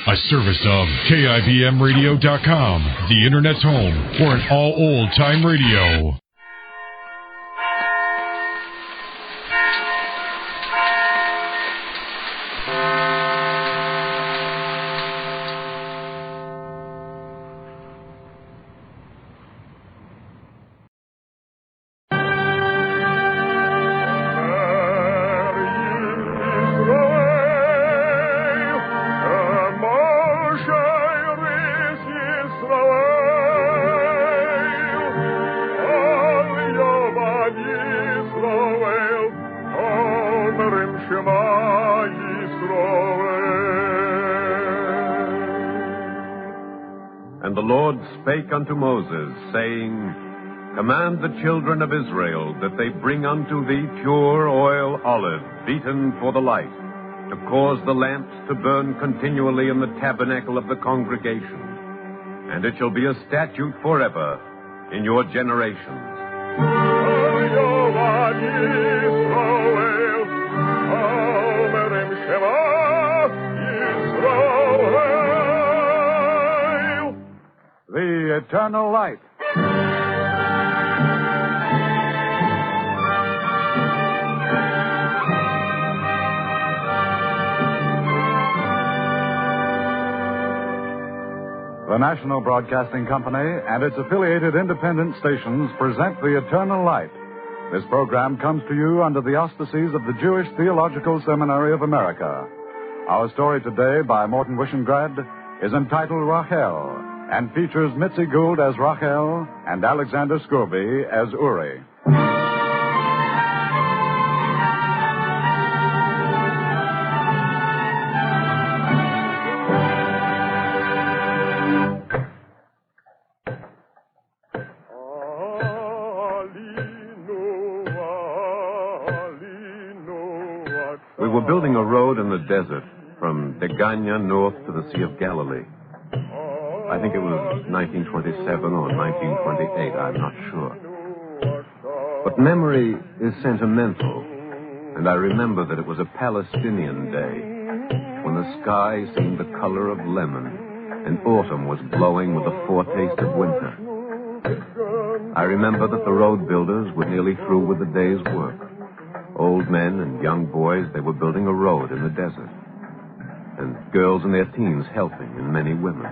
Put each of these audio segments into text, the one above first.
A service of KIBMradio.com, the Internet's home for an all old-time radio. And the Lord spake unto Moses, saying, Command the children of Israel that they bring unto thee pure oil olive, beaten for the light, to cause the lamps to burn continually in the tabernacle of the congregation. And it shall be a statute forever in your generations. The eternal light. The National Broadcasting Company and its affiliated independent stations present The Eternal Light. This program comes to you under the auspices of the Jewish Theological Seminary of America. Our story today by Morton Wishengrad is entitled Rachel, and features Mitzi Gould as Rachel and Alexander Scurby as Uri. We were building a road in the desert from Degania north to the Sea of Galilee. I think it was 1927 or 1928, I'm not sure. But memory is sentimental, and I remember that it was a Palestinian day when the sky seemed the color of lemon and autumn was blowing with a foretaste of winter. I remember that the road builders were nearly through with the day's work. Old men and young boys, they were building a road in the desert, and girls in their teens helping, and many women.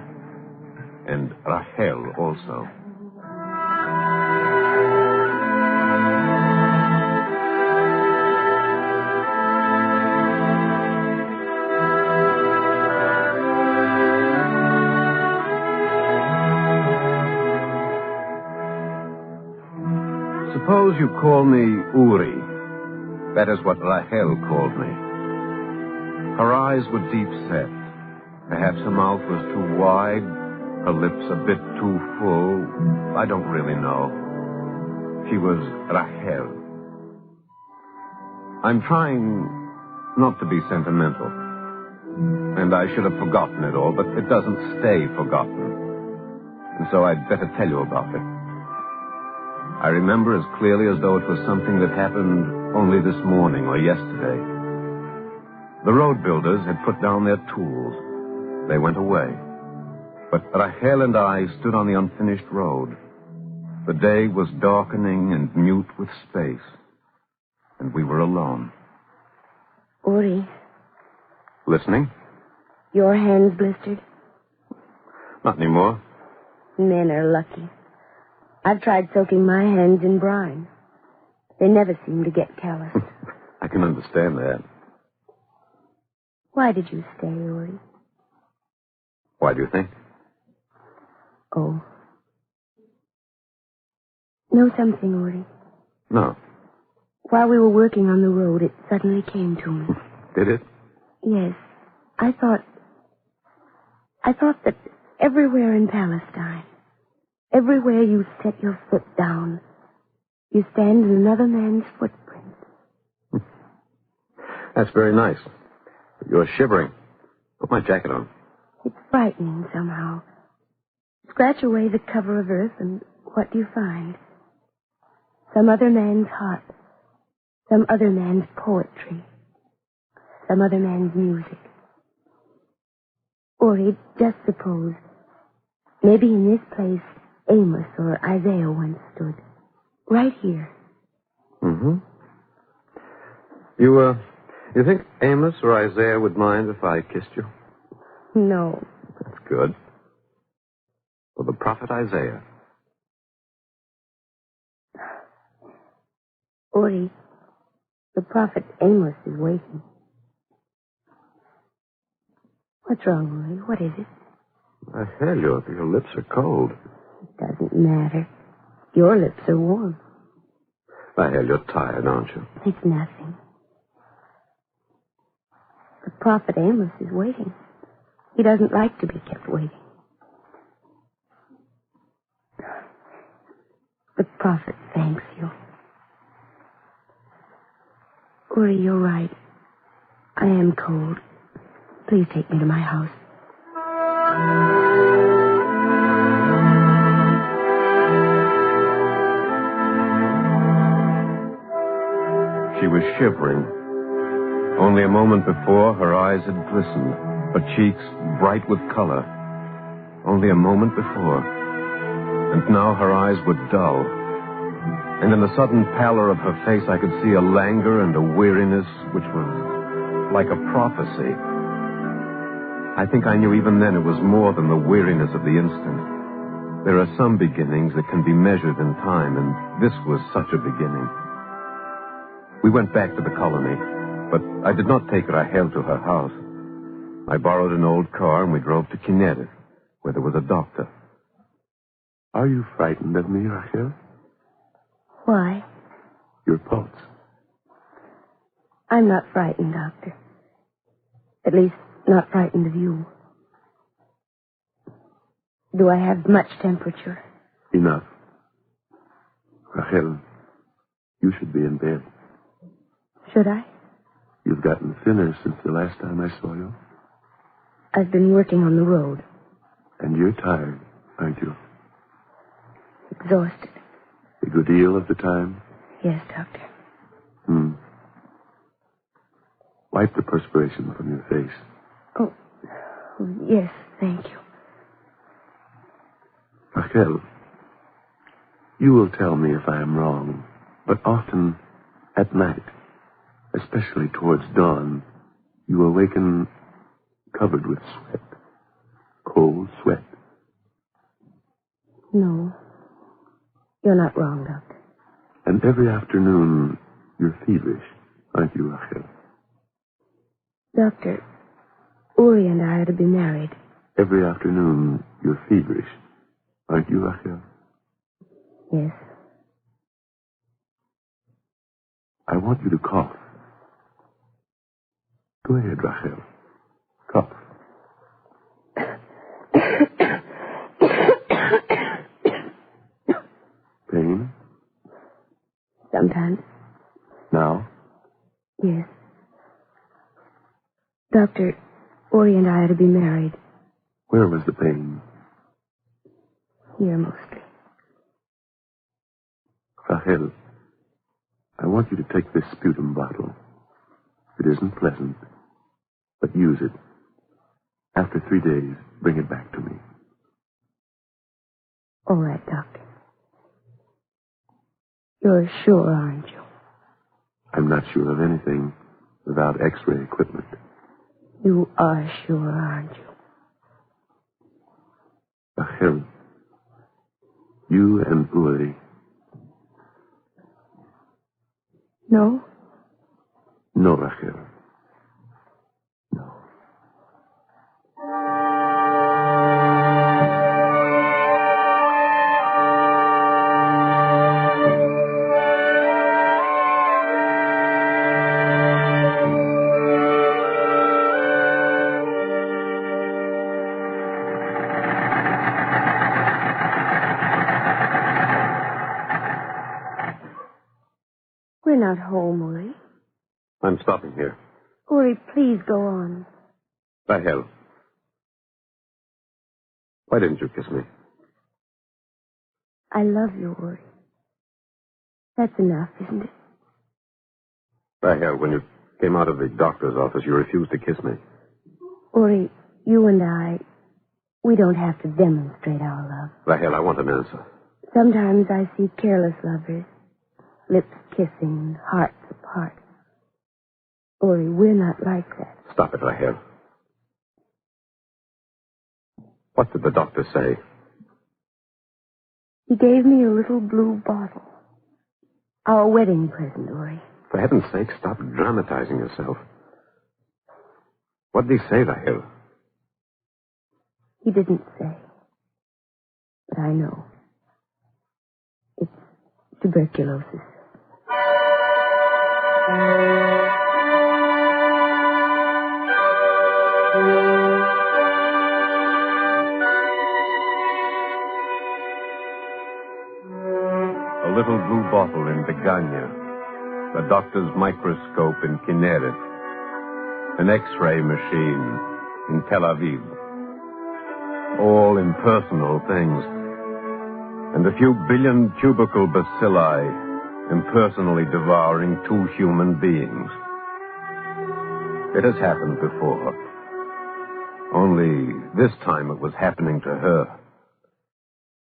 And Rachel also. Suppose you call me Uri. That is what Rachel called me. Her eyes were deep set. Perhaps her mouth was too wide, her lips a bit too full. I don't really know. She was Rachel. I'm trying not to be sentimental. And I should have forgotten it all, but it doesn't stay forgotten. And so I'd better tell you about it. I remember as clearly as though it was something that happened only this morning or yesterday. The road builders had put down their tools. They went away. But Rachel and I stood on the unfinished road. The day was darkening and mute with space, and we were alone. Uri. Listening? Your hands blistered? Not anymore. Men are lucky. I've tried soaking my hands in brine. They never seem to get calloused. I can understand that. Why did you stay, Uri? Why do you think? Oh. Know something, Uri? No. While we were working on the road, it suddenly came to me. Did it? Yes. I thought that everywhere in Palestine, everywhere you set your foot down, you stand in another man's footprint. That's very nice. But you're shivering. Put my jacket on. It's frightening somehow. Scratch away the cover of earth, and what do you find? Some other man's heart. Some other man's poetry. Some other man's music. Ori, just suppose. Maybe in this place, Amos or Isaiah once stood. Right here. Mm-hmm. You think Amos or Isaiah would mind if I kissed you? No. That's good. For the prophet Isaiah. Ori, the prophet Amos is waiting. What's wrong, Ori? What is it? I tell you, your lips are cold. It doesn't matter. Your lips are warm. I hell, you're tired, aren't you? It's nothing. The prophet Amos is waiting. He doesn't like to be kept waiting. The prophet thanks you. Uri, you're right. I am cold. Please take me to my house. She was shivering. Only a moment before, her eyes had glistened, her cheeks bright with color. Only a moment before. And now her eyes were dull. And in the sudden pallor of her face, I could see a languor and a weariness which was like a prophecy. I think I knew even then it was more than the weariness of the instant. There are some beginnings that can be measured in time, and this was such a beginning. We went back to the colony, but I did not take Rahel to her house. I borrowed an old car, and we drove to Kinneret, where there was a doctor. Are you frightened of me, Rahel? Why? Your pulse. I'm not frightened, Doctor. At least, not frightened of you. Do I have much temperature? Enough. Rahel, you should be in bed. Should I? You've gotten thinner since the last time I saw you. I've been working on the road. And you're tired, aren't you? Exhausted. A good deal of the time? Yes, Doctor. Wipe the perspiration from your face. Oh, yes, thank you. Rahel, you will tell me if I am wrong, but often at night, especially towards dawn, you awaken covered with sweat. Cold sweat. No. You're not wrong, Doctor. And every afternoon, you're feverish, aren't you, Rahel? Doctor, Uri and I are to be married. Every afternoon, you're feverish, aren't you, Rahel? Yes. I want you to cough. Go ahead, Rahel. Cough. Pain? Sometimes. Now? Yes. Doctor, Uri and I are to be married. Where was the pain? Here, mostly. Rahel, I want you to take this sputum bottle. It isn't pleasant, but use it. After 3 days, bring it back to me. All right, Doctor. You're sure, aren't you? I'm not sure of anything without X-ray equipment. You are sure, aren't you? Rahel, you and Uri. No? No, Rahel. No. We're not home, Uri. I'm stopping here. Uri, please go on. Rahel. Why didn't you kiss me? I love you, Uri. That's enough, isn't it? Rahel, when you came out of the doctor's office, you refused to kiss me. Uri, You and I, we don't have to demonstrate our love. Rahel, I want an answer. Sometimes I see careless lovers, lips kissing, hearts apart. Ori, we're not like that. Stop it, Rahel. What did the doctor say? He gave me a little blue bottle. Our wedding present, Ori. For heaven's sake, stop dramatizing yourself. What did he say, Rahel? He didn't say. But I know. It's tuberculosis. A little blue bottle in Begania, a doctor's microscope in Kinneret, an X-ray machine in Tel Aviv. All impersonal things. And a few billion tubercle bacilli impersonally devouring two human beings. It has happened before. Only this time it was happening to her.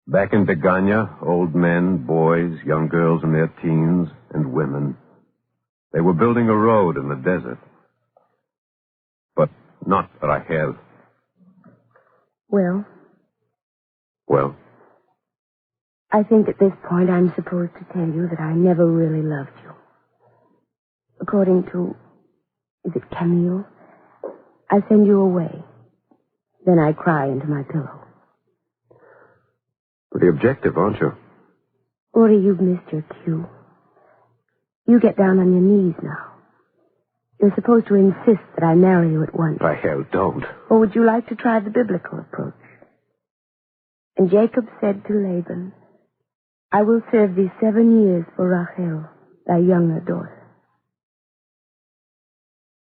Back in Begania, old men, boys, young girls in their teens, and women, they were building a road in the desert. But not Rahel. Well? Well? I think at this point I'm supposed to tell you that I never really loved you. According to, is it Camille? I send you away. Then I cry into my pillow. Pretty objective, aren't you? Ori, you've missed your cue. You get down on your knees now. You're supposed to insist that I marry you at once. Rahel, don't. Or would you like to try the biblical approach? And Jacob said to Laban, I will serve thee 7 years for Rachel, thy younger daughter.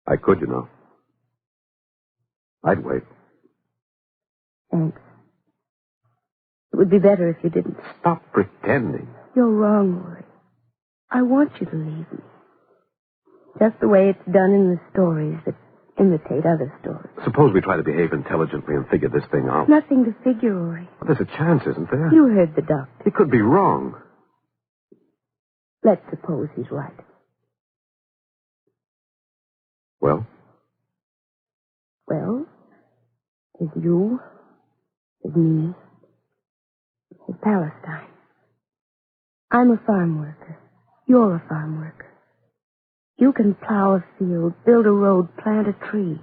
I could, you know. I'd wait. Thanks. It would be better if you didn't. Stop pretending. You're wrong, Ori. I want you to leave me. Just the way it's done in the stories that imitate other stories. Suppose we try to behave intelligently and figure this thing out. Nothing to figure, Ori. Well, there's a chance, isn't there? You heard the doctor. He could be wrong. Let's suppose he's right. Well? Well, there's you, there's me, there's Palestine. I'm a farm worker. You're a farm worker. You can plow a field, build a road, plant a tree.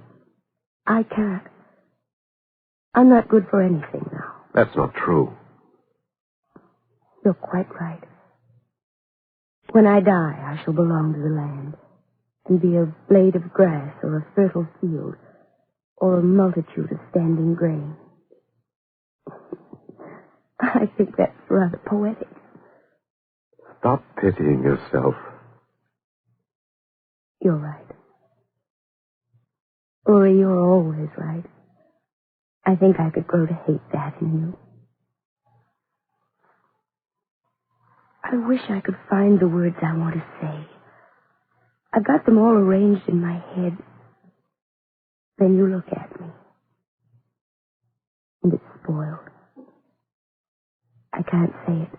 I can't. I'm not good for anything now. That's not true. You're quite right. When I die, I shall belong to the land and be a blade of grass or a fertile field or a multitude of standing grain. I think that's rather poetic. Stop pitying yourself. You're right. Ori, you're always right. I think I could grow to hate that in you. I wish I could find the words I want to say. I've got them all arranged in my head. Then you look at me. And it's spoiled. I can't say it.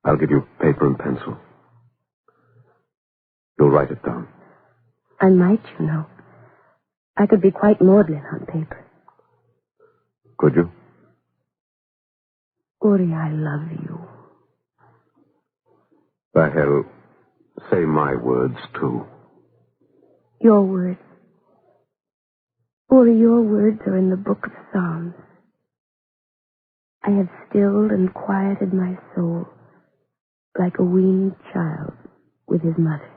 I'll give you paper and pencil. You'll write it down. I might, you know. I could be quite maudlin on paper. Could you? Ori, I love you. Rahel, say my words, too. Your words. Ori, your words are in the book of Psalms. I have stilled and quieted my soul like a weaned child with his mother.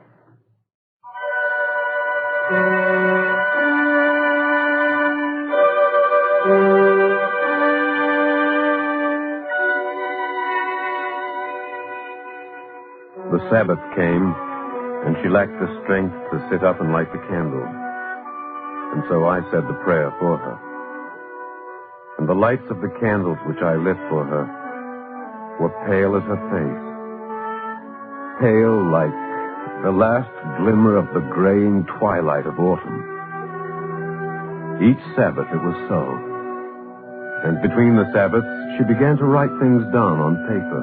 The Sabbath came, and she lacked the strength to sit up and light the candle. And so I said the prayer for her. And the lights of the candles which I lit for her were pale as her face. Pale like the last glimmer of the graying twilight of autumn. Each Sabbath it was so. And between the Sabbaths, she began to write things down on paper.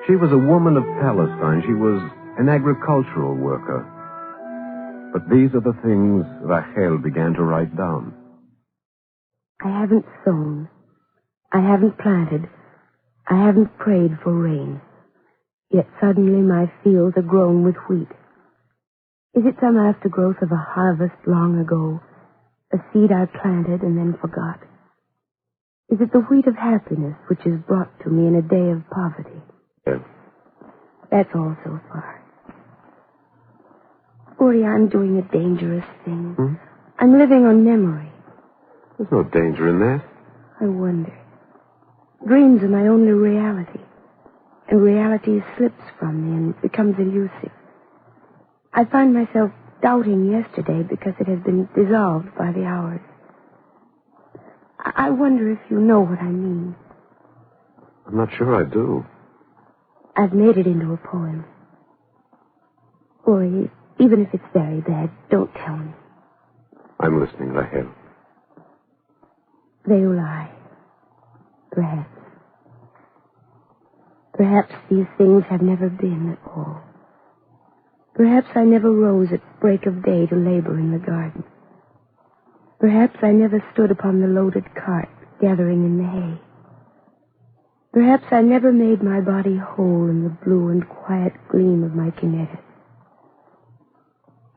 She was a woman of Palestine. She was an agricultural worker. But these are the things Rachel began to write down. I haven't sown. I haven't planted. I haven't prayed for rain. Yet suddenly my fields are grown with wheat. Is it some aftergrowth of a harvest long ago, a seed I planted and then forgot? Is it the wheat of happiness which is brought to me in a day of poverty? Yes. That's all so far. Uri, I'm doing a dangerous thing. I'm living on memory. There's no danger in that. I wonder. Dreams are my only reality. And reality slips from me and becomes elusive. I find myself doubting yesterday because it has been dissolved by the hours. I wonder if you know what I mean. I'm not sure I do. I've made it into a poem. Uri, even if it's very bad, don't tell me. I'm listening, Rachel. Veulai. Perhaps. Perhaps these things have never been at all. Perhaps I never rose at break of day to labor in the garden. Perhaps I never stood upon the loaded cart gathering in the hay. Perhaps I never made my body whole in the blue and quiet gleam of my Kinneret.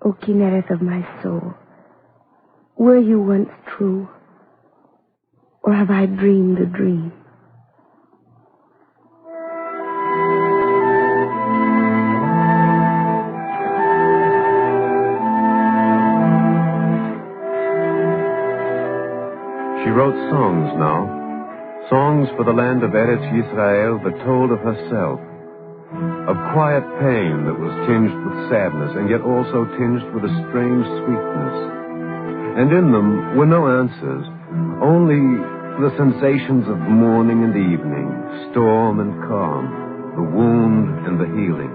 O Kinneret of my soul, were you once true? Or have I dreamed a dream? She wrote songs now. Songs for the land of Eretz Yisrael that told of herself. Of quiet pain that was tinged with sadness and yet also tinged with a strange sweetness. And in them were no answers, only the sensations of morning and evening, storm and calm, the wound and the healing.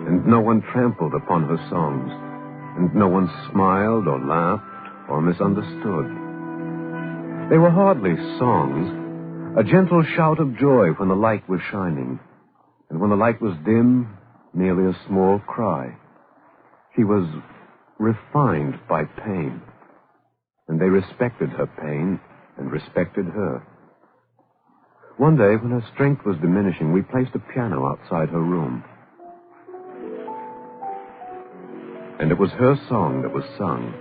And no one trampled upon her songs, and no one smiled or laughed or misunderstood. They were hardly songs, a gentle shout of joy when the light was shining, and when the light was dim, merely a small cry. She was refined by pain, and they respected her pain and respected her. One day, when her strength was diminishing, we placed a piano outside her room. And it was her song that was sung.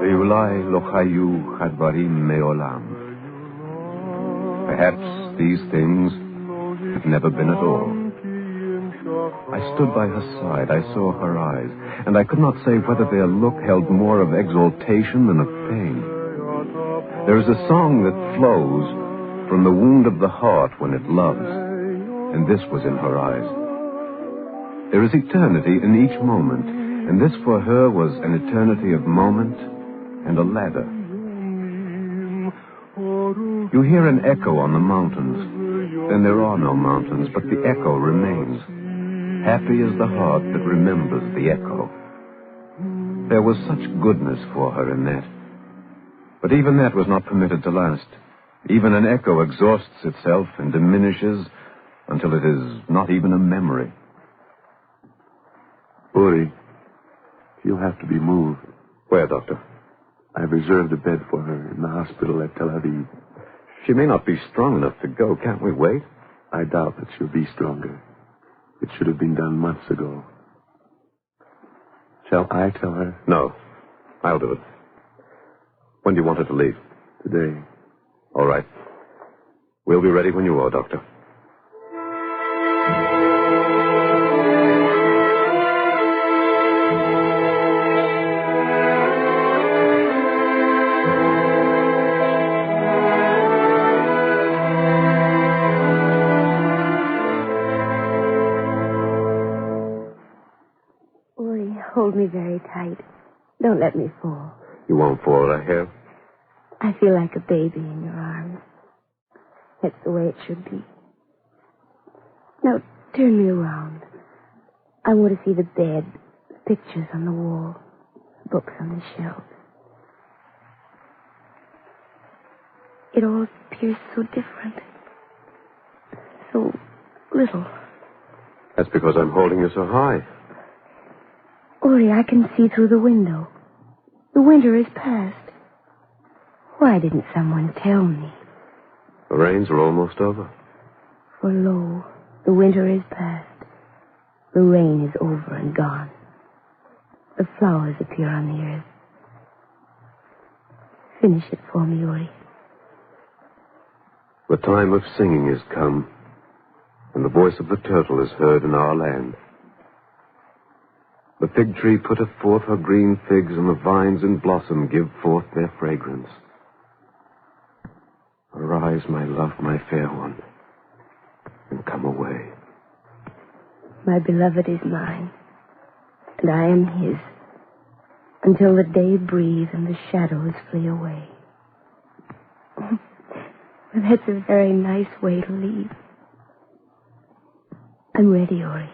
Veulai lo chayu chadvarim me'olam. Perhaps these things have never been at all. I stood by her side. I saw her eyes, and I could not say whether their look held more of exaltation than of pain. There is a song that flows from the wound of the heart when it loves, and this was in her eyes. There is eternity in each moment, and this for her was an eternity of moment and a ladder. You hear an echo on the mountains. Then there are no mountains, but the echo remains. Happy is the heart that remembers the echo. There was such goodness for her in that. But even that was not permitted to last. Even an echo exhausts itself and diminishes until it is not even a memory. Uri, she'll have to be moved. Where, Doctor? I've reserved a bed for her in the hospital at Tel Aviv. She may not be strong enough to go. Can't we wait? I doubt that she'll be stronger. It should have been done months ago. Shall I tell her? No. I'll do it. When do you want her to leave? Today. All right. We'll be ready when you are, Doctor. Hold me very tight. Don't let me fall. You won't fall, Rahel. I feel like a baby in your arms. That's the way it should be. Now, turn me around. I want to see the bed, the pictures on the wall, the books on the shelves. It all appears so different. So little. That's because I'm holding you so high. Ori, I can see through the window. The winter is past. Why didn't someone tell me? The rains are almost over. For lo, the winter is past. The rain is over and gone. The flowers appear on the earth. Finish it for me, Ori. The time of singing is come, and the voice of the turtle is heard in our land. The fig tree putteth forth her green figs, and the vines in blossom give forth their fragrance. Arise, my love, my fair one, and come away. My beloved is mine, and I am his, until the day breathe and the shadows flee away. That's a very nice way to leave. I'm ready, Ori.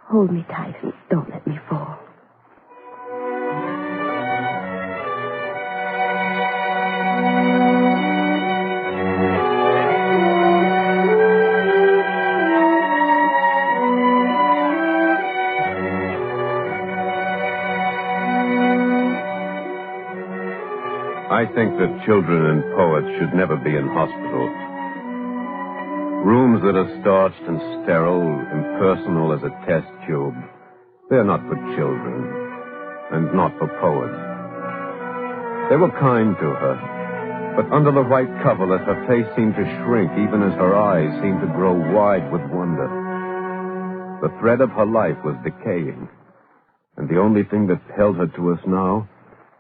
Hold me tight and don't let me fall. I think that children and poets should never be in hospital. Rooms that are starched and sterile, impersonal as a test tube, they're not for children, and not for poets. They were kind to her, but under the white coverlet, her face seemed to shrink, even as her eyes seemed to grow wide with wonder. The thread of her life was decaying, and the only thing that held her to us now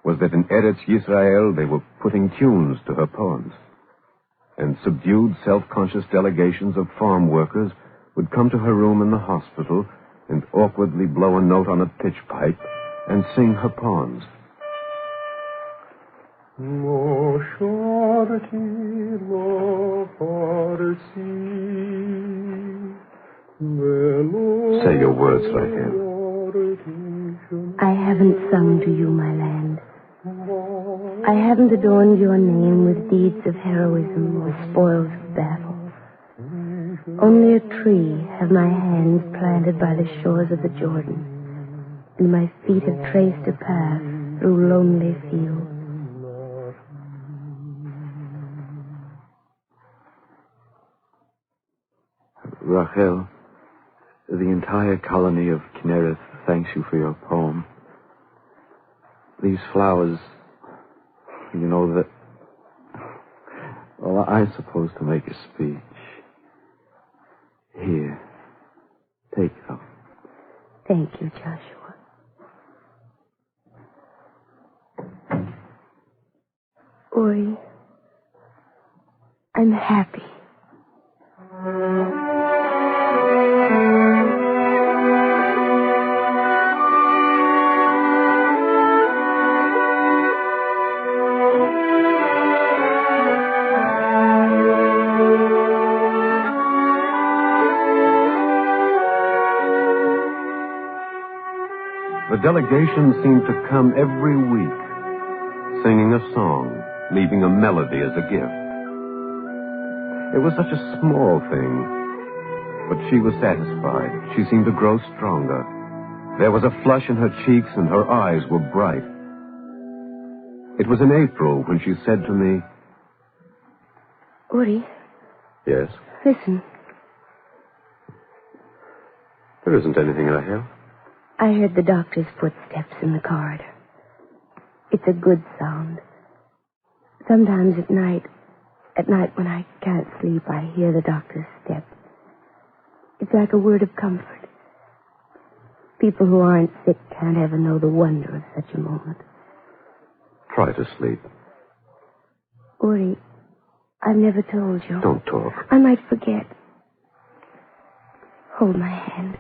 was that in Eretz Yisrael they were putting tunes to her poems. And subdued, self-conscious delegations of farm workers would come to her room in the hospital and awkwardly blow a note on a pitch pipe and sing her poems. Say your words, Rahel. I haven't sung to you, my land. I haven't adorned your name with deeds of heroism or spoils of battle. Only a tree have my hands planted by the shores of the Jordan, and my feet have traced a path through lonely fields. Rachel, the entire colony of Kinnereth thanks you for your poem. These flowers, you know that... Well, I'm supposed to make a speech. Here, take them. Thank you, Joshua. Ori, I'm happy. The delegation seemed to come every week, singing a song, leaving a melody as a gift. It was such a small thing, but she was satisfied. She seemed to grow stronger. There was a flush in her cheeks, and her eyes were bright. It was in April when she said to me, Ori, Yes? listen. There isn't anything, Rahel. I heard the doctor's footsteps in the corridor. It's a good sound. Sometimes at night when I can't sleep, I hear the doctor's step. It's like a word of comfort. People who aren't sick can't ever know the wonder of such a moment. Try to sleep. Ori, I've never told you. Don't talk. I might forget. Hold my hand.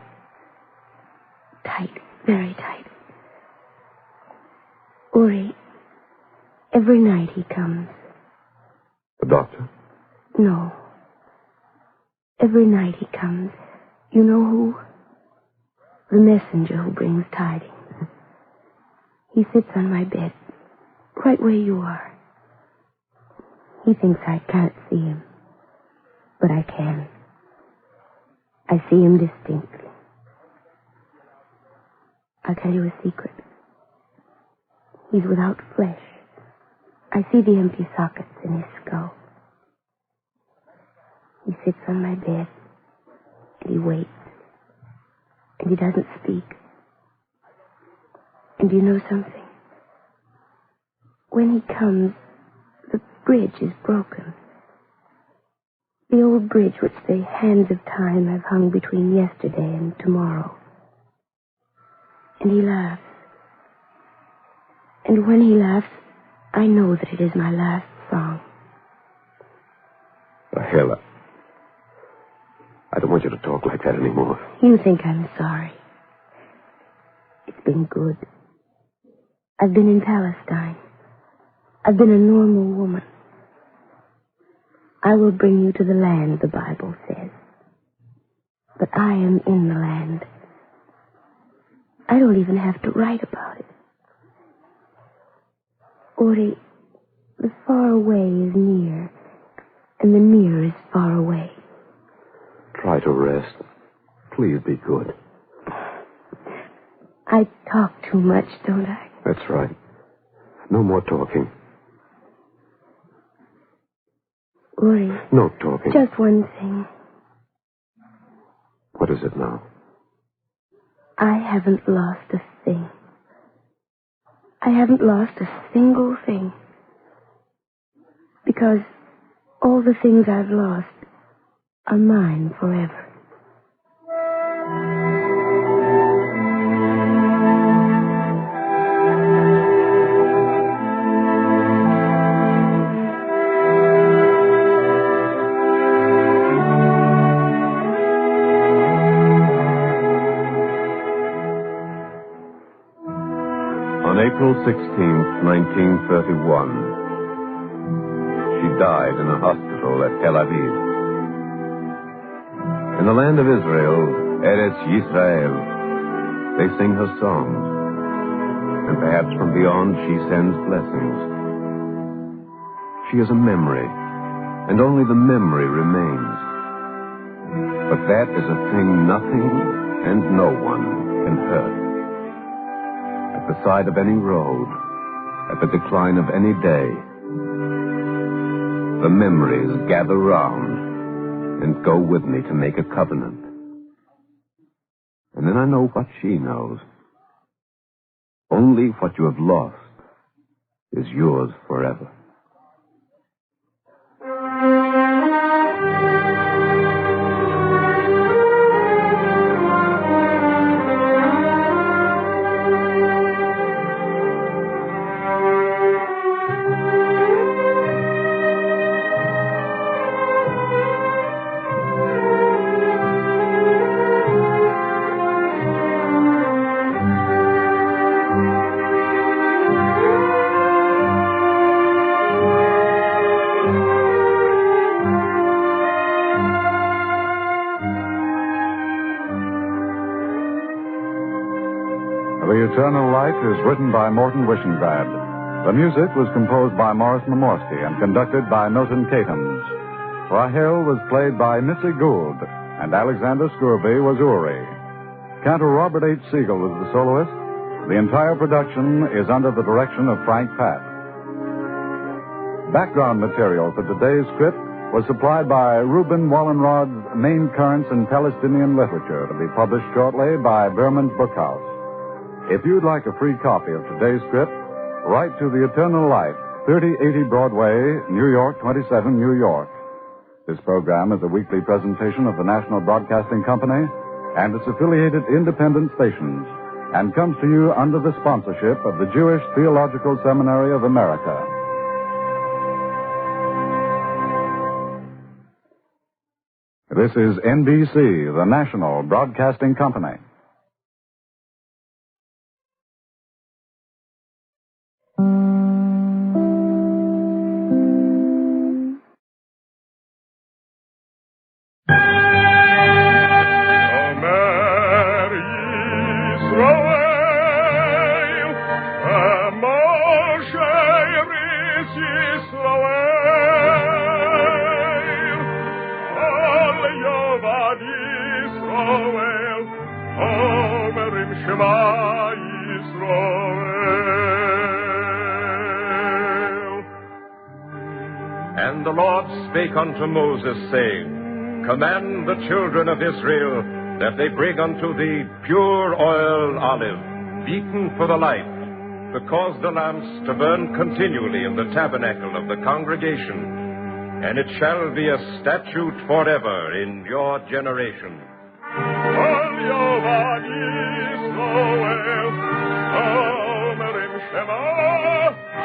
Tight, very tight. Ori, Every night he comes. The doctor? No. Every night he comes. You know who? The messenger who brings tidings. He sits on my bed, right where you are. He thinks I can't see him, but I can. I see him distinctly. I'll tell you a secret. He's without flesh. I see the empty sockets in his skull. He sits on my bed, and he waits, and he doesn't speak. And you know something? When he comes, the bridge is broken. The old bridge which the hands of time have hung between yesterday and tomorrow. And he laughs. And when he laughs, I know that it is my last song. Hela, I don't want you to talk like that anymore. You think I'm sorry. It's been good. I've been in Palestine. I've been a normal woman. I will bring you to the land, the Bible says. But I am in the land. I don't even have to write about it. Ori, the far away is near, and the near is far away. Try to rest. Please be good. I talk too much, don't I? That's right. No more talking. Ori. No talking. Just one thing. What is it now? I haven't lost a thing. I haven't lost a single thing. Because all the things I've lost are mine forever. On April 16th, 1931, she died in a hospital at Tel Aviv. In the land of Israel, Eretz Yisrael, they sing her songs, and perhaps from beyond she sends blessings. She is a memory, and only the memory remains. But that is a thing nothing and no one can hurt. At the side of any road, at the decline of any day, the memories gather round and go with me to make a covenant. And then I know what she knows. Only what you have lost is yours forever. The Eternal Light is written by Morton Wishengrad. The music was composed by Morris Momorsky and conducted by Milton Catons. Rahel was played by Mitzi Gould, and Alexander Scurby was Uri. Cantor Robert H. Siegel was the soloist. The entire production is under the direction of Frank Patt. Background material for today's script was supplied by Reuben Wallenrod's Main Currents in Palestinian Literature, to be published shortly by Berman's Bookhouse. If you'd like a free copy of today's script, write to The Eternal Light, 3080 Broadway, New York, 27, New York. This program is a weekly presentation of the National Broadcasting Company and its affiliated independent stations, and comes to you under the sponsorship of the Jewish Theological Seminary of America. This is NBC, the National Broadcasting Company. Yisroel, Al Yovad Yisroel, Omerim Shema Yisroel. And the Lord spake unto Moses, saying, Command the children of Israel that they bring unto thee pure oil olive, beaten for the light, to cause the lamps to burn continually in the tabernacle of the congregation, and it shall be a statute forever in your generation. Al Yovad Yisroel, Omerim Shema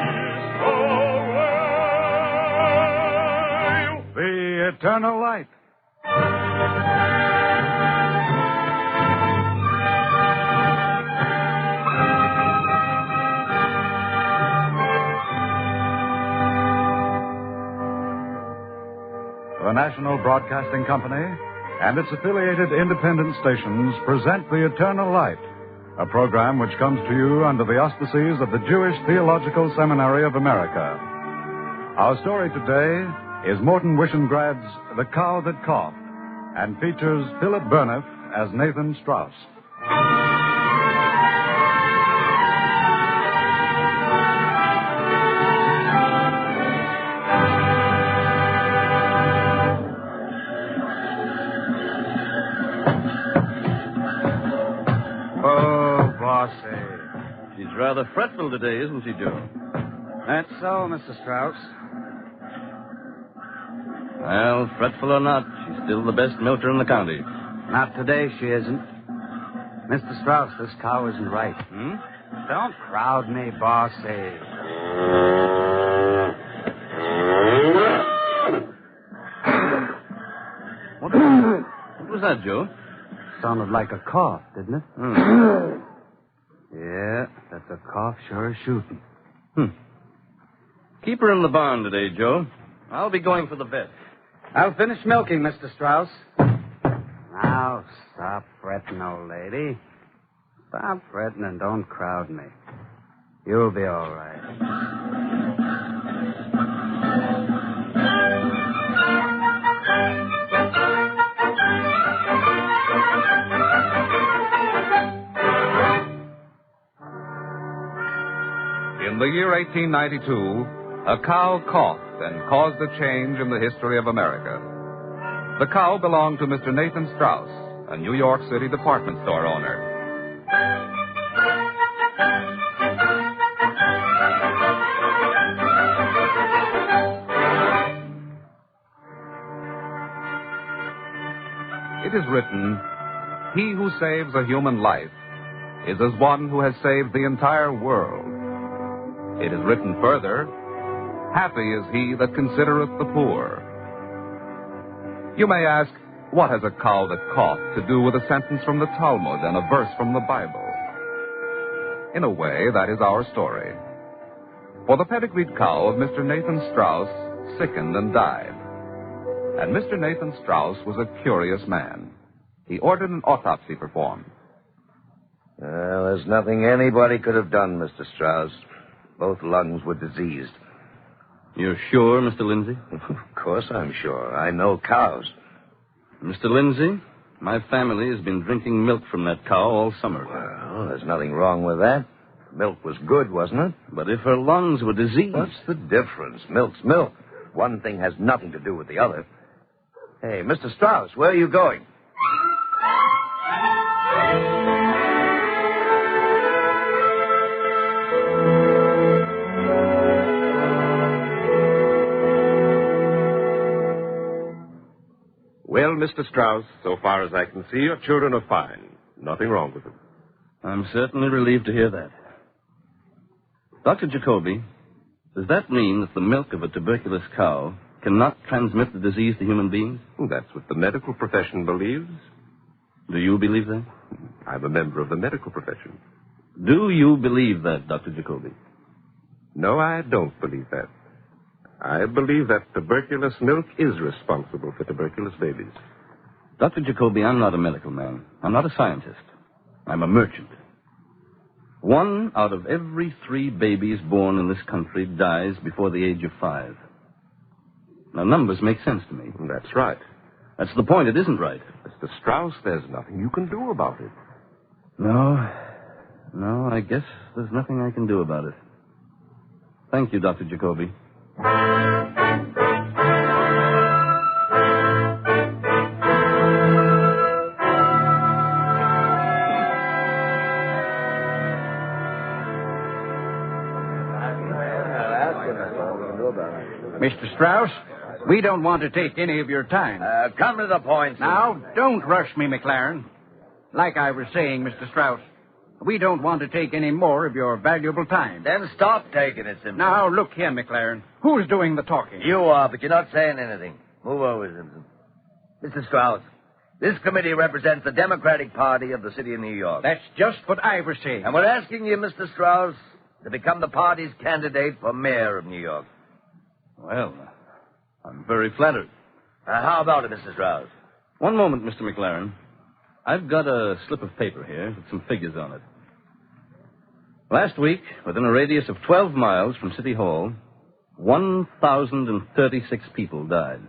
Yisroel. The eternal light. The National Broadcasting Company and its affiliated independent stations present The Eternal Light, a program which comes to you under the auspices of the Jewish Theological Seminary of America. Our story today is Morton Wishenbrad's The Cow That Coughed, and features Philip Burniff as Nathan Strauss. She's rather fretful today, isn't she, Joe? That's so, Mr. Strauss. Well, fretful or not, she's still the best milker in the county. Not today, she isn't. Mr. Strauss, this cow isn't right. Don't crowd me, bossy. What was that, Joe? Sounded like a cough, didn't it? Yeah, that's a cough sure as shooting. Keep her in the barn today, Joe. I'll be going for the vet. I'll finish milking, Mr. Strauss. Now, stop fretting, old lady. Stop fretting and don't crowd me. You'll be all right. In the year 1892, a cow coughed and caused a change in the history of America. The cow belonged to Mr. Nathan Strauss, a New York City department store owner. It is written, "He who saves a human life is as one who has saved the entire world." It is written further, "Happy is he that considereth the poor." You may ask, what has a cow that coughed to do with a sentence from the Talmud and a verse from the Bible? In a way, that is our story. For the pedigreed cow of Mr. Nathan Strauss sickened and died. And Mr. Nathan Strauss was a curious man. He ordered an autopsy performed. Well, there's nothing anybody could have done, Mr. Strauss. Both lungs were diseased. You're sure, Mr. Lindsay? Of course I'm sure. I know cows. Mr. Lindsay, my family has been drinking milk from that cow all summer. Well, there's nothing wrong with that. The milk was good, wasn't it? But if her lungs were diseased... What's the difference? Milk's milk. One thing has nothing to do with the other. Hey, Mr. Strauss, where are you going? Well, Mr. Strauss, so far as I can see, your children are fine. Nothing wrong with them. I'm certainly relieved to hear that. Dr. Jacoby, does that mean that the milk of a tuberculous cow cannot transmit the disease to human beings? Well, that's what the medical profession believes. Do you believe that? I'm a member of the medical profession. Do you believe that, Dr. Jacoby? No, I don't believe that. I believe that tuberculous milk is responsible for tuberculous babies. Dr. Jacoby, I'm not a medical man. I'm not a scientist. I'm a merchant. 1 out of every 3 babies born in this country dies before the age of 5. Now, numbers make sense to me. That's right. That's the point. It isn't right. Mr. Strauss, there's nothing you can do about it. No, I guess there's nothing I can do about it. Thank you, Dr. Jacoby. Mr. Strauss, we don't want to take any of your time. Come to the point, sir. Now, don't rush me, McLaren. Like I was saying, Mr. Strauss, we don't want to take any more of your valuable time. Then stop taking it, Simpson. Now, look here, McLaren. Who's doing the talking? You are, but you're not saying anything. Move over, Simpson. Mr. Strauss, this committee represents the Democratic Party of the city of New York. That's just what I was saying. And we're asking you, Mr. Strauss, to become the party's candidate for mayor of New York. Well, I'm very flattered. How about it, Mr. Strauss? One moment, Mr. McLaren. I've got a slip of paper here with some figures on it. Last week, within a radius of 12 miles from City Hall, 1,036 people died.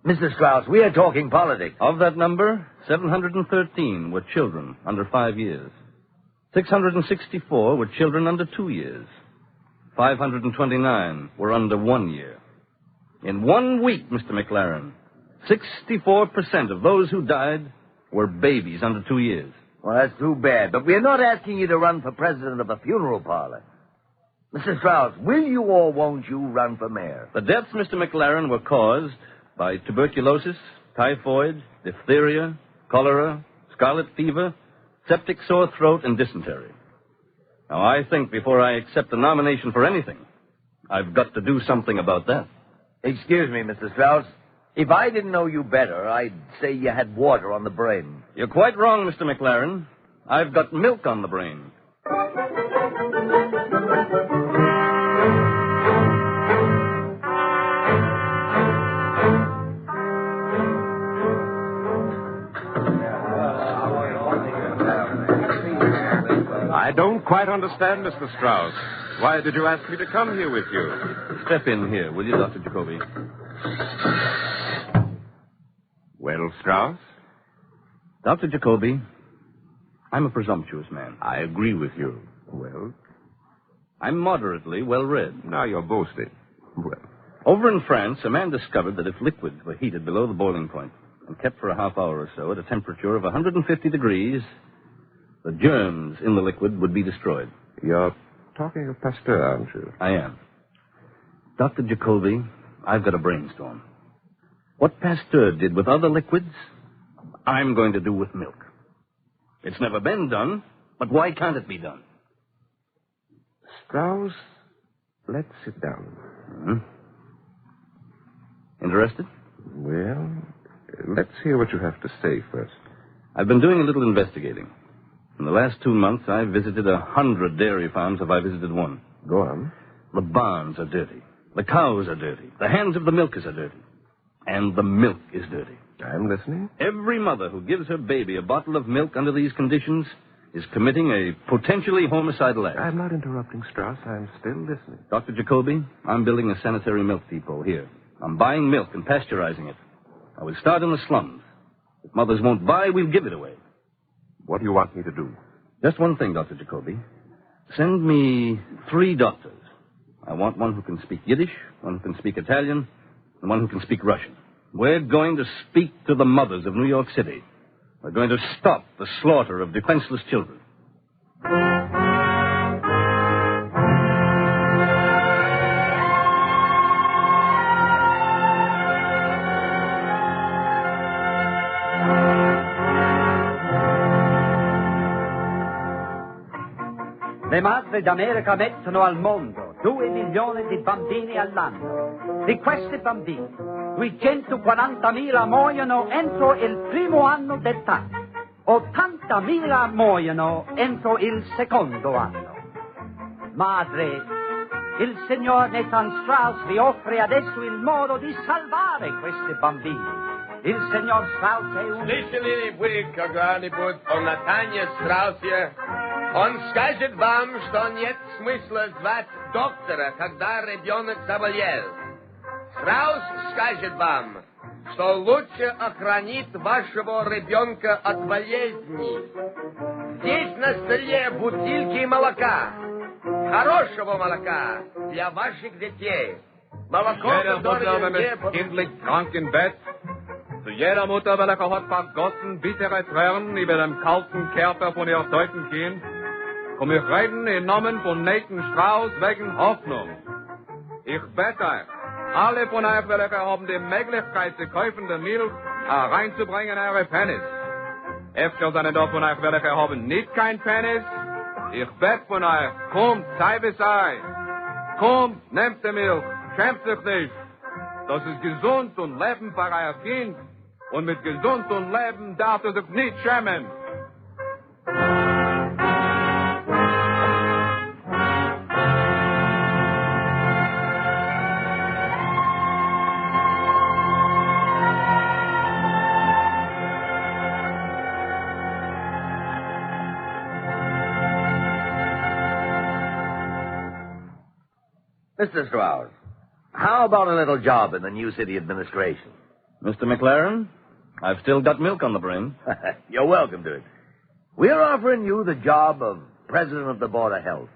Mr. Strauss, we are talking politics. Of that number, 713 were children under 5 years. 664 were children under 2 years. 529 were under 1 year. In 1 week, Mr. McLaren, 64% of those who died were babies under 2 years. Well, that's too bad. But we're not asking you to run for president of a funeral parlor. Mr. Strauss, will you or won't you run for mayor? The deaths, Mr. McLaren, were caused by tuberculosis, typhoid, diphtheria, cholera, scarlet fever, septic sore throat, and dysentery. Now, I think before I accept a nomination for anything, I've got to do something about that. Excuse me, Mr. Strauss. If I didn't know you better, I'd say you had water on the brain. You're quite wrong, Mr. McLaren. I've got milk on the brain. I don't quite understand, Mr. Strauss. Why did you ask me to come here with you? Step in here, will you, Dr. Jacoby? Well, Strauss? Dr. Jacoby, I'm a presumptuous man. I agree with you. Well? I'm moderately well-read. Now you're boasting. Well? Over in France, a man discovered that if liquids were heated below the boiling point and kept for a half hour or so at a temperature of 150 degrees, the germs in the liquid would be destroyed. You're talking of Pasteur, aren't you? I am. Dr. Jacoby, I've got a brainstorm. What Pasteur did with other liquids, I'm going to do with milk. It's never been done, but why can't it be done? Strauss, let's sit down. Mm-hmm. Interested? Well, let's hear what you have to say first. I've been doing a little investigating. In the last 2 months, I've visited 100 dairy farms. Have I visited one? Go on. The barns are dirty. The cows are dirty. The hands of the milkers are dirty. And the milk is dirty. I'm listening. Every mother who gives her baby a bottle of milk under these conditions is committing a potentially homicidal act. I'm not interrupting, Strauss. I'm still listening. Dr. Jacoby, I'm building a sanitary milk depot here. I'm buying milk and pasteurizing it. I will start in the slums. If mothers won't buy, we'll give it away. What do you want me to do? Just one thing, Dr. Jacoby. Send me 3 doctors. I want one who can speak Yiddish, one who can speak Italian, and one who can speak Russian. We're going to speak to the mothers of New York City. We're going to stop the slaughter of defenseless children. Le madri d'America mettono al mondo 2 milioni di bambini all'anno. Di questi bambini, 240.000 muoiono entro il primo anno d'età. 80.000 muoiono entro il secondo anno. Madre, il signor Nathan Strauss vi offre adesso il modo di salvare questi bambini. Il signor Strauss è un... Слышали ли вы когда-нибудь о Натане Страусе? Он скажет вам, что нет смысла звать доктора, когда ребенок заболел. Страус скажет вам, что лучше охранит вашего ребенка от болезней. Здесь на столе бутылки молока. Хорошего молока для ваших детей. Молоко, Jeder Mutter mit kindlich krank im Bett. Zu jeder Mutter, welche hat vergossen bittere Tränen über dem kalten Körper von ihr toten Kind, komm ich reden im Namen von Nathan Strauss wegen Hoffnung. Ich bete euch, alle von euch, welche haben die Möglichkeit zu kaufen, die Milch reinzubringen, eure Pennies. Öfter sind da von euch, welche haben nicht kein Pennies. Ich bete von euch, kommt, sei bis sei. Kommt, nehmt die Milch, schämt sich nicht. Das ist gesund und Leben für euer Kind. Und mit gesund und Leben darf er sich nicht schämen. Mr. Strauss, how about a little job in the new city administration? Mr. McLaren, I've still got milk on the brain. You're welcome to it. We're offering you the job of President of the Board of Health.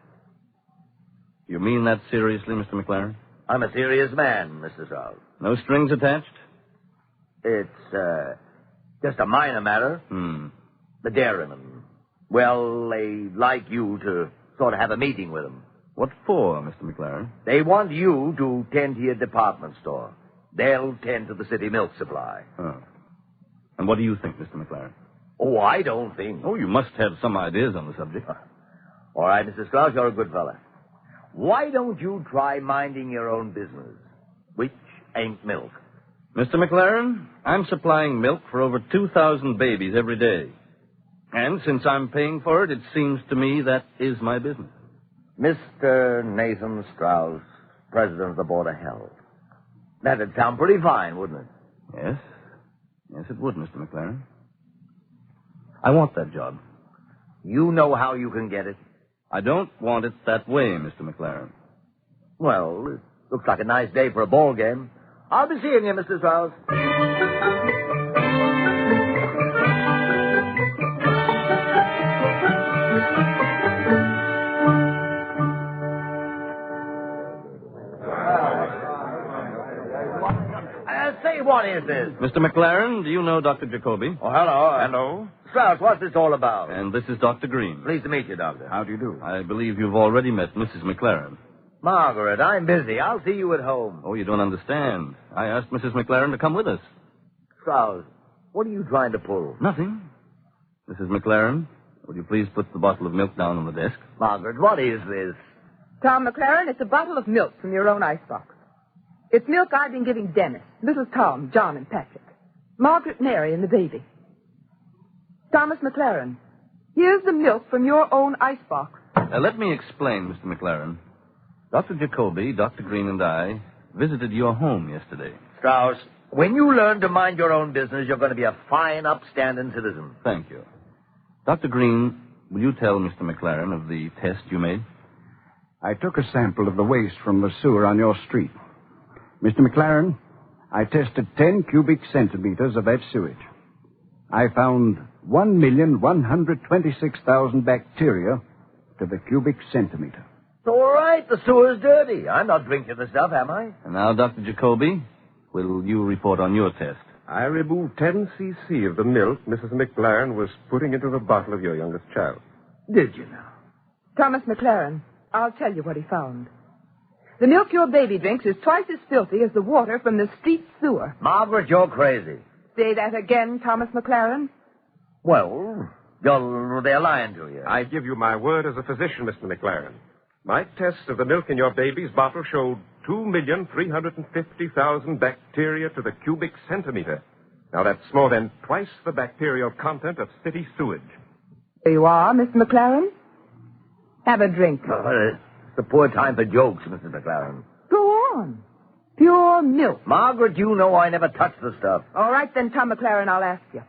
You mean that seriously, Mr. McLaren? I'm a serious man, Mr. Strauss. No strings attached? It's, just a minor matter. The dairymen. Well, they like you to sort of have a meeting with them. What for, Mr. McLaren? They want you to tend to your department store. They'll tend to the city milk supply. Oh. And what do you think, Mr. McLaren? Oh, I don't think. Oh, you must have some ideas on the subject. All right, Mr. Strauss, you're a good fella. Why don't you try minding your own business, which ain't milk? Mr. McLaren, I'm supplying milk for over 2,000 babies every day. And since I'm paying for it, it seems to me that is my business. Mr. Nathan Strauss, President of the Board of Health. That'd sound pretty fine, wouldn't it? Yes. Yes, it would, Mr. McLaren. I want that job. You know how you can get it? I don't want it that way, Mr. McLaren. Well, it looks like a nice day for a ball game. I'll be seeing you, Mr. Strauss. Say, what is this? Mr. McLaren, do you know Dr. Jacoby? Oh, hello. Hello. Strauss, what's this all about? And this is Dr. Green. Pleased to meet you, Doctor. How do you do? I believe you've already met Mrs. McLaren. Margaret, I'm busy. I'll see you at home. Oh, you don't understand. I asked Mrs. McLaren to come with us. Strauss, what are you trying to pull? Nothing. Mrs. McLaren, would you please put the bottle of milk down on the desk? Margaret, what is this? Tom McLaren, it's a bottle of milk from your own icebox. It's milk I've been giving Dennis, little Tom, John, and Patrick, Margaret, Mary, and the baby. Thomas McLaren, here's the milk from your own icebox. Let me explain, Mr. McLaren. Dr. Jacoby, Dr. Green, and I visited your home yesterday. Strauss, when you learn to mind your own business, you're going to be a fine, upstanding citizen. Thank you. Dr. Green, will you tell Mr. McLaren of the test you made? I took a sample of the waste from the sewer on your street. Mr. McLaren, I tested 10 cubic centimeters of that sewage. I found 1,126,000 bacteria to the cubic centimeter. It's all right. The sewer's dirty. I'm not drinking the stuff, am I? And now, Dr. Jacoby, will you report on your test? I removed 10 c.c. of the milk Mrs. McLaren was putting into the bottle of your youngest child. Did you now? Thomas McLaren, I'll tell you what he found. The milk your baby drinks is twice as filthy as the water from the street sewer. Margaret, you're crazy. Say that again, Thomas McLaren. Well, they're lying to you. I give you my word as a physician, Mr. McLaren. My test of the milk in your baby's bottle showed 2,350,000 bacteria to the cubic centimeter. Now, that's more than twice the bacterial content of city sewage. There you are, Mr. McLaren. Have a drink. It's a poor time for jokes, Mrs. McLaren. Go on. Pure milk. Margaret, you know I never touch the stuff. All right, then, Tom McLaren, I'll ask you.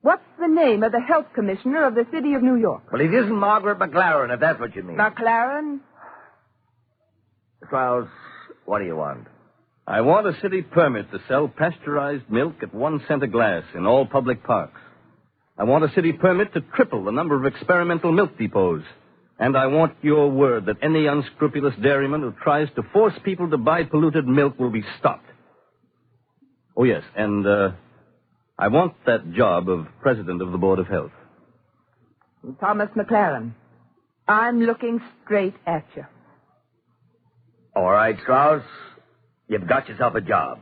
What's the name of the health commissioner of the city of New York? Well, it isn't Margaret McLaren, if that's what you mean. McLaren? Strauss, what do you want? I want a city permit to sell pasteurized milk at 1 cent a glass in all public parks. I want a city permit to triple the number of experimental milk depots. And I want your word that any unscrupulous dairyman who tries to force people to buy polluted milk will be stopped. Oh, yes, and I want that job of president of the Board of Health. Thomas McLaren, I'm looking straight at you. All right, Strauss. You've got yourself a job.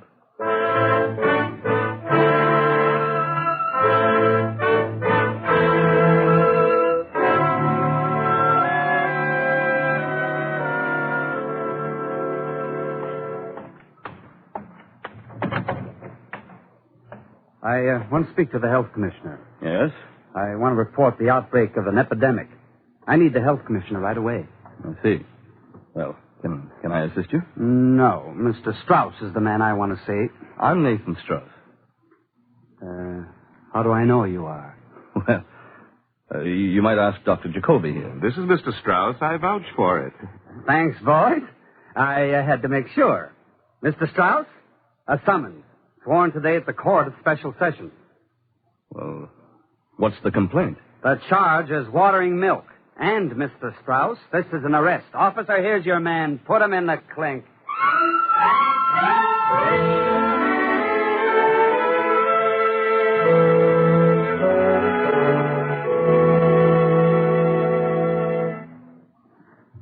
I want to speak to the health commissioner. Yes? I want to report the outbreak of an epidemic. I need the health commissioner right away. I see. Well, can I assist you? No. Mr. Strauss is the man I want to see. I'm Nathan Strauss. How do I know you are? Well, you might ask Dr. Jacoby here. This is Mr. Strauss. I vouch for it. Thanks, boys. I had to make sure. Mr. Strauss, a summons. Sworn today at the court of special session. Well, what's the complaint? The charge is watering milk. And, Mr. Strauss, this is an arrest. Officer, here's your man. Put him in the clink.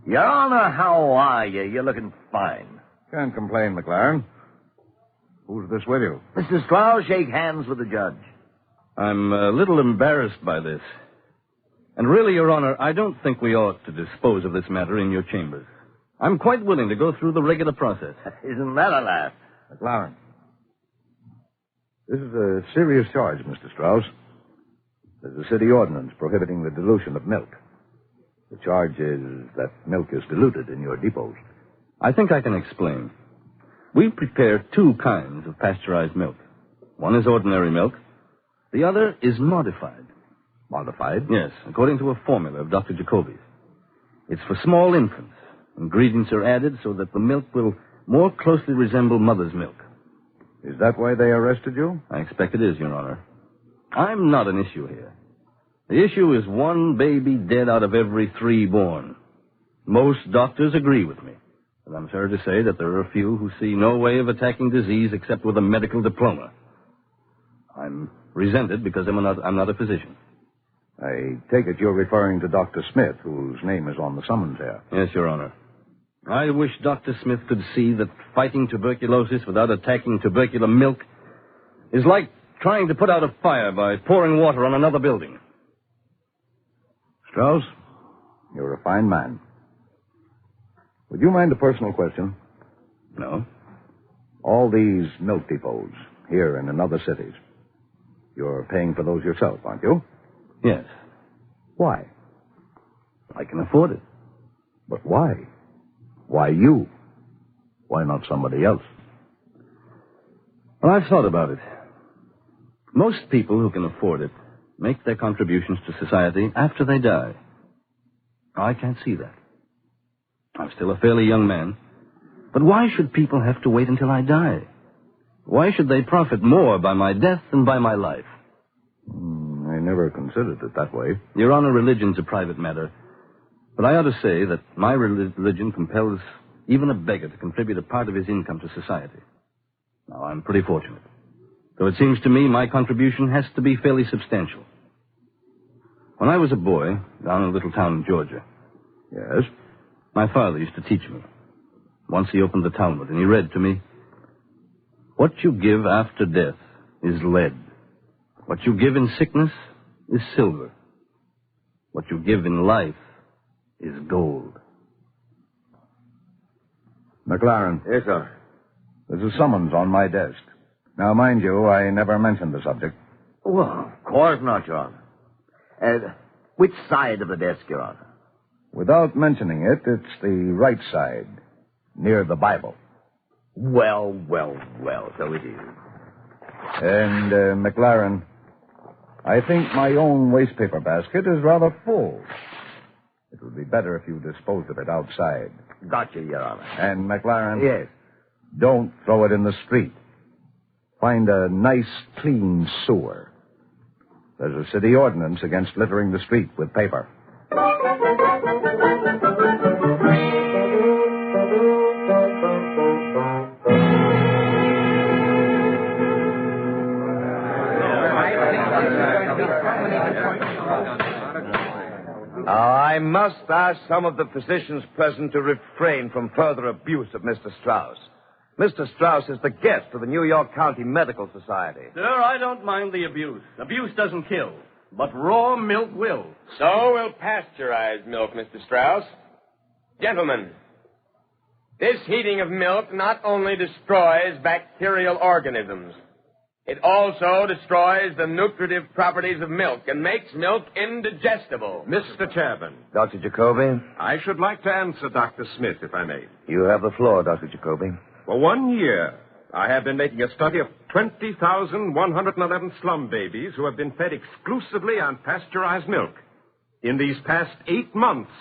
Your Honor, how are you? You're looking fine. Can't complain, McLaren. Who's this with you? Mr. Strauss, shake hands with the judge. I'm a little embarrassed by this. And really, Your Honor, I don't think we ought to dispose of this matter in your chambers. I'm quite willing to go through the regular process. Isn't that a laugh? McLaren. This is a serious charge, Mr. Strauss. There's a city ordinance prohibiting the dilution of milk. The charge is that milk is diluted in your depots. I think I can explain. We prepare 2 kinds of pasteurized milk. One is ordinary milk. The other is modified. Modified? Yes, according to a formula of Dr. Jacoby's. It's for small infants. Ingredients are added so that the milk will more closely resemble mother's milk. Is that why they arrested you? I expect it is, Your Honor. I'm not an issue here. The issue is 1 baby dead out of every 3 born. Most doctors agree with me. But I'm sorry to say that there are a few who see no way of attacking disease except with a medical diploma. I'm resented because I'm not a physician. I take it you're referring to Dr. Smith, whose name is on the summons here. Yes, Your Honor. I wish Dr. Smith could see that fighting tuberculosis without attacking tubercular milk is like trying to put out a fire by pouring water on another building. Strauss, you're a fine man. Would you mind a personal question? No. All these milk depots here and in other cities, you're paying for those yourself, aren't you? Yes. Why? I can afford it. But why? Why you? Why not somebody else? Well, I've thought about it. Most people who can afford it make their contributions to society after they die. I can't see that. I'm still a fairly young man. But why should people have to wait until I die? Why should they profit more by my death than by my life? I never considered it that way. Your Honor, religion's a private matter. But I ought to say that my religion compels even a beggar to contribute a part of his income to society. Now, I'm pretty fortunate. Though it seems to me my contribution has to be fairly substantial. When I was a boy, down in a little town in Georgia. Yes? My father used to teach me. Once he opened the Talmud and he read to me, "What you give after death is lead. What you give in sickness is silver. What you give in life is gold." McLaren. Yes, sir. There's a summons on my desk. Now, mind you, I never mentioned the subject. Well, of course not, Your Honor. Which side of the desk, Your Honor? Without mentioning it, it's the right side, near the Bible. Well, so it is. And, McLaren, I think my own wastepaper basket is rather full. It would be better if you disposed of it outside. Gotcha, Your Honor. And, McLaren? Yes. Don't throw it in the street. Find a nice, clean sewer. There's a city ordinance against littering the street with paper. I must ask some of the physicians present to refrain from further abuse of Mr. Strauss. Mr. Strauss is the guest of the New York County Medical Society. Sir, I don't mind the abuse. Abuse doesn't kill, but raw milk will. So will pasteurized milk, Mr. Strauss. Gentlemen, this heating of milk not only destroys bacterial organisms, it also destroys the nutritive properties of milk and makes milk indigestible. Mr. Chairman. Dr. Jacoby? I should like to answer Dr. Smith, if I may. You have the floor, Dr. Jacoby. For 1 year, I have been making a study of 20,111 slum babies who have been fed exclusively on pasteurized milk. In these past 8 months,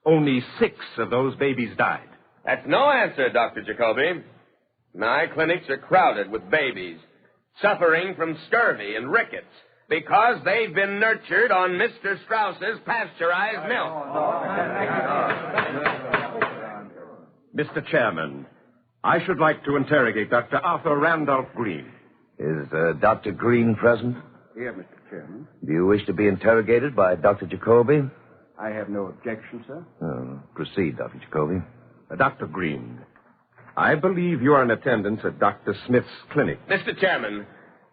only 6 of those babies died. That's no answer, Dr. Jacoby. My clinics are crowded with babies suffering from scurvy and rickets because they've been nurtured on Mr. Strauss's pasteurized milk. Mr. Chairman, I should like to interrogate Dr. Arthur Randolph Green. Is Dr. Green present? Here, Mr. Chairman. Do you wish to be interrogated by Dr. Jacoby? I have no objection, sir. Proceed, Dr. Jacoby. Dr. Green, I believe you are in attendance at Dr. Smith's clinic. Mr. Chairman,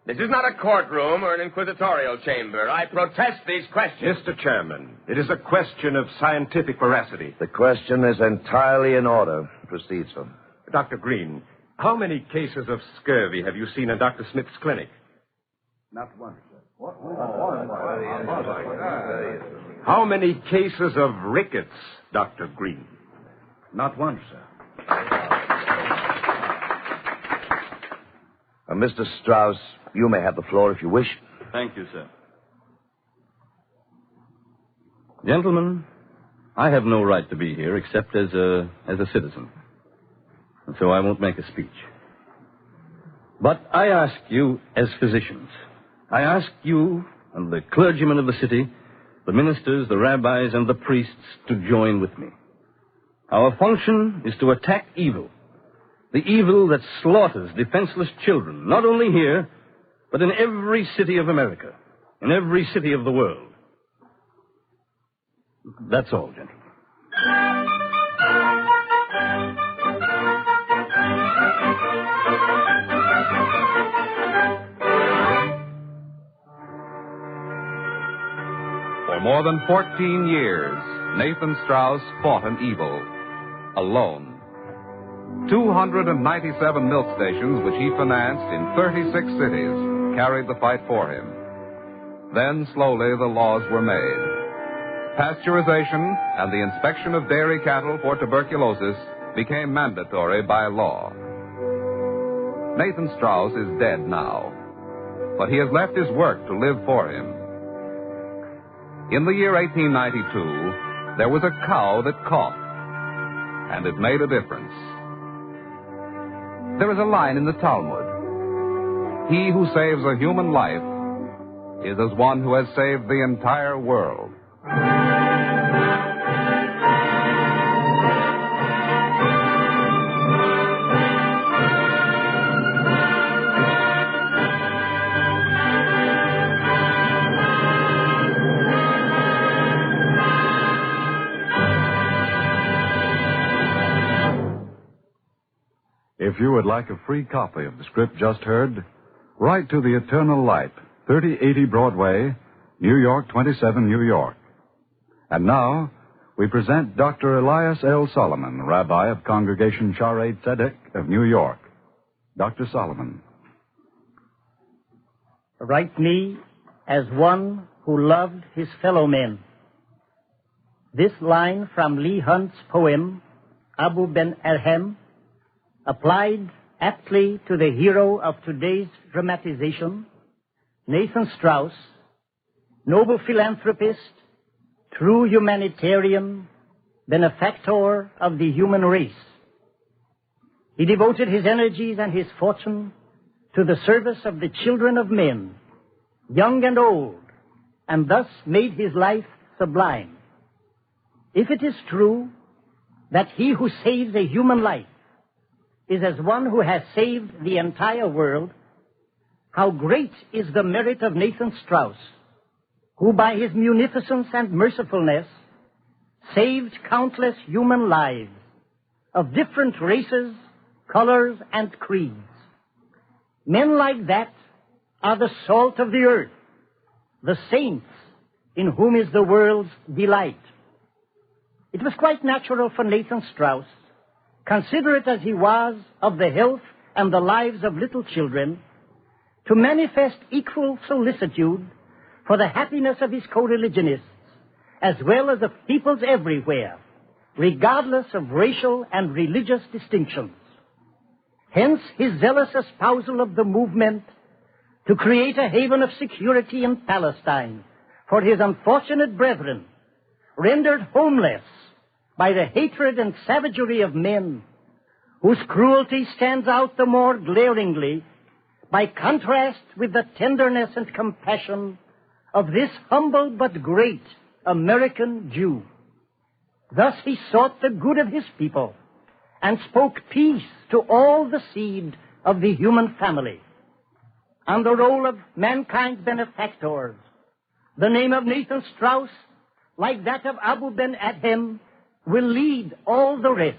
this is not a courtroom or an inquisitorial chamber. I protest these questions. Mr. Chairman, it is a question of scientific veracity. The question is entirely in order. Proceed, sir. Dr. Green, how many cases of scurvy have you seen in Dr. Smith's clinic? Not one, sir. How many cases of rickets, Dr. Green? Not one, sir. Mr. Strauss, you may have the floor if you wish. Thank you, sir. Gentlemen, I have no right to be here except as a citizen. And so I won't make a speech. But I ask you as physicians, I ask you and the clergymen of the city, the ministers, the rabbis, and the priests to join with me. Our function is to attack evil. The evil that slaughters defenseless children, not only here, but in every city of America, in every city of the world. That's all, gentlemen. For more than 14 years, Nathan Strauss fought an evil, alone. 297 milk stations, which he financed in 36 cities, carried the fight for him. Then, slowly, the laws were made. Pasteurization and the inspection of dairy cattle for tuberculosis became mandatory by law. Nathan Strauss is dead now, but he has left his work to live for him. In the year 1892, there was a cow that coughed, and it made a difference. There is a line in the Talmud. He who saves a human life is as one who has saved the entire world. If you would like a free copy of the script just heard, write to The Eternal Light, 3080 Broadway, New York, 27, New York. And now, we present Dr. Elias L. Solomon, Rabbi of Congregation Shaarei Tzedek of New York. Dr. Solomon. Write me as one who loved his fellow men. This line from Leigh Hunt's poem, Abu Ben Erhem, applied aptly to the hero of today's dramatization, Nathan Strauss, noble philanthropist, true humanitarian, benefactor of the human race. He devoted his energies and his fortune to the service of the children of men, young and old, and thus made his life sublime. If it is true that he who saves a human life is as one who has saved the entire world, how great is the merit of Nathan Strauss, who by his munificence and mercifulness saved countless human lives of different races, colors, and creeds. Men like that are the salt of the earth, the saints in whom is the world's delight. It was quite natural for Nathan Strauss, considerate as he was of the health and the lives of little children, to manifest equal solicitude for the happiness of his co-religionists, as well as of peoples everywhere, regardless of racial and religious distinctions. Hence his zealous espousal of the movement to create a haven of security in Palestine for his unfortunate brethren, rendered homeless by the hatred and savagery of men, whose cruelty stands out the more glaringly by contrast with the tenderness and compassion of this humble but great American Jew. Thus he sought the good of his people and spoke peace to all the seed of the human family. On the roll of mankind's benefactors, the name of Nathan Strauss, like that of Abu Ben Adhem, will lead all the rest.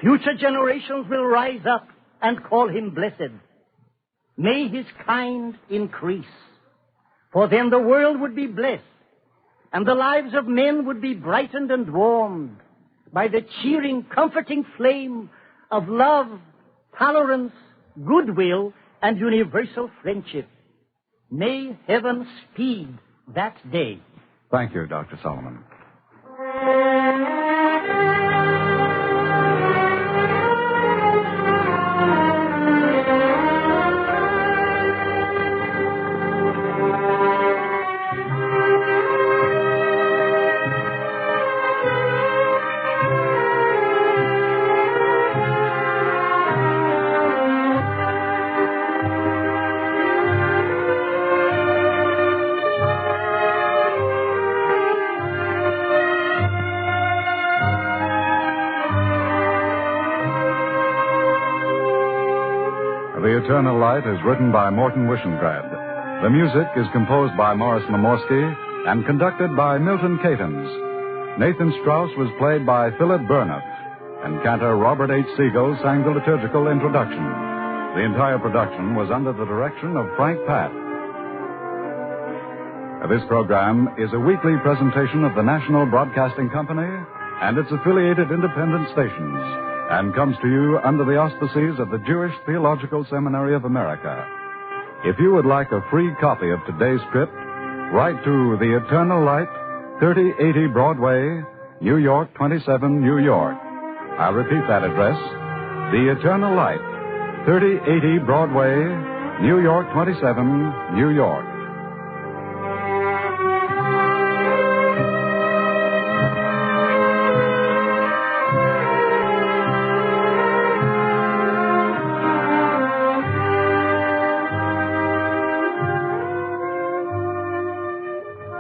Future generations will rise up and call him blessed. May his kind increase, for then the world would be blessed, and the lives of men would be brightened and warmed by the cheering, comforting flame of love, tolerance, goodwill, and universal friendship. May heaven speed that day. Thank you, Dr. Solomon. The Eternal Light is written by Morton Wishengrad. The music is composed by Morris Mamorsky and conducted by Milton Catons. Nathan Strauss was played by Philip Burnoff, and cantor Robert H. Siegel sang the liturgical introduction. The entire production was under the direction of Frank Patt. This program is a weekly presentation of the National Broadcasting Company and its affiliated independent stations, and comes to you under the auspices of the Jewish Theological Seminary of America. If you would like a free copy of today's script, write to The Eternal Light, 3080 Broadway, New York 27, New York. I'll repeat that address. The Eternal Light, 3080 Broadway, New York 27, New York.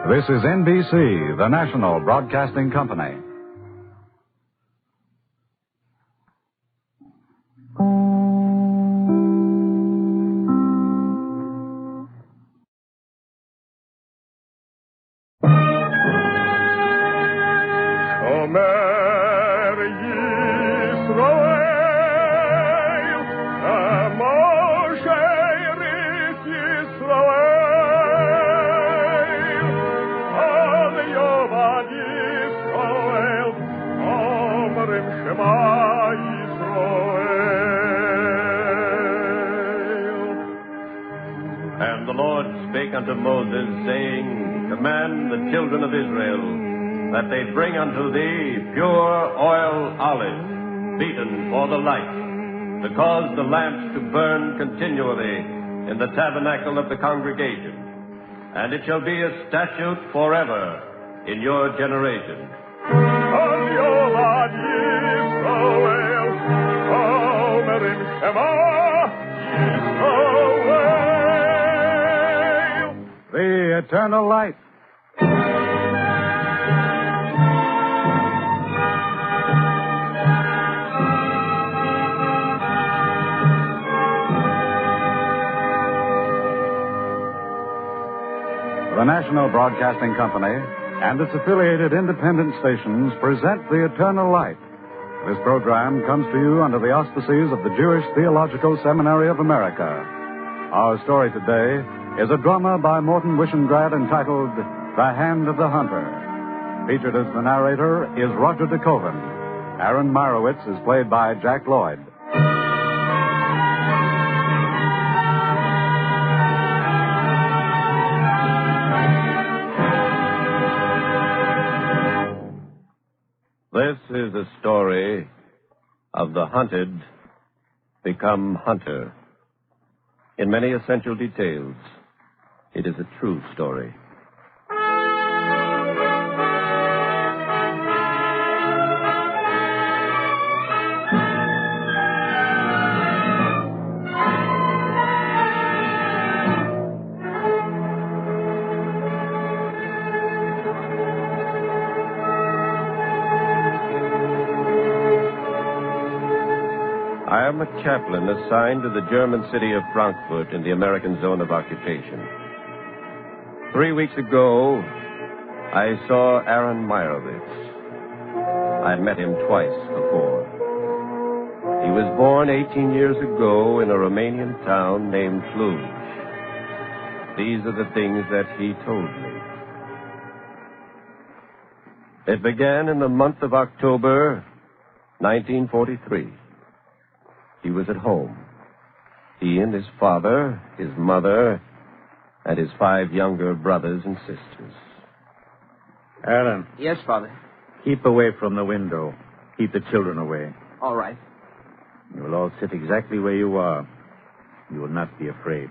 This is NBC, the National Broadcasting Company. And the Lord spake unto Moses, saying, Command the children of Israel that they bring unto thee pure oil olives, beaten for the light, to cause the lamps to burn continually in the tabernacle of the congregation. and it shall be a statute forever in your generation. The Eternal Light. The National Broadcasting Company and its affiliated independent stations present The Eternal Light. This program comes to you under the auspices of the Jewish Theological Seminary of America. Our story today is a drama by Morton Wishengrad entitled The Hand of the Hunter. Featured as the narrator is Roger DeKoven. Aaron Meyerowitz is played by Jack Lloyd. This is a story of the hunted become hunter. In many essential details, it is a true story. I am a chaplain assigned to the German city of Frankfurt in the American zone of occupation. 3 weeks ago, I saw Aaron Meyerowitz. I'd met him twice before. He was born 18 years ago in a Romanian town named Cluj. These are the things that he told me. It began in the month of October, 1943. He was at home. He and his father, his mother, and his 5 younger brothers and sisters. Aaron. Yes, Father. Keep away from the window. Keep the children away. All right. You will all sit exactly where you are. You will not be afraid.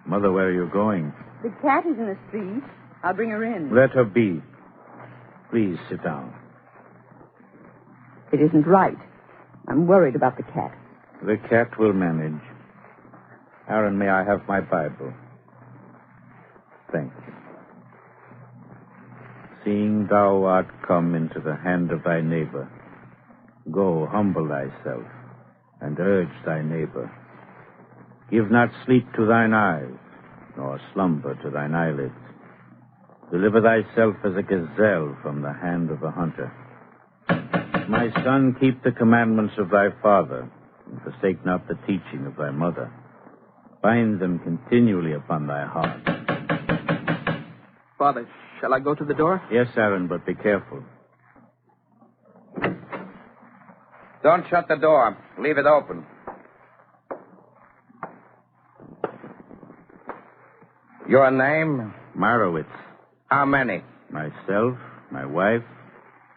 Mother, where are you going? The cat is in the street. I'll bring her in. Let her be. Please sit down. It isn't right. I'm worried about the cat. The cat will manage. Aaron, may I have my Bible? Thank you. Seeing thou art come into the hand of thy neighbor, go humble thyself and urge thy neighbor. Give not sleep to thine eyes, nor slumber to thine eyelids. Deliver thyself as a gazelle from the hand of a hunter. My son, keep the commandments of thy father, and forsake not the teaching of thy mother. Bind them continually upon thy heart. Father, shall I go to the door? Yes, Aaron, but be careful. Don't shut the door. Leave it open. Your name? Meyerowitz. How many? Myself, my wife,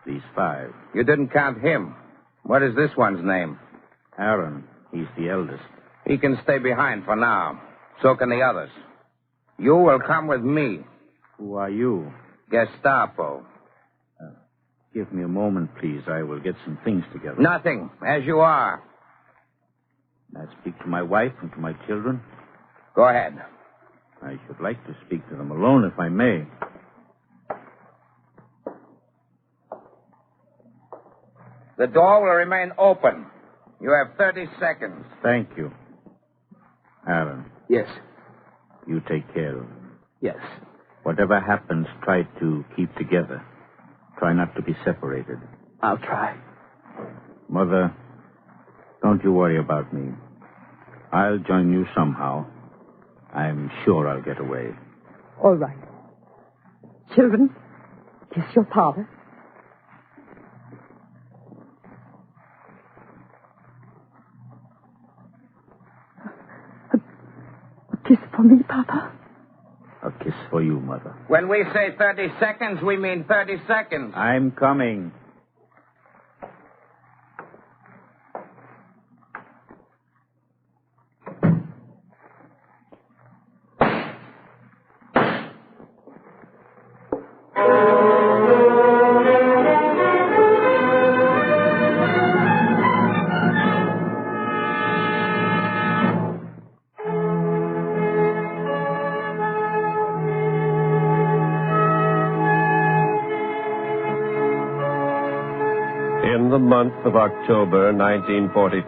these 5. You didn't count him. What is this one's name? Aaron. He's the eldest. He can stay behind for now. So can the others. You will come with me. Who are you? Gestapo. Give me a moment, please. I will get some things together. Nothing. As you are. May I speak to my wife and to my children? Go ahead. I should like to speak to them alone, if I may. The door will remain open. You have 30 seconds. Thank you. Aaron. Yes. You take care of them. Yes. Whatever happens, try to keep together. Try not to be separated. I'll try. Mother, don't you worry about me. I'll join you somehow. I'm sure I'll get away. All right. Children, kiss your father. A kiss for me, Papa. A kiss for you, Mother. When we say 30 seconds, we mean 30 seconds. I'm coming. the month of October 1943,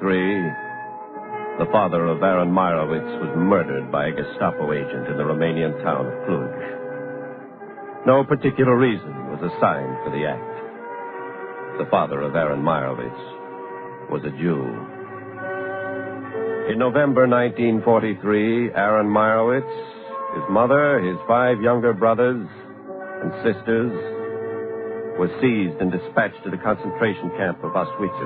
the father of Aaron Meyerowitz was murdered by a Gestapo agent in the Romanian town of Cluj. No particular reason was assigned for the act. The father of Aaron Meyerowitz was a Jew. In November 1943, Aaron Meyerowitz, his mother, his 5 younger brothers and sisters were seized and dispatched to the concentration camp of Auschwitz.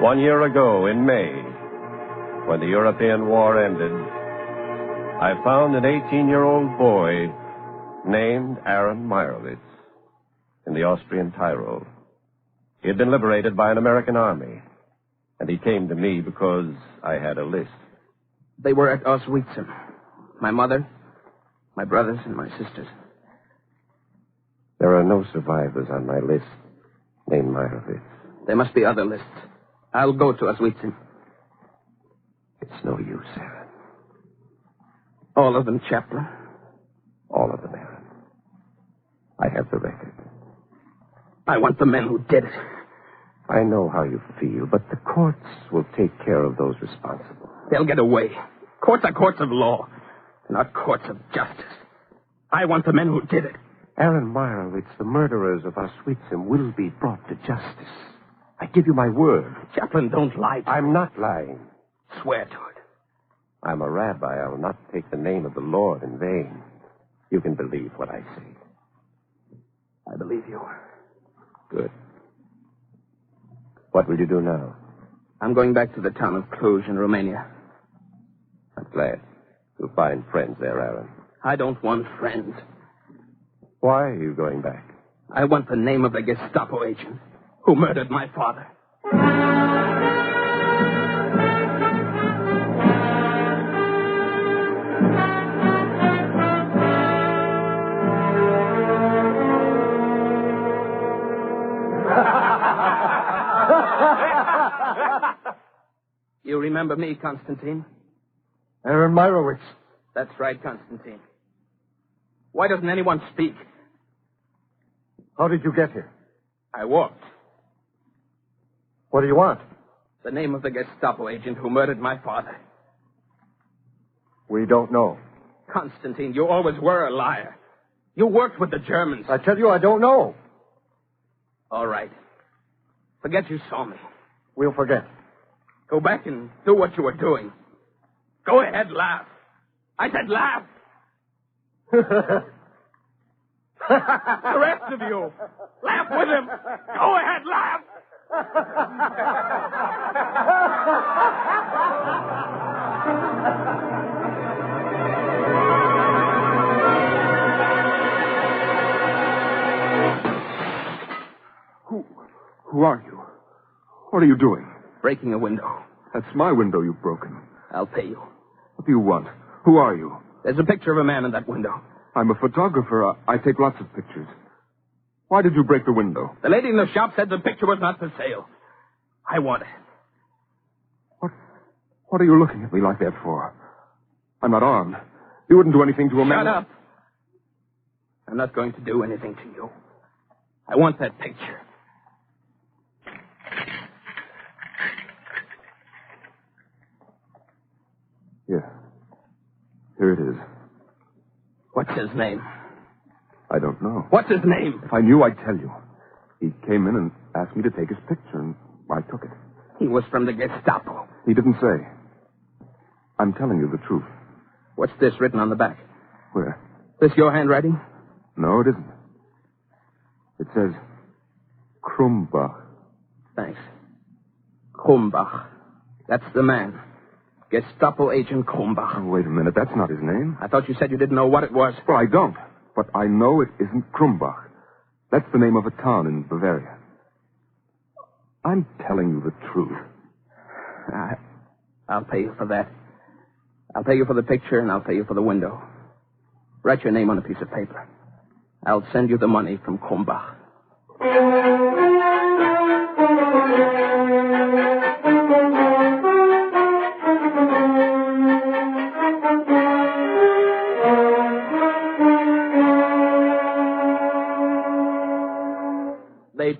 One year ago, in May, when the European war ended, I found an 18-year-old boy named Aaron Meyerowitz in the Austrian Tyrol. He had been liberated by an American army, and he came to me because I had a list. They were at Auschwitz. My mother, my brothers, and my sisters. There are no survivors on my list named Meyerowitz. There must be other lists. I'll go to Auschwitz. It's no use, Aaron. All of them, Chaplain? All of them, Aaron. I have the record. I want the men who did it. I know how you feel, but the courts will take care of those responsible. They'll get away. Courts are courts of law, not courts of justice. I want the men who did it. Aaron Meyerowitz, the murderers of Auschwitz will be brought to justice. I give you my word. Chaplain, don't lie to me. I'm not lying. Swear to it. I'm a rabbi. I will not take the name of the Lord in vain. You can believe what I say. I believe you. Good. What will you do now? I'm going back to the town of Cluj in Romania. I'm glad. You'll find friends there, Aaron. I don't want friends. Why are you going back? I want the name of the Gestapo agent who murdered my father. You remember me, Constantine? Aaron Meyerowitz. That's right, Constantine. Why doesn't anyone speak? How did you get here? I walked. What do you want? The name of the Gestapo agent who murdered my father. We don't know. Constantine, you always were a liar. You worked with the Germans. I tell you, I don't know. All right. Forget you saw me. We'll forget. Go back and do what you were doing. Go ahead, laugh. I said laugh. The rest of you, laugh with him. Go ahead, laugh. Who are you? What are you doing? Breaking a window. That's my window you've broken. I'll pay you. What do you want? Who are you? There's a picture of a man in that window. I'm a photographer. I take lots of pictures. Why did you break the window? The lady in the shop said the picture was not for sale. I want it. What are you looking at me like that for? I'm not armed. You wouldn't do anything to a man. Shut up. I'm not going to do anything to you. I want that picture. Here it is. What's his name? I don't know. What's his name? If I knew, I'd tell you. He came in and asked me to take his picture, and I took it. He was from the Gestapo. He didn't say. I'm telling you the truth. What's this written on the back? Where? This your handwriting? No, it isn't. It says, Krumbach. Thanks. Krumbach. That's the man. Gestapo agent Krumbach. Oh, wait a minute. That's not his name. I thought you said you didn't know what it was. Well, I don't. But I know it isn't Krumbach. That's the name of a town in Bavaria. I'm telling you the truth. I'll pay you for that. I'll pay you for the picture, and I'll pay you for the window. Write your name on a piece of paper. I'll send you the money from Krumbach. They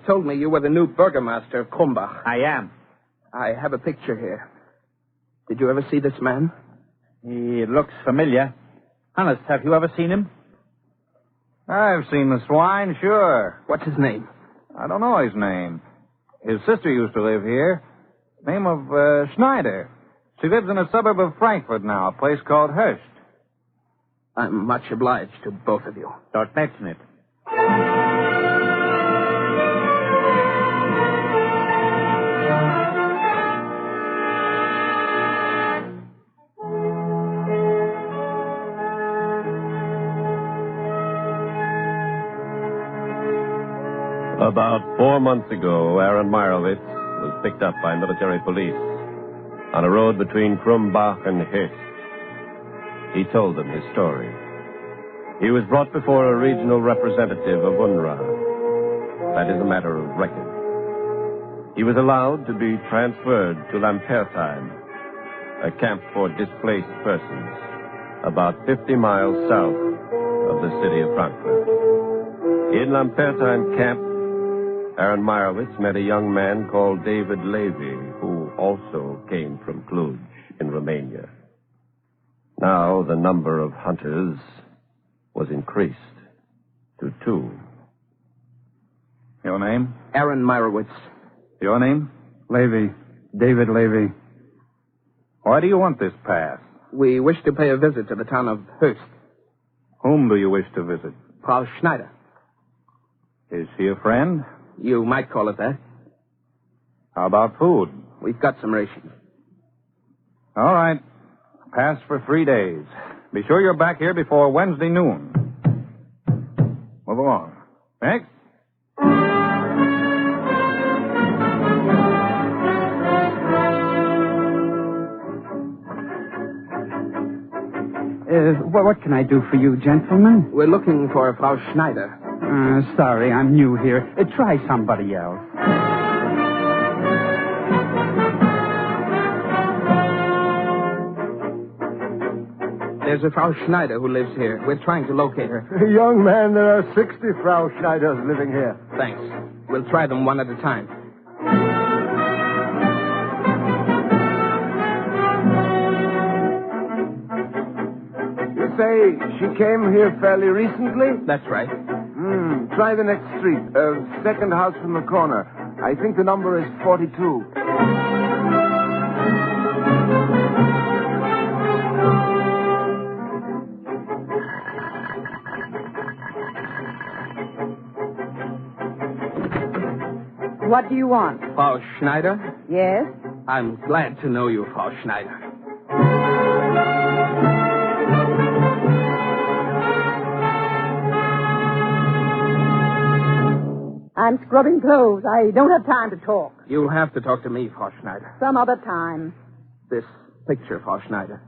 told me you were the new burgomaster of Krumbach. I am. I have a picture here. Did you ever see this man? He looks familiar. Honest, have you ever seen him? I've seen the swine, sure. What's his name? I don't know his name. His sister used to live here. Name of Schneider. She lives in a suburb of Frankfurt now, a place called Hurst. I'm much obliged to both of you. Don't mention it. About 4 months ago, Aaron Meyerowitz was picked up by military police on a road between Krumbach and Hest. He told them his story. He was brought before a regional representative of UNRWA. That is a matter of record. He was allowed to be transferred to Lampertheim, a camp for displaced persons, about 50 miles south of the city of Frankfurt. In Lampertheim camp, Aaron Meyerowitz met a young man called David Levy, who also came from Cluj in Romania. Now the number of hunters was increased to 2. Your name? Aaron Meyerowitz. Your name? Levy. David Levy. Why do you want this pass? We wish to pay a visit to the town of Hurst. Whom do you wish to visit? Frau Schneider. Is she a friend? You might call it that. How about food? We've got some rations. All right. Pass for 3 days. Be sure you're back here before Wednesday noon. Move along. Next. What can I do for you, gentlemen? We're looking for Frau Schneider. Sorry, I'm new here. Try somebody else. There's a Frau Schneider who lives here. We're trying to locate her. Young man, there are 60 Frau Schneiders living here. Thanks. We'll try them one at a time. You say she came here fairly recently? That's right. Try the next street. Second house from the corner. I think the number is 42. What do you want? Frau Schneider? Yes? I'm glad to know you, Frau Schneider. I'm scrubbing clothes. I don't have time to talk. You'll have to talk to me, Frau Schneider. Some other time. This picture, Frau Schneider.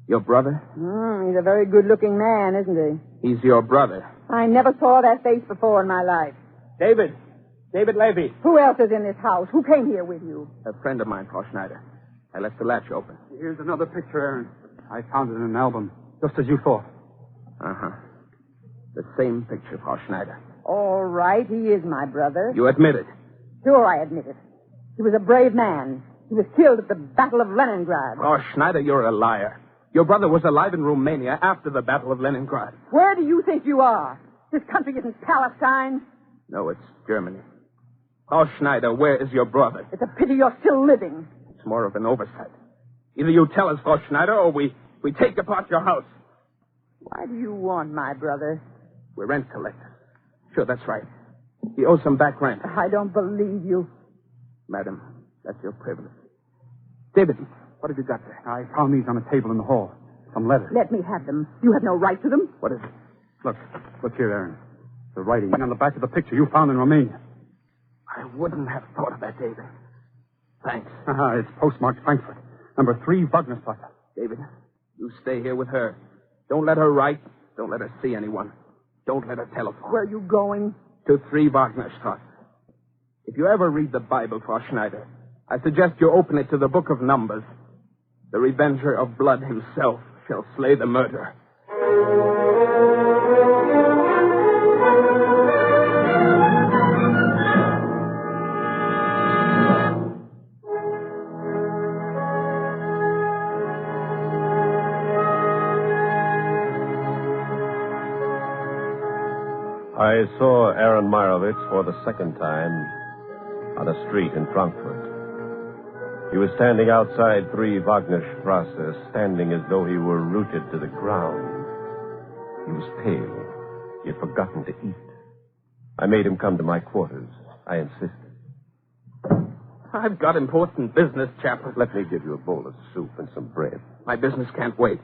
Your brother? He's a very good-looking man, isn't he? He's your brother. I never saw that face before in my life. David Levy. Who else is in this house? Who came here with you? A friend of mine, Frau Schneider. I left the latch open. Here's another picture, Aaron. I found it in an album, just as you thought. Uh-huh. The same picture, Frau Schneider. All right, he is my brother. You admit it? Sure, I admit it. He was a brave man. He was killed at the Battle of Leningrad. Frau Schneider, you're a liar. Your brother was alive in Romania after the Battle of Leningrad. Where do you think you are? This country isn't Palestine. No, it's Germany. Frau Schneider, where is your brother? It's a pity you're still living. It's more of an oversight. Either you tell us, Frau Schneider, or we take apart your house. Why do you want my brother? We're rent collectors. Sure, that's right. He owes some back rent. I don't believe you. Madam, that's your privilege. David, what have you got there? I found these on a table in the hall. Some letters. Let me have them. You have no right to them. What is it? Look here, Aaron. The writing on the back of the picture you found in Romania. I wouldn't have thought of that, David. Thanks. It's postmarked Frankfurt. Number 3, Wagnerstrasse. David, you stay here with her. Don't let her write. Don't let her see anyone. Don't let her telephone. Where are you going? to 3 Wagnerstrasse. If you ever read the Bible, Frau Schneider, I suggest you open it to the book of Numbers. The revenger of blood himself shall slay the murderer. I saw Aaron Meyerowitz for the second time on a street in Frankfurt. He was standing outside 3 Wagnerstrasse, standing as though he were rooted to the ground. He was pale. He had forgotten to eat. I made him come to my quarters. I insisted. I've got important business, Chaplain. Let me give you a bowl of soup and some bread. My business can't wait.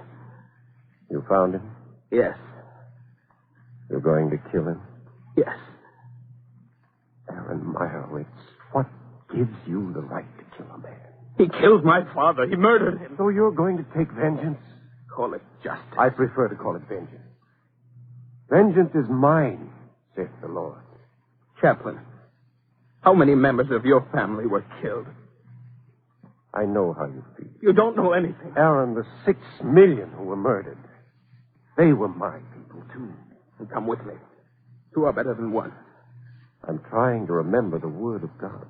You found him? Yes. You're going to kill him? Yes. Aaron Meyerowitz, what gives you the right to kill a man? He killed my father. He murdered him. So you're going to take vengeance? Call it justice. I prefer to call it vengeance. Vengeance is mine, saith the Lord. Chaplain, how many members of your family were killed? I know how you feel. You don't know anything. Aaron, the 6 million who were murdered, they were my people, too. And come with me. 2 are better than 1. I'm trying to remember the word of God.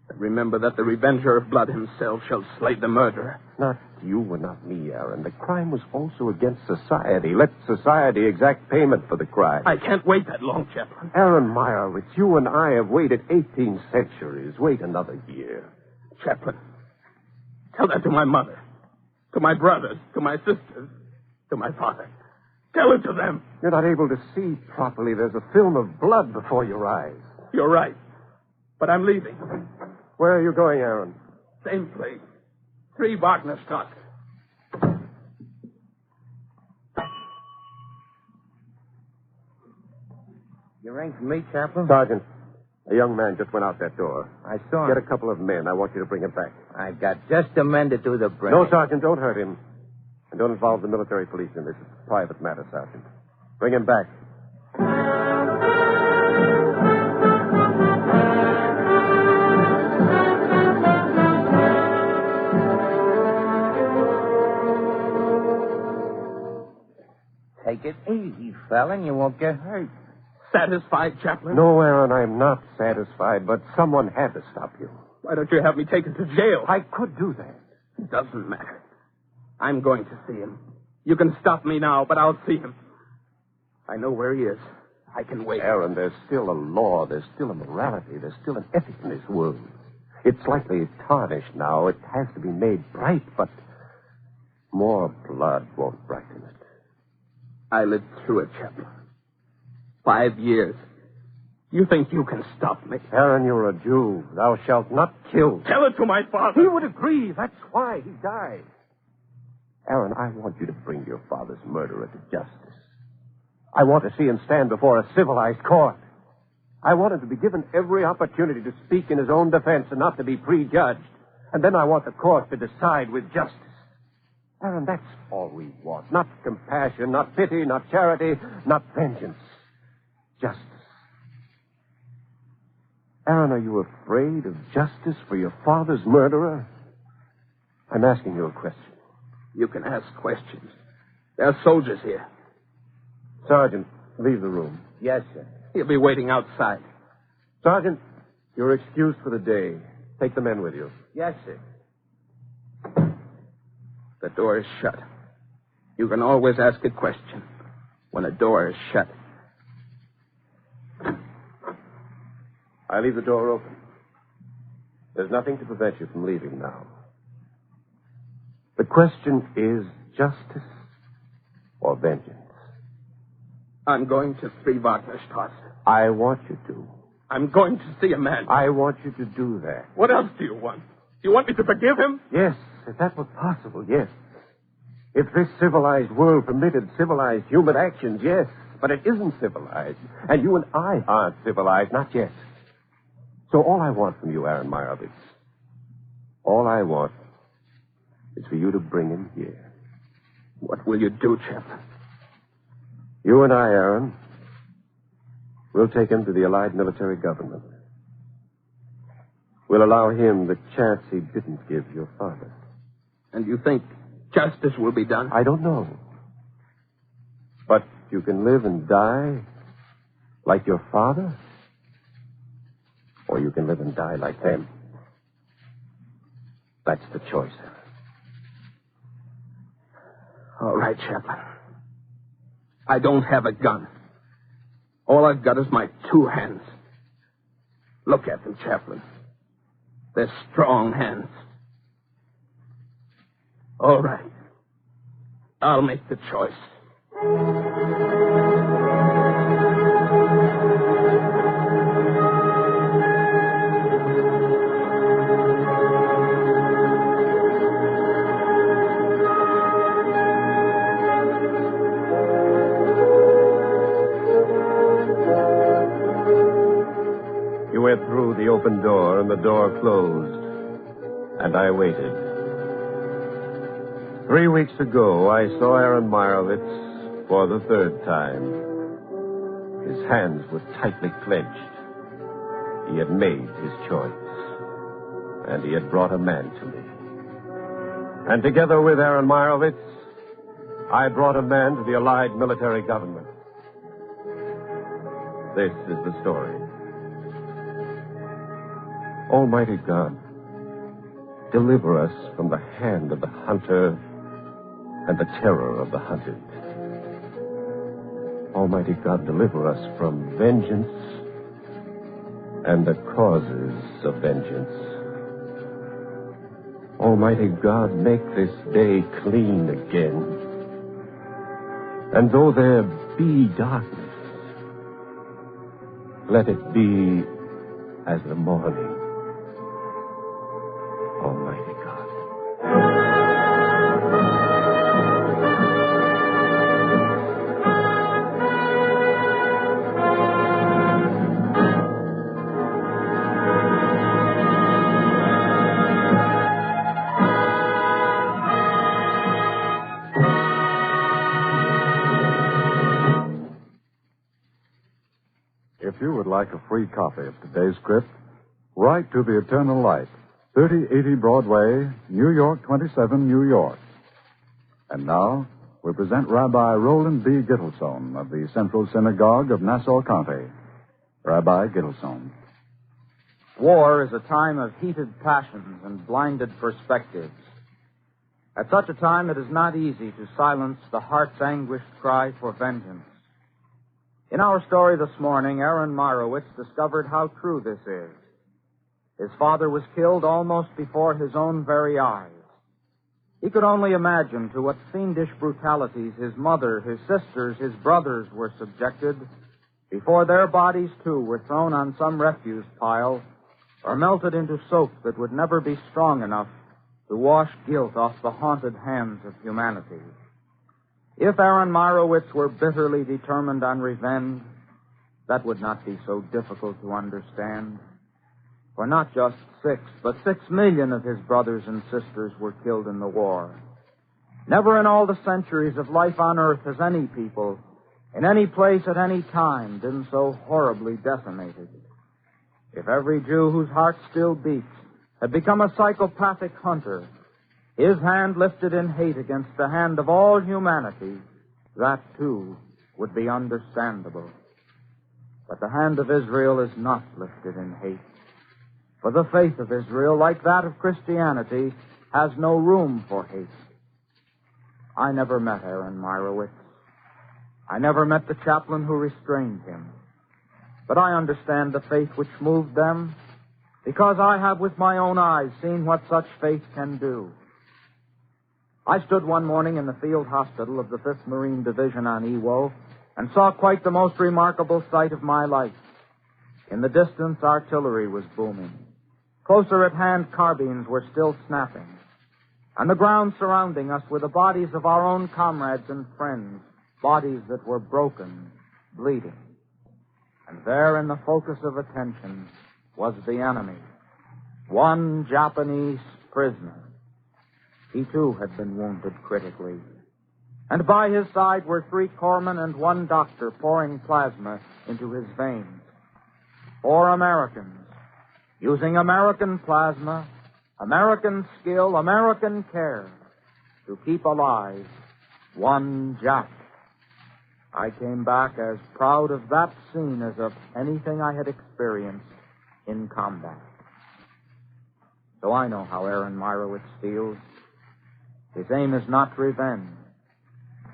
And remember that the revenger of blood himself shall slay the murderer. Not you and not me, Aaron. The crime was also against society. Let society exact payment for the crime. I can't wait that long, Chaplain. Aaron Meyerowitz, you and I have waited 18 centuries. Wait another year. Chaplain, tell that to my mother, to my brothers, to my sisters, to my father. Tell it to them. You're not able to see properly. There's a film of blood before your eyes. You're right. But I'm leaving. Where are you going, Aaron? Same place. 3 Wagnerstrasse. You rang for me, Chaplain? Sergeant, a young man just went out that door. I saw him. Get a couple of men. I want you to bring him back. I've got just the men to do the bringing. No, Sergeant, don't hurt him. And don't involve the military police in this. It's a private matter, Sergeant. Bring him back. Take it easy, fella, and you won't get hurt. Satisfied, Chaplain? No, Aaron, I'm not satisfied, but someone had to stop you. Why don't you have me taken to jail? I could do that. It doesn't matter. I'm going to see him. You can stop me now, but I'll see him. I know where he is. I can wait. Aaron, there's still a law. There's still a morality. There's still an ethic in this world. It's slightly tarnished now. It has to be made bright, but more blood won't brighten it. I lived through it, Chaplain. 5 years. You think you can stop me? Aaron, you're a Jew. Thou shalt not kill. Tell it to my father. He would agree. That's why he died. Aaron, I want you to bring your father's murderer to justice. I want to see him stand before a civilized court. I want him to be given every opportunity to speak in his own defense and not to be prejudged. And then I want the court to decide with justice. Aaron, that's all we want. Not compassion, not pity, not charity, not vengeance. Justice. Aaron, are you afraid of justice for your father's murderer? I'm asking you a question. You can ask questions. There are soldiers here. Sergeant, leave the room. Yes, sir. He'll be waiting outside. Sergeant, you're excused for the day. Take the men with you. Yes, sir. The door is shut. You can always ask a question when a door is shut. I leave the door open. There's nothing to prevent you from leaving now. The question is justice or vengeance? I'm going to 3 Wagnerstrasse. I want you to. I'm going to see a man. I want you to do that. What else do you want? Do you want me to forgive him? Yes, if that were possible, yes. If this civilized world permitted civilized human actions, yes. But it isn't civilized. And you and I aren't civilized, not yet. So all I want from you, Aaron Meyerowitz, all I want is for you to bring him here. What will you do, Chaplain? You and I, Aaron, We'll take him to the Allied military government. We'll allow him the chance he didn't give your father. And you think justice will be done? I don't know. But you can live and die like your father, or you can live and die like them. That's the choice. All right, Chaplain. I don't have a gun. All I've got is my 2 hands. Look at them, Chaplain. They're strong hands. All right. I'll make the choice. You went through the open door, and the door closed, and I waited. 3 weeks ago, I saw Aaron Meyerowitz for the 3rd time. His hands were tightly clenched. He had made his choice, and he had brought a man to me. And together with Aaron Meyerowitz, I brought a man to the Allied military government. This is the story. Almighty God, deliver us from the hand of the hunter and the terror of the hunted. Almighty God, deliver us from vengeance and the causes of vengeance. Almighty God, make this day clean again. And though there be darkness, let it be as the morning. Almighty God. If you would like a free copy of today's script, write to the Eternal Light, 3080 Broadway, New York 27, New York. And now, we present Rabbi Roland B. Gittleson of the Central Synagogue of Nassau County. Rabbi Gittleson. War is a time of heated passions and blinded perspectives. At such a time, it is not easy to silence the heart's anguished cry for vengeance. In our story this morning, Aaron Meyerowitz discovered how true this is. His father was killed almost before his own very eyes. He could only imagine to what fiendish brutalities his mother, his sisters, his brothers were subjected before their bodies, too, were thrown on some refuse pile or melted into soap that would never be strong enough to wash guilt off the haunted hands of humanity. If Aaron Meyerowitz were bitterly determined on revenge, that would not be so difficult to understand. For not just 6, but 6 million of his brothers and sisters were killed in the war. Never in all the centuries of life on earth has any people, in any place at any time, been so horribly decimated. If every Jew whose heart still beats had become a psychopathic hunter, his hand lifted in hate against the hand of all humanity, that, too, would be understandable. But the hand of Israel is not lifted in hate. For the faith of Israel, like that of Christianity, has no room for hate. I never met Aaron Meyerowitz. I never met the chaplain who restrained him. But I understand the faith which moved them, because I have with my own eyes seen what such faith can do. I stood one morning in the field hospital of the 5th Marine Division on Iwo and saw quite the most remarkable sight of my life. In the distance, artillery was booming. Closer at hand, carbines were still snapping. On the ground surrounding us were the bodies of our own comrades and friends, bodies that were broken, bleeding. And there in the focus of attention was the enemy, one Japanese prisoner. He, too, had been wounded critically. And by his side were 3 corpsmen and 1 doctor pouring plasma into his veins. 4 Americans, using American plasma, American skill, American care, to keep alive 1 Jack. I came back as proud of that scene as of anything I had experienced in combat. So I know how Aaron Meyerowitz feels. His aim is not revenge.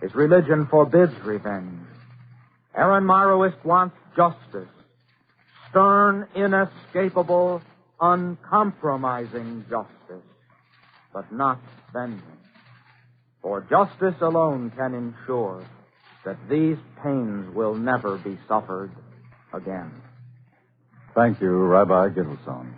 His religion forbids revenge. Aaron Meyerowitz wants justice. Stern, inescapable, uncompromising justice. But not vengeance. For justice alone can ensure that these pains will never be suffered again. Thank you, Rabbi Gittleson.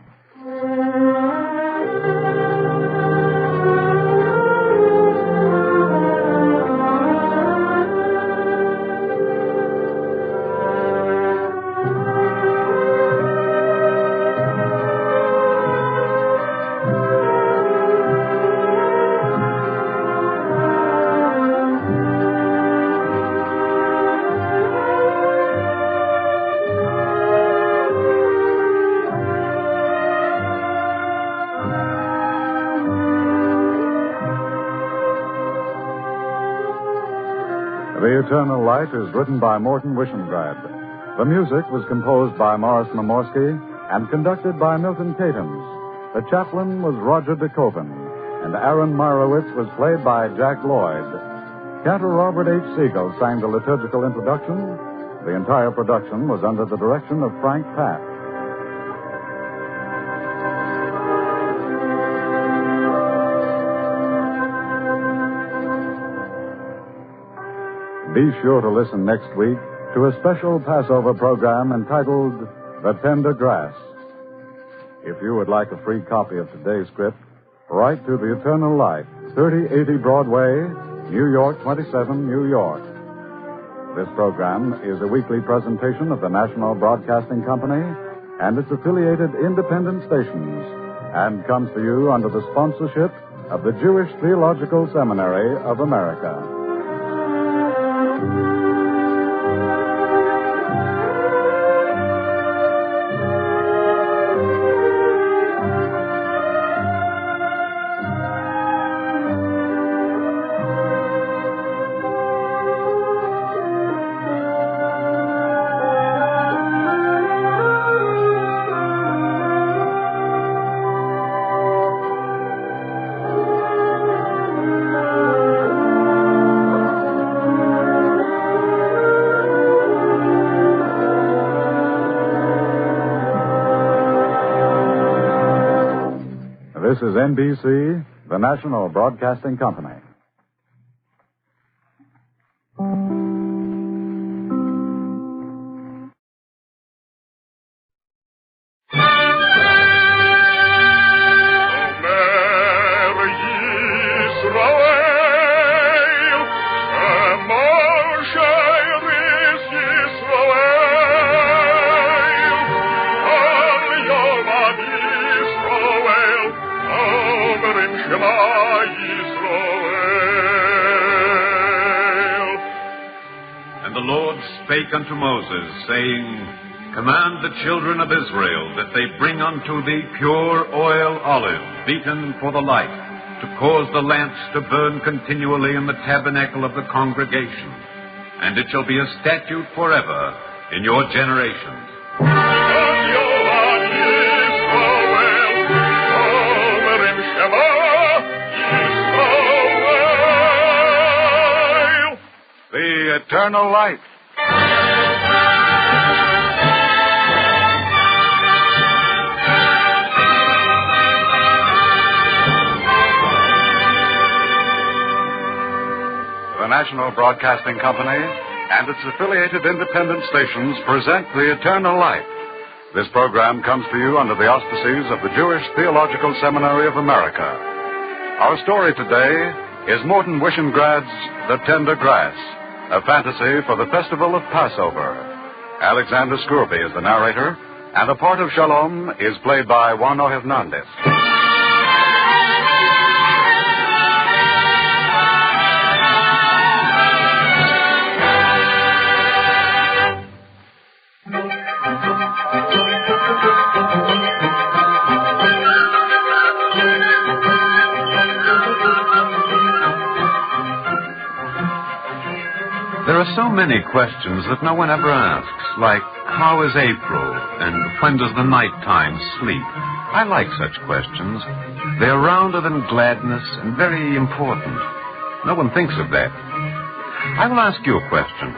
The Eternal Light is written by Morton Wishengrad. The music was composed by Morris Namorsky and conducted by Milton Catons. The chaplain was Roger DeKoven, and Aaron Meyerowitz was played by Jack Lloyd. Cantor Robert H. Siegel sang the liturgical introduction. The entire production was under the direction of Frank Papp. Be sure to listen next week to a special Passover program entitled The Tender Grass. If you would like a free copy of today's script, write to The Eternal Light, 3080 Broadway, New York 27, New York. This program is a weekly presentation of the National Broadcasting Company and its affiliated independent stations, and comes to you under the sponsorship of the Jewish Theological Seminary of America. This is NBC, the National Broadcasting Company. Spake unto Moses, saying, Command the children of Israel that they bring unto thee pure oil olive, beaten for the light, to cause the lamps to burn continually in the tabernacle of the congregation. And it shall be a statute forever in your generations. The Eternal Light. The National Broadcasting Company and its affiliated independent stations present The Eternal Light. This program comes to you under the auspices of the Jewish Theological Seminary of America. Our story today is Morton Wishengrad's The Tender Grass, a fantasy for the festival of Passover. Alexander Scurby is the narrator, and the part of Shalom is played by Juano Hernandez. There are so many questions that no one ever asks, like, how is April, and when does the nighttime sleep? I like such questions. They are rounder than gladness and very important. No one thinks of that. I will ask you a question.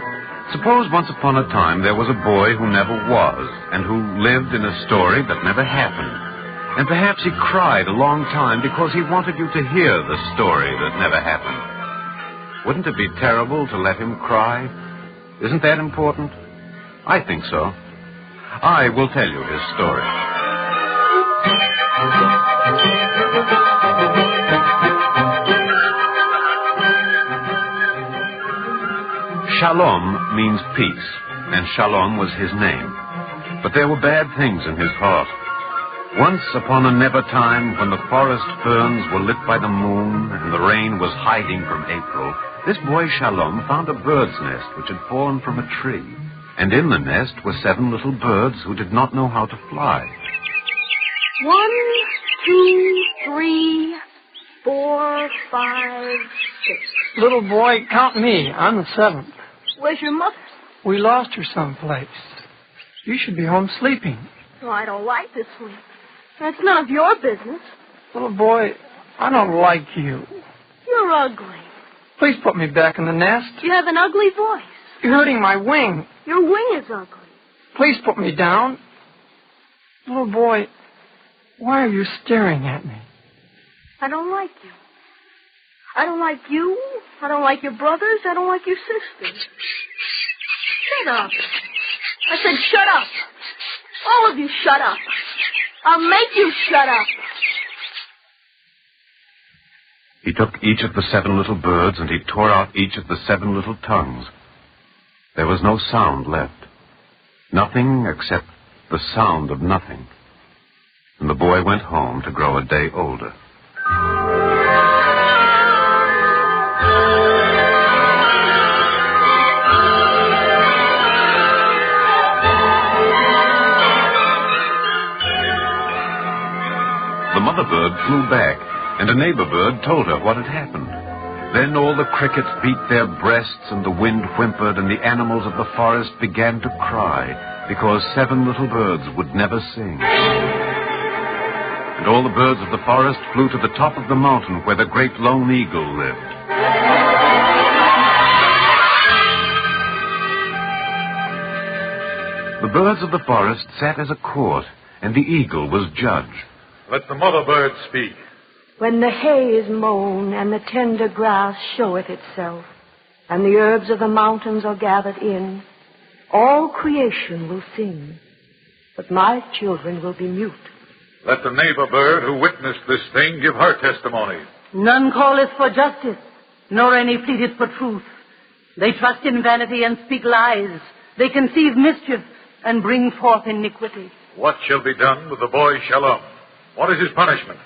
Suppose once upon a time there was a boy who never was, and who lived in a story that never happened. And perhaps he cried a long time because he wanted you to hear the story that never happened. Wouldn't it be terrible to let him cry? Isn't that important? I think so. I will tell you his story. Shalom means peace, and Shalom was his name. But there were bad things in his heart. Once upon a never time, when the forest ferns were lit by the moon and the rain was hiding from April, this boy Shalom found a bird's nest which had fallen from a tree. And in the nest were 7 little birds who did not know how to fly. 1, 2, 3, 4, 5, 6. Little boy, count me. I'm the 7th. Where's your mother? We lost her someplace. You should be home sleeping. Oh, I don't like this sleep. That's none of your business. Little boy, I don't like you. You're ugly. Please put me back in the nest. You have an ugly voice. You're hurting my wing. Your wing is ugly. Please put me down. Little boy, why are you staring at me? I don't like you. I don't like you. I don't like your brothers. I don't like your sisters. Shut up. I said shut up. All of you shut up. I'll make you shut up. He took each of the 7 little birds and he tore out each of the 7 little tongues. There was no sound left. Nothing except the sound of nothing. And the boy went home to grow a day older. The mother bird flew back, and a neighbor bird told her what had happened. Then all the crickets beat their breasts, and the wind whimpered, and the animals of the forest began to cry, because 7 little birds would never sing. And all the birds of the forest flew to the top of the mountain where the great lone eagle lived. The birds of the forest sat as a court, and the eagle was judge. Let the mother bird speak. When the hay is mown and the tender grass showeth itself, and the herbs of the mountains are gathered in, all creation will sing, but my children will be mute. Let the neighbor bird who witnessed this thing give her testimony. None calleth for justice, nor any pleadeth for truth. They trust in vanity and speak lies. They conceive mischief and bring forth iniquity. What shall be done with the boy Shalom? What is his punishment?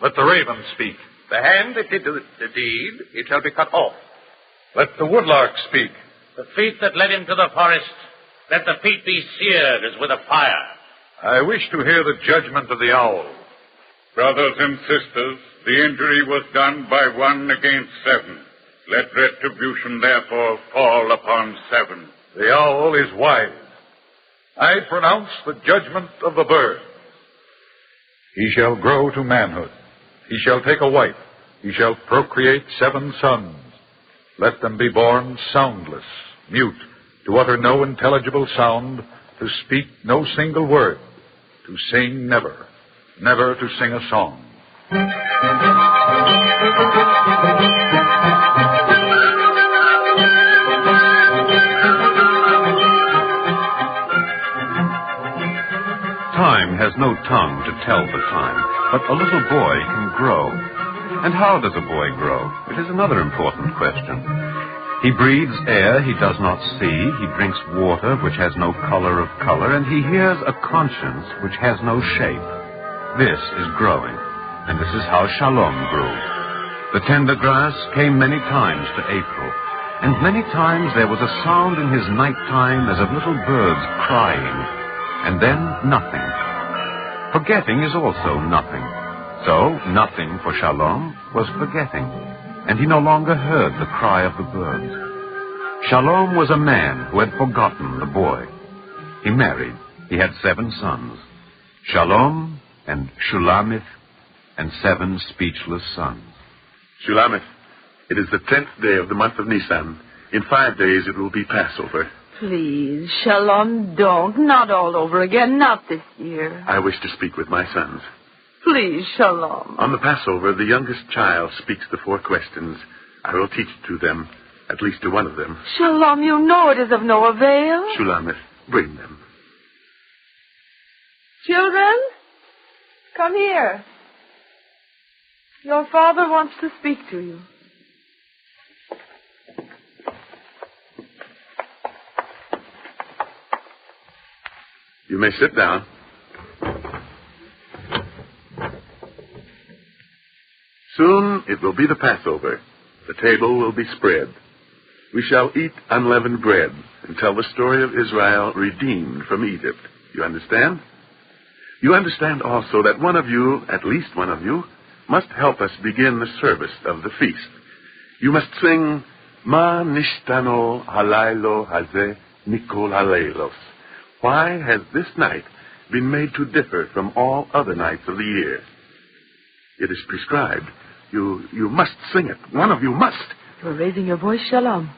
Let the raven speak. The hand that did the deed, it shall be cut off. Let the woodlark speak. The feet that led him to the forest, let the feet be seared as with a fire. I wish to hear the judgment of the owl. Brothers and sisters, the injury was done by 1 against 7. Let retribution therefore fall upon 7. The owl is wise. I pronounce the judgment of the bird. He shall grow to manhood. He shall take a wife. He shall procreate 7 sons. Let them be born soundless, mute, to utter no intelligible sound, to speak no single word, to sing never, never to sing a song. Time has no tongue to tell the time, but a little boy can grow. And how does a boy grow? It is another important question. He breathes air he does not see, he drinks water which has no color of color, and he hears a conscience which has no shape. This is growing, and this is how Shalom grew. The tender grass came many times to April, and many times there was a sound in his nighttime as of little birds crying, and then nothing. Forgetting is also nothing. So nothing for Shalom was forgetting, and he no longer heard the cry of the birds. Shalom was a man who had forgotten the boy. He married. He had 7 sons. Shalom and Shulamith and 7 speechless sons. Shulamith, it is the 10th day of the month of Nisan. In 5 days it will be Passover. Please, Shalom, don't. Not all over again. Not this year. I wish to speak with my sons. Please, Shalom. On the Passover, the youngest child speaks the 4 questions. I will teach it to them, at least to one of them. Shalom, you know it is of no avail. Shulamith, bring them. Children, come here. Your father wants to speak to you. You may sit down. Soon it will be the Passover. The table will be spread. We shall eat unleavened bread and tell the story of Israel redeemed from Egypt. You understand? You understand also that one of you, at least one of you, must help us begin the service of the feast. You must sing, Ma nishtano halaylo hazeh mikol halaylos. Why has this night been made to differ from all other nights of the year? It is prescribed. You must sing it. One of you must. You're raising your voice, Shalom.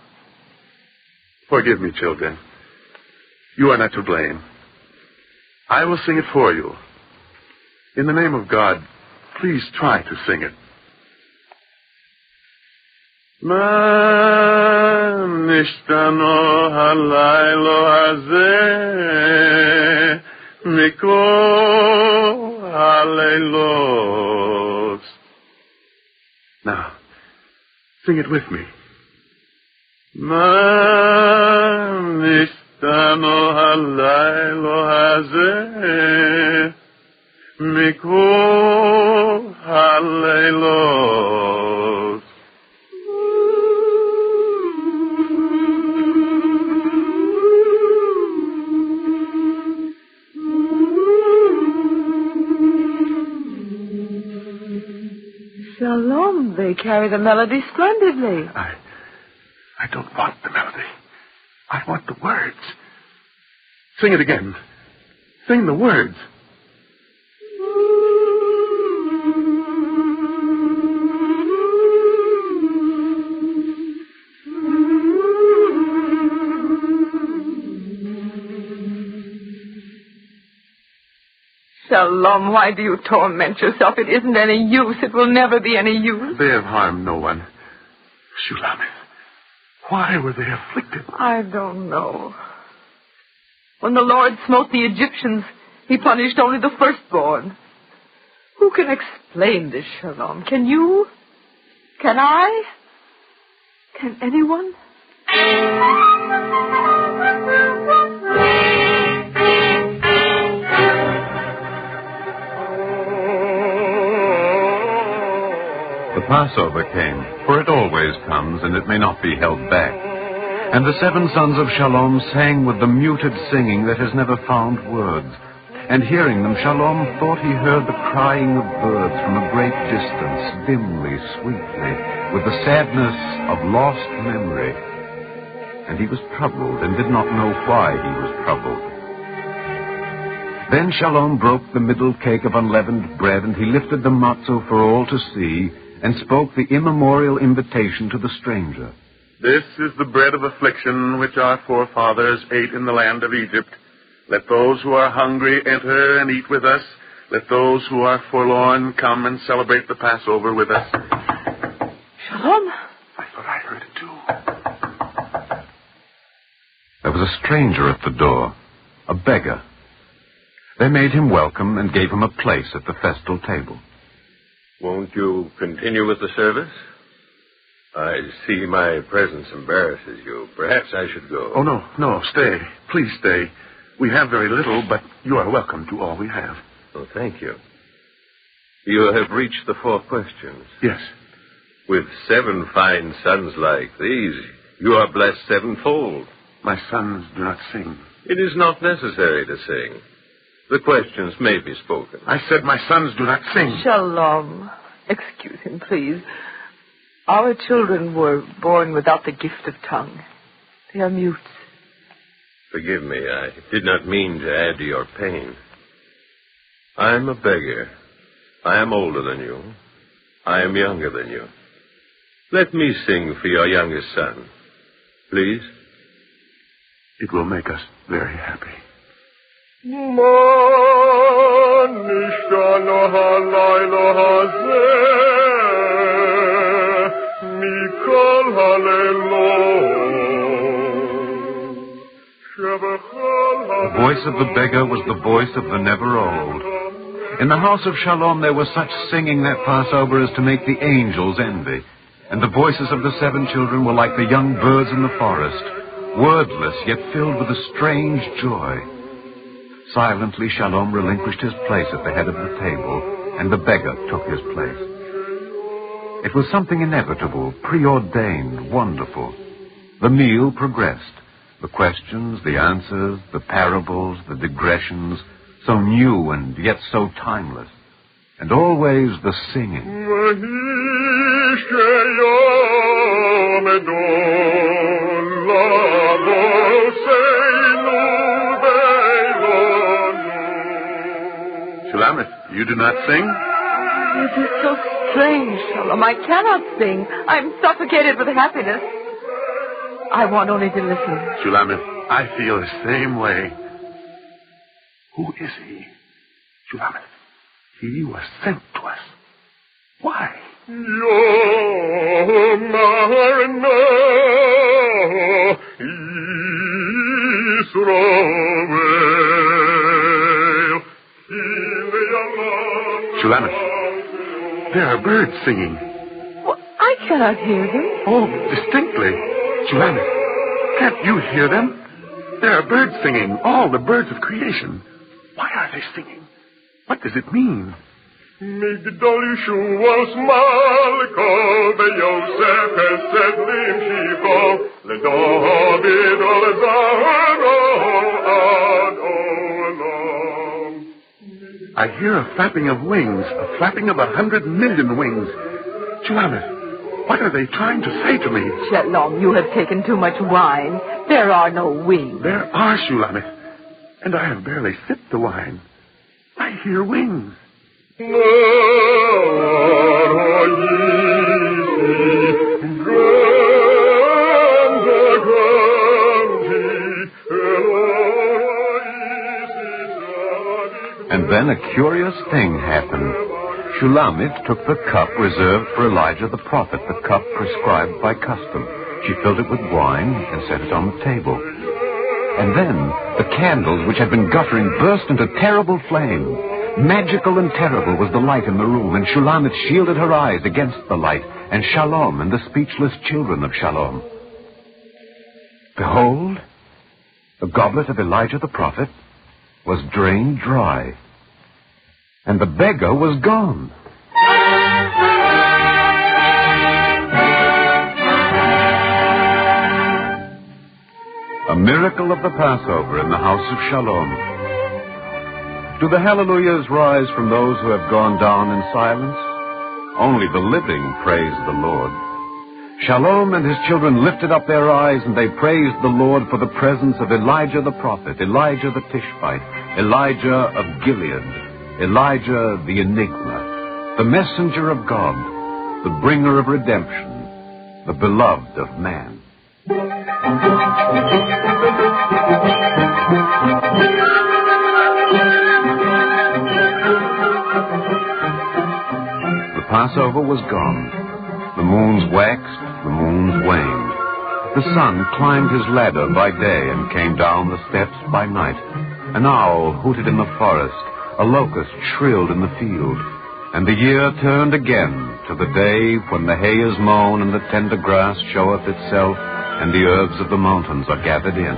Forgive me, children. You are not to blame. I will sing it for you. In the name of God, please try to sing it. Ma nishtano halaylo hazeh mikol halaylos. Now, sing it with me. Ma nishtano halaylo hazeh mikol halaylos. Shalom, they carry the melody splendidly. I don't want the melody. I want the words. Sing it again. Sing the words. Shalom, why do you torment yourself? It isn't any use. It will never be any use. They have harmed no one. Shulamith, why were they afflicted? I don't know. When the Lord smote the Egyptians, he punished only the firstborn. Who can explain this, Shalom? Can you? Can I? Can anyone? The Passover came, for it always comes, and it may not be held back. And the 7 sons of Shalom sang with the muted singing that has never found words. And hearing them, Shalom thought he heard the crying of birds from a great distance, dimly, sweetly, with the sadness of lost memory. And he was troubled and did not know why he was troubled. Then Shalom broke the middle cake of unleavened bread, and he lifted the matzo for all to see, and spoke the immemorial invitation to the stranger. This is the bread of affliction which our forefathers ate in the land of Egypt. Let those who are hungry enter and eat with us. Let those who are forlorn come and celebrate the Passover with us. Shalom? I thought I heard it too. There was a stranger at the door, a beggar. They made him welcome and gave him a place at the festal table. Won't you continue with the service? I see my presence embarrasses you. Perhaps I should go. Oh, no, stay. Please stay. We have very little, but you are welcome to all we have. Oh, thank you. You have reached the 4 questions. Yes. With 7 fine sons like these, you are blessed 7-fold. My sons do not sing. It is not necessary to sing. The questions may be spoken. I said my sons do not sing. Shalom. Excuse him, please. Our children were born without the gift of tongue. They are mutes. Forgive me, I did not mean to add to your pain. I am a beggar. I am older than you. I am younger than you. Let me sing for your youngest son. Please? It will make us very happy. The voice of the beggar was the voice of the never old. In the house of Shalom there was such singing that Passover as to make the angels envy. And the voices of the 7 children were like the young birds in the forest, wordless yet filled with a strange joy. Silently Shalom relinquished his place at the head of the table, and the beggar took his place. It was something inevitable, preordained, wonderful. The meal progressed. The questions, the answers, the parables, the digressions, so new and yet so timeless. And always the singing. Shulamith, you do not sing? It is so strange, Shalom. I cannot sing. I'm suffocated with happiness. I want only to listen. Shulamith, I feel the same way. Who is he? Shulamith, he was sent to us. Why? Shulamith, there are birds singing. Well, I cannot hear them. Oh, distinctly. Shulamith, can't you hear them? There are birds singing, all the birds of creation. Why are they singing? What does it mean? I hear a flapping of wings, a flapping of 100 million wings. Shulamith, what are they trying to say to me? Shalom, you have taken too much wine. There are no wings. There are, Shulamith. And I have barely sipped the wine. I hear wings. And then a curious thing happened. Shulamith took the cup reserved for Elijah the prophet, the cup prescribed by custom. She filled it with wine and set it on the table. And then the candles, which had been guttering, burst into terrible flame. Magical and terrible was the light in the room, and Shulamith shielded her eyes against the light, and Shalom and the speechless children of Shalom. Behold, the goblet of Elijah the prophet was drained dry, and the beggar was gone. A miracle of the Passover in the house of Shalom. Do the hallelujahs rise from those who have gone down in silence? Only the living praise the Lord. Shalom and his children lifted up their eyes, and they praised the Lord for the presence of Elijah the prophet, Elijah the Tishbite, Elijah of Gilead, Elijah the Enigma, the messenger of God, the bringer of redemption, the beloved of man. The Passover was gone. The moons waxed, the moons waned. The sun climbed his ladder by day and came down the steps by night. An owl hooted in the forest, a locust shrilled in the field, and the year turned again to the day when the hay is mown and the tender grass showeth itself, and the herbs of the mountains are gathered in.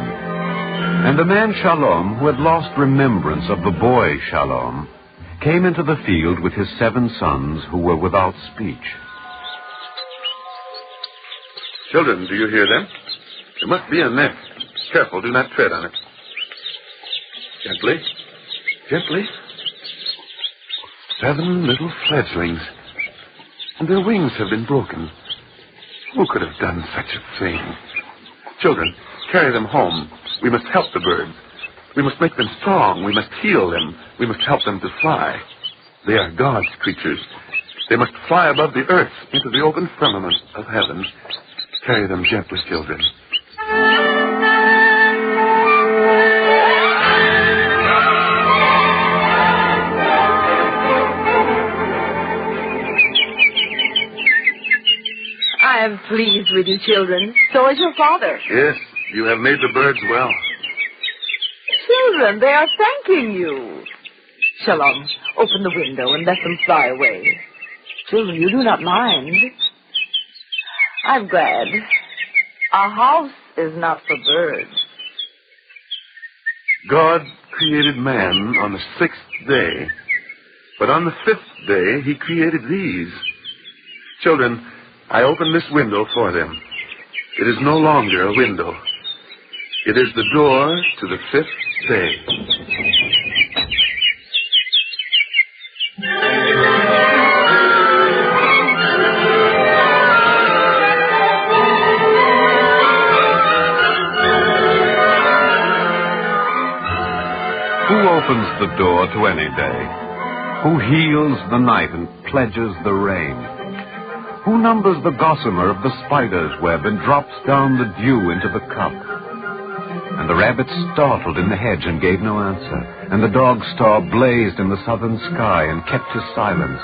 And the man Shalom, who had lost remembrance of the boy Shalom, came into the field with his 7 sons who were without speech. Children, do you hear them? There must be a nest. Careful, do not tread on it. Gently. Gently. 7 little fledglings. And their wings have been broken. Who could have done such a thing? Children, carry them home. We must help the birds. We must make them strong. We must heal them. We must help them to fly. They are God's creatures. They must fly above the earth into the open firmament of heaven. Carry them gently, children. I am pleased with you, children. So is your father. Yes, you have made the birds well. Children, they are thanking you. Shalom, open the window and let them fly away. Children, you do not mind. I'm glad. Our house is not for birds. God created man on the 6th day, but on the 5th day he created these. Children, I open this window for them. It is no longer a window. It is the door to the 5th day. Who opens the door to any day? Who heals the night and pledges the rain? Who numbers the gossamer of the spider's web and drops down the dew into the cup? And the rabbit startled in the hedge and gave no answer, and the dog's star blazed in the southern sky and kept his silence,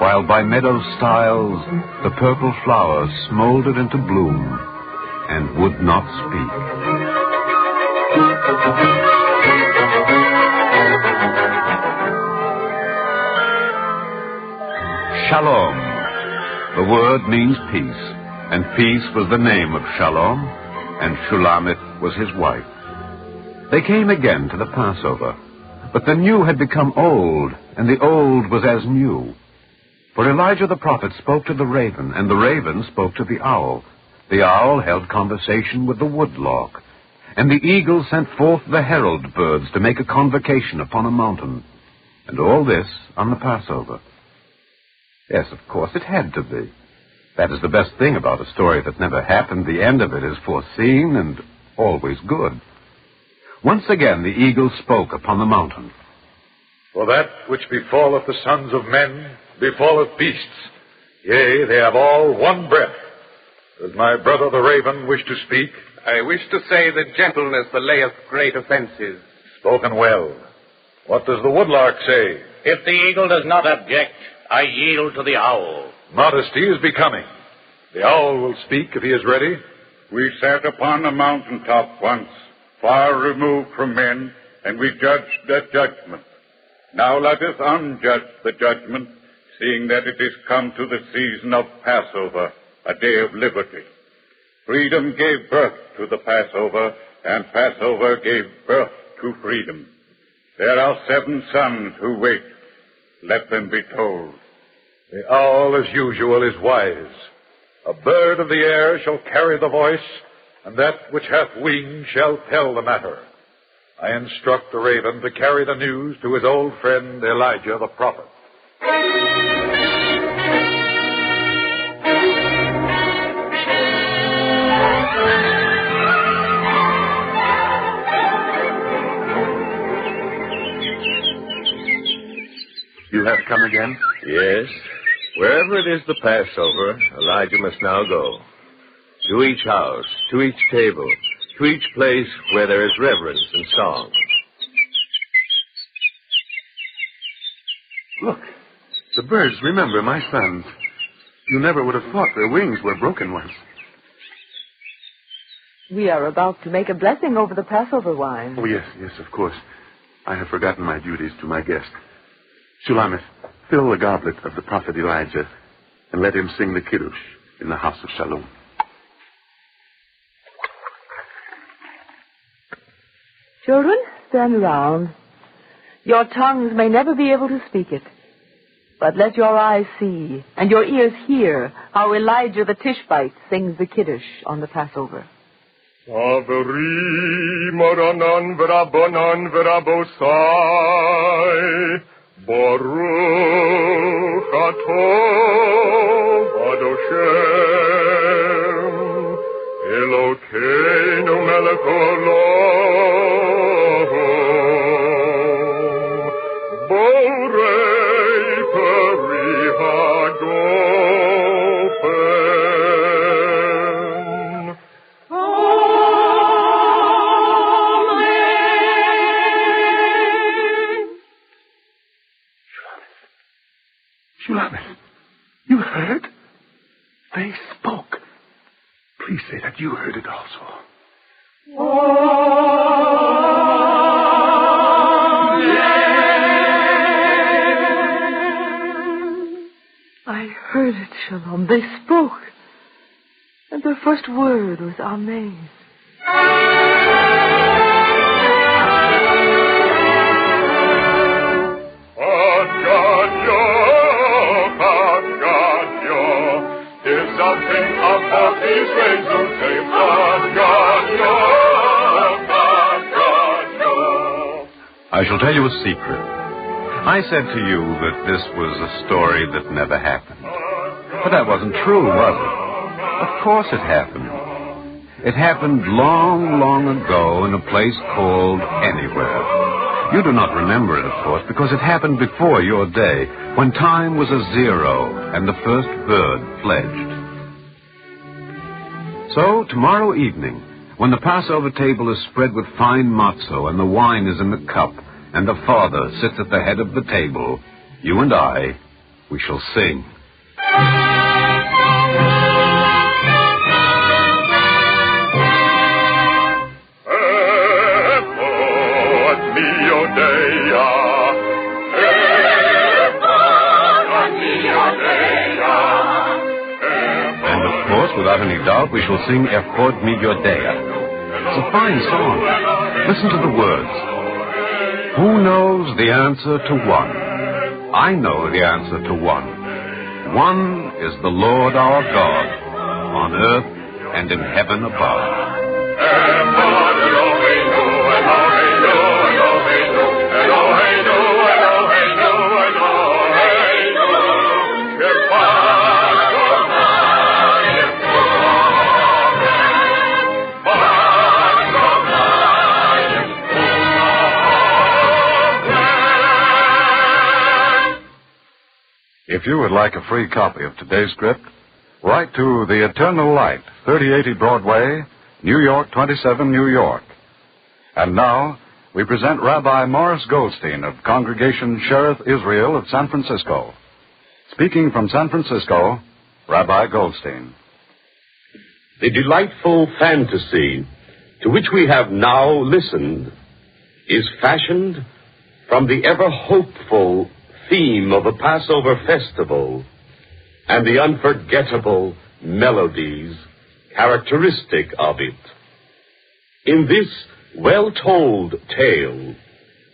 while by meadow stiles the purple flowers smoldered into bloom and would not speak. Shalom. The word means peace, and peace was the name of Shalom, and Shulamith was his wife. They came again to the Passover, but the new had become old, and the old was as new. For Elijah the prophet spoke to the raven, and the raven spoke to the owl. The owl held conversation with the woodlark, and the eagle sent forth the herald birds to make a convocation upon a mountain. And all this on the Passover. Yes, of course, it had to be. That is the best thing about a story that never happened. The end of it is foreseen and always good. Once again the eagle spoke upon the mountain. For that which befalleth the sons of men befalleth beasts. Yea, they have all one breath. Does my brother the raven wish to speak? I wish to say that gentleness allayeth great offenses. Spoken well. What does the woodlark say? If the eagle does not object, I yield to the owl. Modesty is becoming. The owl will speak if he is ready. We sat upon a mountaintop once, far removed from men, and we judged their judgment. Now let us unjudge the judgment, seeing that it is come to the season of Passover, a day of liberty. Freedom gave birth to the Passover, and Passover gave birth to freedom. There are 7 sons who wait. Let them be told. The owl, as usual, is wise. A bird of the air shall carry the voice, and that which hath wings shall tell the matter. I instruct the raven to carry the news to his old friend Elijah the prophet. You have come again? Yes. Wherever it is the Passover, Elijah must now go. To each house, to each table, to each place where there is reverence and song. Look, the birds remember my sons. You never would have thought their wings were broken ones. We are about to make a blessing over the Passover wine. Oh, yes, of course. I have forgotten my duties to my guest. Shulamith, fill the goblet of the prophet Elijah and let him sing the Kiddush in the house of Shalom. Children, stand around. Your tongues may never be able to speak it, but let your eyes see and your ears hear how Elijah the Tishbite sings the Kiddush on the Passover. Averi moranan v'rabonan v'rabosai Baruch atov ad Hashem Elokeinu melech Shulaman, you heard? They spoke. Please say that you heard it also. I heard it, Shalom. They spoke. And their first word was Amen. I shall tell you a secret. I said to you that this was a story that never happened. But that wasn't true, was it? Of course it happened. It happened long, long ago in a place called Anywhere. You do not remember it, of course, because it happened before your day, when time was a zero and the first bird fledged. So, tomorrow evening, when the Passover table is spread with fine matzo and the wine is in the cup, and the Father sits at the head of the table, you and I, we shall sing. And of course, without any doubt, we shall sing Echod Mi Yodea. It's a fine song. Listen to the words. Who knows the answer to one? I know the answer to one. One is the Lord our God, on earth and in heaven above. If you would like a free copy of today's script, write to The Eternal Light, 3080 Broadway, New York 27, New York. And now, we present Rabbi Morris Goldstein of Congregation Shereth Israel of San Francisco. Speaking from San Francisco, Rabbi Goldstein. The delightful fantasy to which we have now listened is fashioned from the ever-hopeful theme of a Passover festival and the unforgettable melodies characteristic of it. In this well-told tale,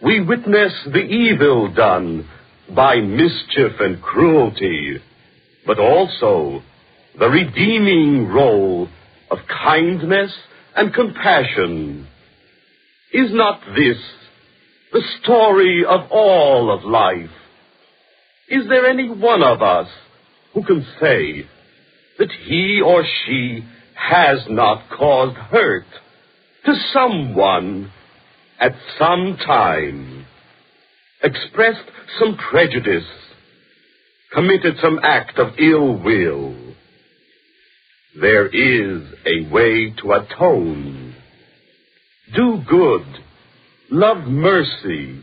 we witness the evil done by mischief and cruelty, but also the redeeming role of kindness and compassion. Is not this the story of all of life? Is there any one of us who can say that he or she has not caused hurt to someone at some time, expressed some prejudice, committed some act of ill will? There is a way to atone. Do good, love mercy,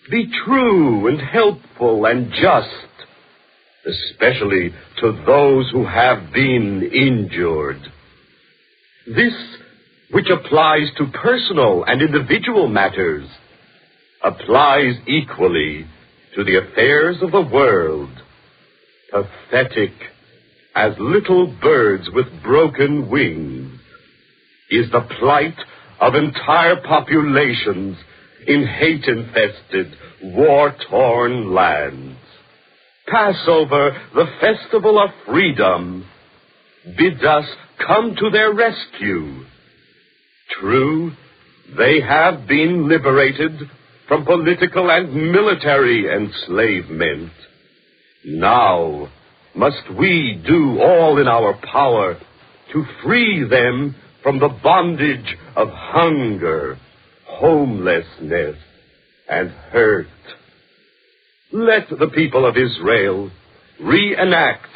be true and helpful and just, especially to those who have been injured. This, which applies to personal and individual matters, applies equally to the affairs of the world. Pathetic as little birds with broken wings is the plight of entire populations in hate-infested, war-torn lands. Passover, the festival of freedom, bids us come to their rescue. True, they have been liberated from political and military enslavement. Now must we do all in our power to free them from the bondage of hunger, homelessness, and hurt. Let the people of Israel reenact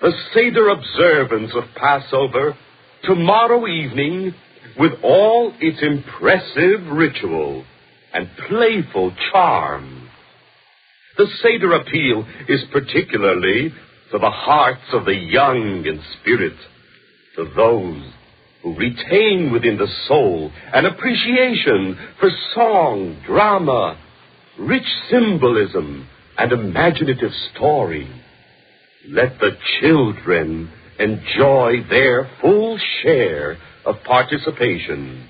the Seder observance of Passover tomorrow evening with all its impressive ritual and playful charm. The Seder appeal is particularly to the hearts of the young in spirit, to those who retain within the soul an appreciation for song, drama, rich symbolism, and imaginative story. Let the children enjoy their full share of participation.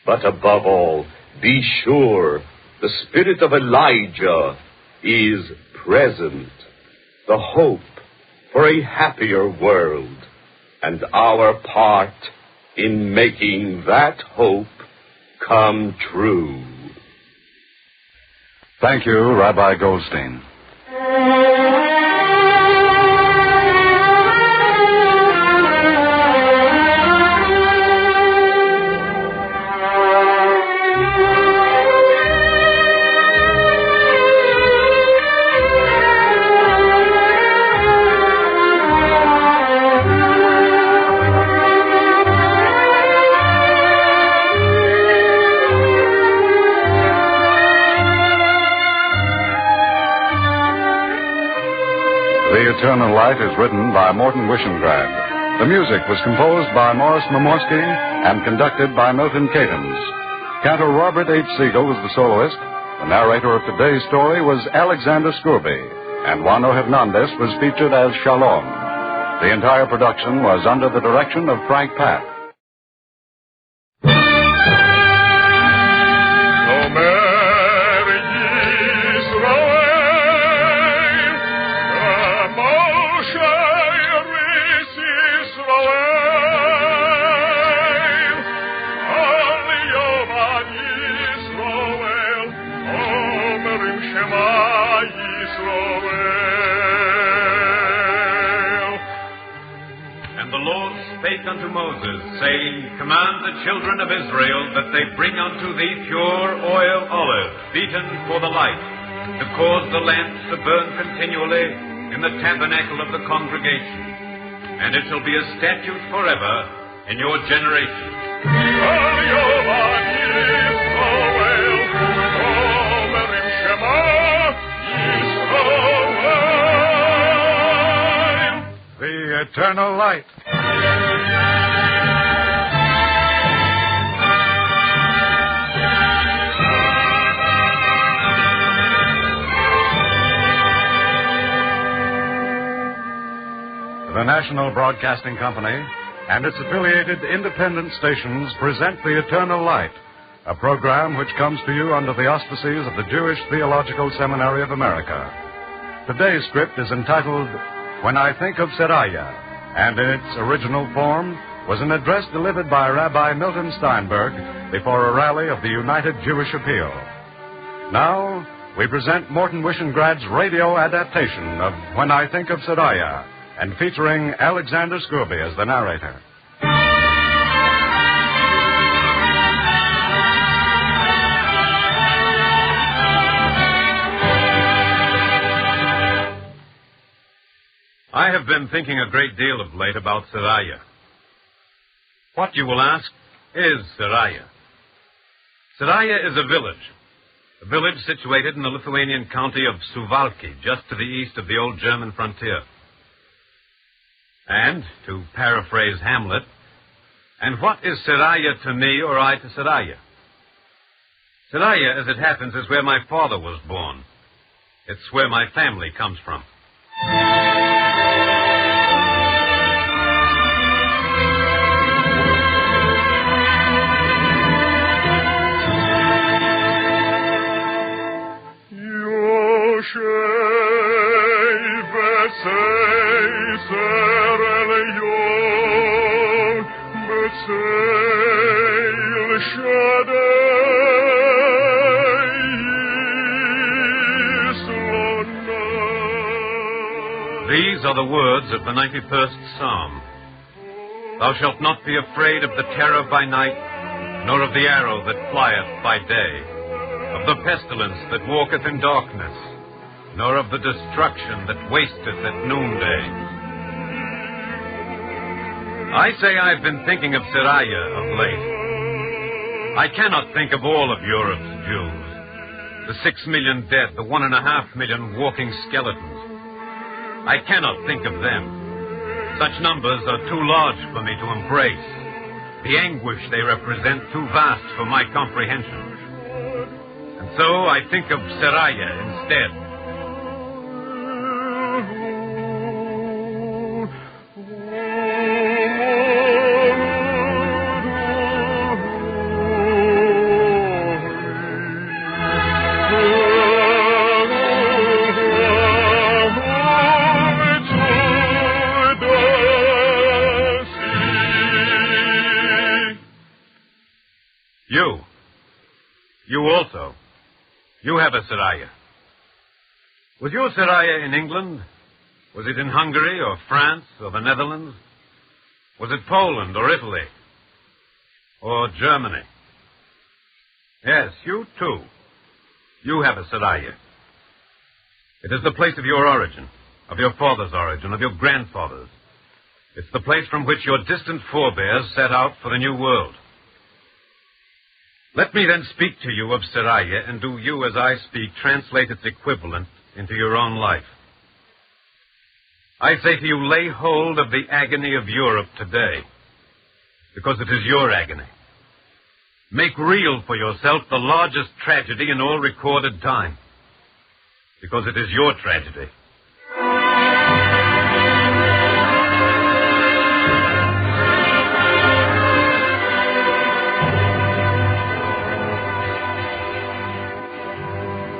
But above all, be sure the spirit of Elijah is present, the hope for a happier world, and our part in making that hope come true. Thank you, Rabbi Goldstein. Eternal Light is written by Morton Wishengrad. The music was composed by Morris Momorsky and conducted by Milton Cadens. Cantor Robert H. Siegel was the soloist. The narrator of today's story was Alexander Scurby, and Juano Hernandez was featured as Shalom. The entire production was under the direction of Frank Patt. Unto Moses, saying, Command the children of Israel that they bring unto thee pure oil olive, beaten for the light, to cause the lamps to burn continually in the tabernacle of the congregation. And it shall be a statute forever in your generation. The Eternal Light. The National Broadcasting Company and its affiliated independent stations present The Eternal Light, a program which comes to you under the auspices of the Jewish Theological Seminary of America. Today's script is entitled When I Think of Seraya, and in its original form was an address delivered by Rabbi Milton Steinberg before a rally of the United Jewish Appeal. Now, we present Morton Wishengrad's radio adaptation of When I Think of Seraya, and featuring Alexander Scurby as the narrator. I have been thinking a great deal of late about Seraya. What, you will ask, is Seraya? Seraya is a village situated in the Lithuanian county of Suwalki, just to the east of the old German frontier. And, to paraphrase Hamlet, and what is Seraya to me or I to Seraya? Seraya, as it happens, is where my father was born. It's where my family comes from. These are the words of the 91st Psalm. Thou shalt not be afraid of the terror by night, nor of the arrow that flieth by day, of the pestilence that walketh in darkness, nor of the destruction that wasteth at noonday. I say I've been thinking of Seraya of late. I cannot think of all of Europe's Jews. The 6 million dead, the 1.5 million walking skeletons. I cannot think of them. Such numbers are too large for me to embrace. The anguish they represent too vast for my comprehension. And so I think of Seraya instead. You also. You have a Seraya. Was your Seraya in England? Was it in Hungary or France or the Netherlands? Was it Poland or Italy? Or Germany? Yes, you too. You have a Seraya. It is the place of your origin, of your father's origin, of your grandfather's. It's the place from which your distant forebears set out for the New World. Let me then speak to you of Seraya, and do you, as I speak, translate its equivalent into your own life. I say to you, lay hold of the agony of Europe today, because it is your agony. Make real for yourself the largest tragedy in all recorded time, because it is your tragedy.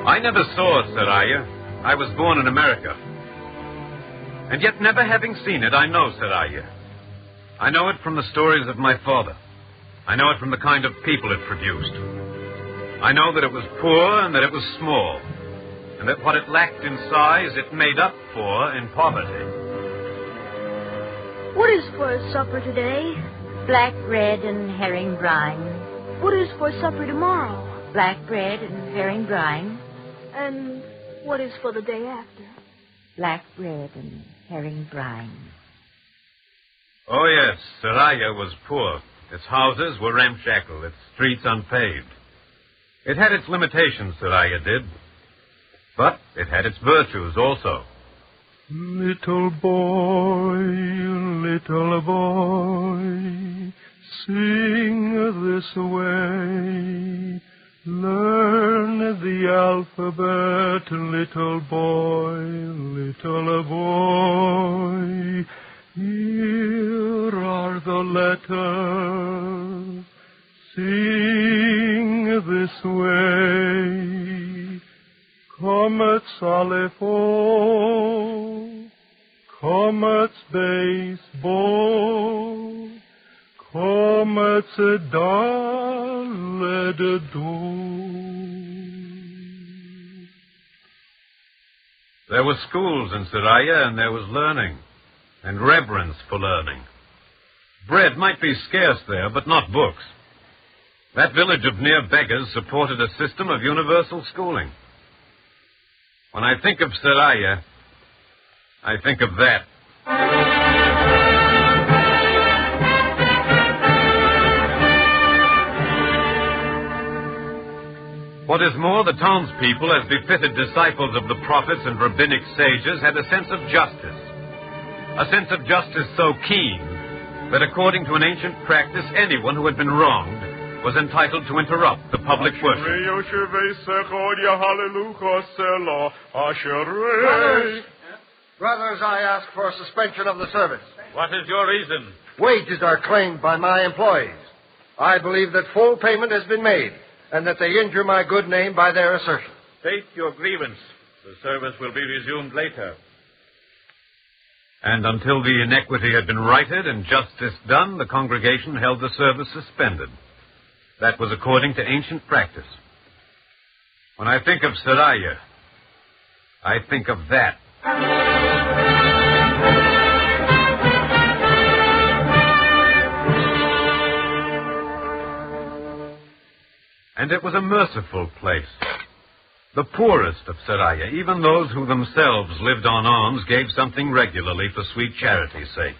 I never saw Seraya. I was born in America. And yet, never having seen it, I know Seraya. I know it from the stories of my father. I know it from the kind of people it produced. I know that it was poor and that it was small, and that what it lacked in size, it made up for in poverty. What is for supper today? Black bread and herring brine. What is for supper tomorrow? Black bread and herring brine. And what is for the day after? Black bread and herring brine. Oh, yes, Seraya was poor. Its houses were ramshackle, its streets unpaved. It had its limitations, Seraya did. But it had its virtues also. Little boy, sing this way. Learn the alphabet, little boy. Here are the letters. Sing this way. Comets Aleph O, comets baseball, comets Dalet Do. There were schools in Seraya, and there was learning, and reverence for learning. Bread might be scarce there, but not books. That village of near beggars supported a system of universal schooling. When I think of Seraya, I think of that. What is more, the townspeople, as befitted disciples of the prophets and rabbinic sages, had a sense of justice. A sense of justice so keen that, according to an ancient practice, anyone who had been wronged was entitled to interrupt the public worship. Brothers, I ask for a suspension of the service. What is your reason? Wages are claimed by my employees. I believe that full payment has been made, and that they injure my good name by their assertion. State your grievance. The service will be resumed later. And until the inequity had been righted and justice done, the congregation held the service suspended. That was according to ancient practice. When I think of Seraya, I think of that. And it was a merciful place. The poorest of Seraya, even those who themselves lived on alms, gave something regularly for sweet charity's sake.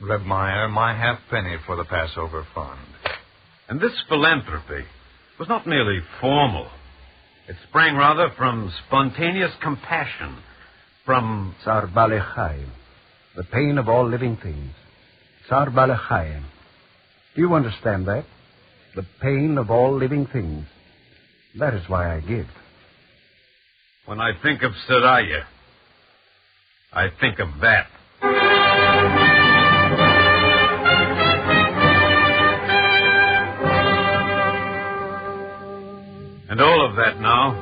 Reb Meyer, my halfpenny for the Passover fund. And this philanthropy was not merely formal. It sprang rather from spontaneous compassion, from... Tsar Balechaim, the pain of all living things. Tsar Balechaim. Do you understand that? The pain of all living things. That is why I give. When I think of Seraya, I think of that. And all of that now,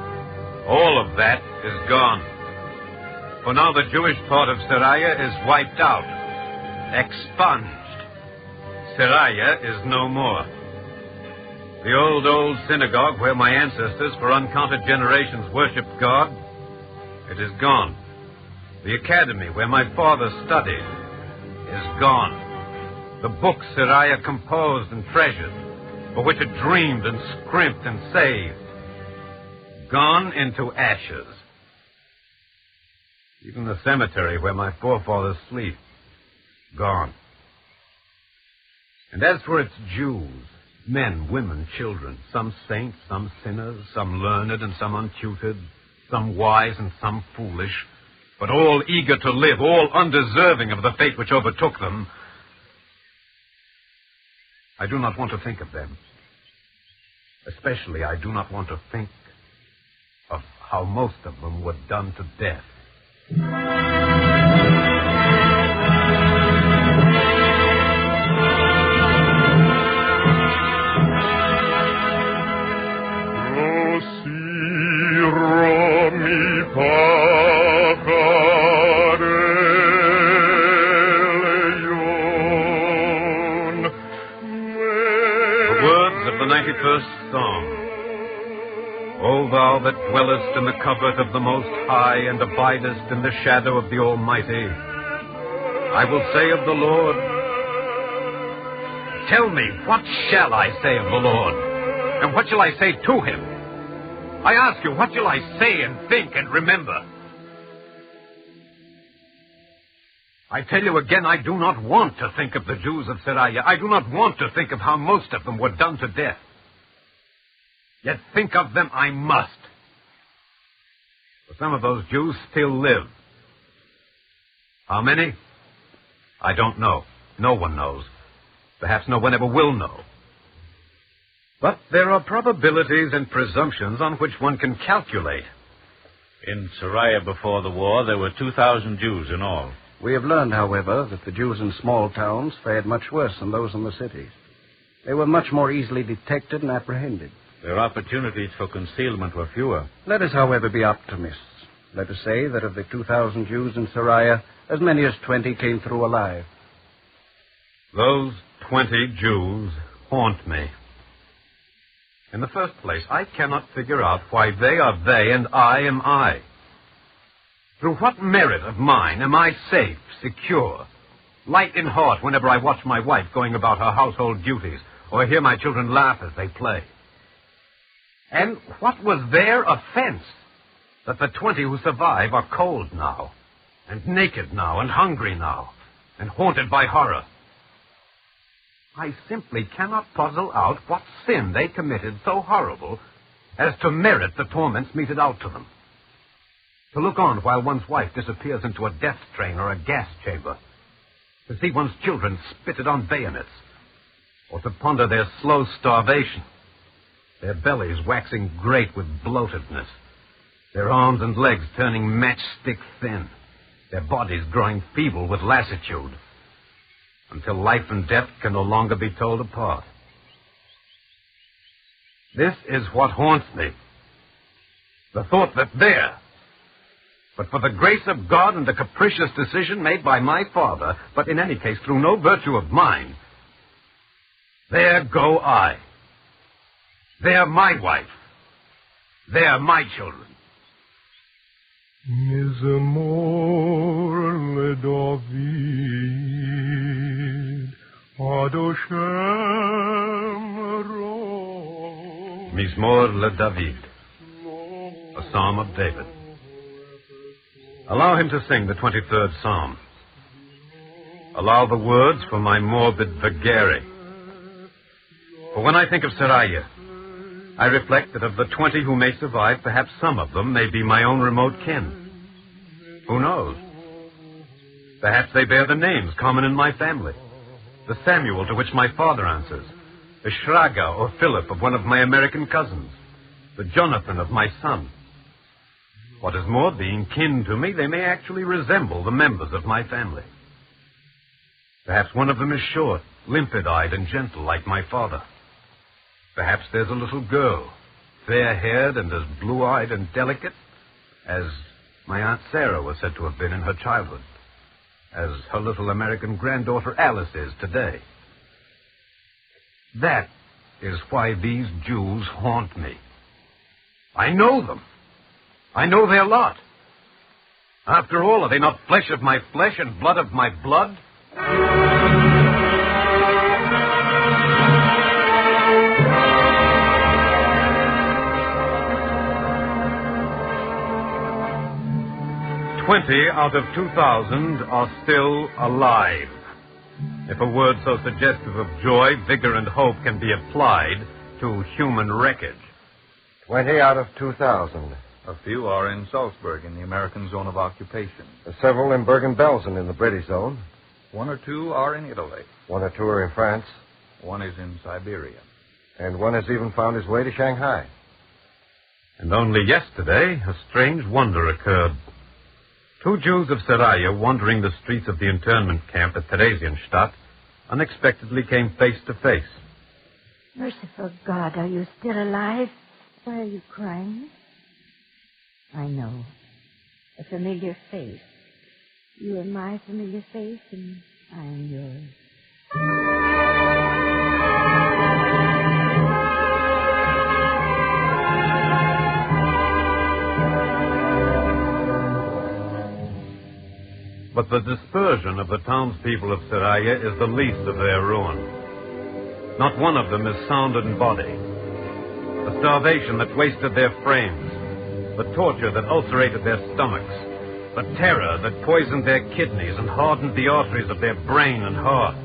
all of that is gone. For now the Jewish part of Seraya is wiped out, expunged. Seraya is no more. The old synagogue where my ancestors for uncounted generations worshipped God, it is gone. The academy where my father studied is gone. The books Seraya composed and treasured, for which it dreamed and scrimped and saved, gone into ashes. Even the cemetery where my forefathers sleep, gone. And as for its Jews, men, women, children, some saints, some sinners, some learned and some untutored, some wise and some foolish, but all eager to live, all undeserving of the fate which overtook them, I do not want to think of them. Especially, I do not want to think of how most of them were done to death. Song. O thou that dwellest in the covert of the Most High and abidest in the shadow of the Almighty, I will say of the Lord, tell me, what shall I say of the Lord? And what shall I say to him? I ask you, what shall I say and think and remember? I tell you again, I do not want to think of the Jews of Seraya. I do not want to think of how most of them were done to death. Yet think of them I must. For some of those Jews still live. How many? I don't know. No one knows. Perhaps no one ever will know. But there are probabilities and presumptions on which one can calculate. In Seraya before the war, there were 2,000 Jews in all. We have learned, however, that the Jews in small towns fared much worse than those in the cities. They were much more easily detected and apprehended. Their opportunities for concealment were fewer. Let us, however, be optimists. Let us say that of the 2,000 Jews in Seraya, as many as 20 came through alive. Those 20 Jews haunt me. In the first place, I cannot figure out why they are they and I am I. Through what merit of mine am I safe, secure, light in heart whenever I watch my wife going about her household duties or hear my children laugh as they play? And what was their offense that the 20 who survive are cold now, and naked now, and hungry now, and haunted by horror? I simply cannot puzzle out what sin they committed so horrible as to merit the torments meted out to them. To look on while one's wife disappears into a death train or a gas chamber, to see one's children spitted on bayonets, or to ponder their slow starvation, their bellies waxing great with bloatedness, their arms and legs turning matchstick thin, their bodies growing feeble with lassitude, until life and death can no longer be told apart. This is what haunts me. The thought that there, but for the grace of God and the capricious decision made by my father, but in any case through no virtue of mine, there go I. They're my wife. They're my children. Mizmor leDavid, Ad Hashem Ro. Mizmor le David, a psalm of David. Allow him to sing the 23rd psalm. Allow the words for my morbid vagary. For when I think of Seraya, I reflect that of the 20 who may survive, perhaps some of them may be my own remote kin. Who knows? Perhaps they bear the names common in my family. The Samuel to which my father answers. The Shraga or Philip of one of my American cousins. The Jonathan of my son. What is more, being kin to me, they may actually resemble the members of my family. Perhaps one of them is short, limpid-eyed, and gentle like my father. Perhaps there's a little girl, fair-haired and as blue-eyed and delicate as my Aunt Sarah was said to have been in her childhood, as her little American granddaughter Alice is today. That is why these Jews haunt me. I know them. I know their lot. After all, are they not flesh of my flesh and blood of my blood? "20 out of 2,000 are still alive." If a word so suggestive of joy, vigor, and hope can be applied to human wreckage. 20 out of 2,000. A few are in Salzburg in the American zone of occupation. Several in Bergen-Belsen in the British zone. 1 or 2 are in Italy. 1 or 2 are in France. 1 is in Siberia. And 1 has even found his way to Shanghai. And only yesterday, a strange wonder occurred. 2 Jews of Seraya, wandering the streets of the internment camp at Theresienstadt, unexpectedly came face to face. Merciful God, are you still alive? Why are you crying? I know. A familiar face. You are my familiar face, and I am yours. But the dispersion of the townspeople of Seraya is the least of their ruin. Not one of them is sound in body. The starvation that wasted their frames, the torture that ulcerated their stomachs, the terror that poisoned their kidneys and hardened the arteries of their brain and heart,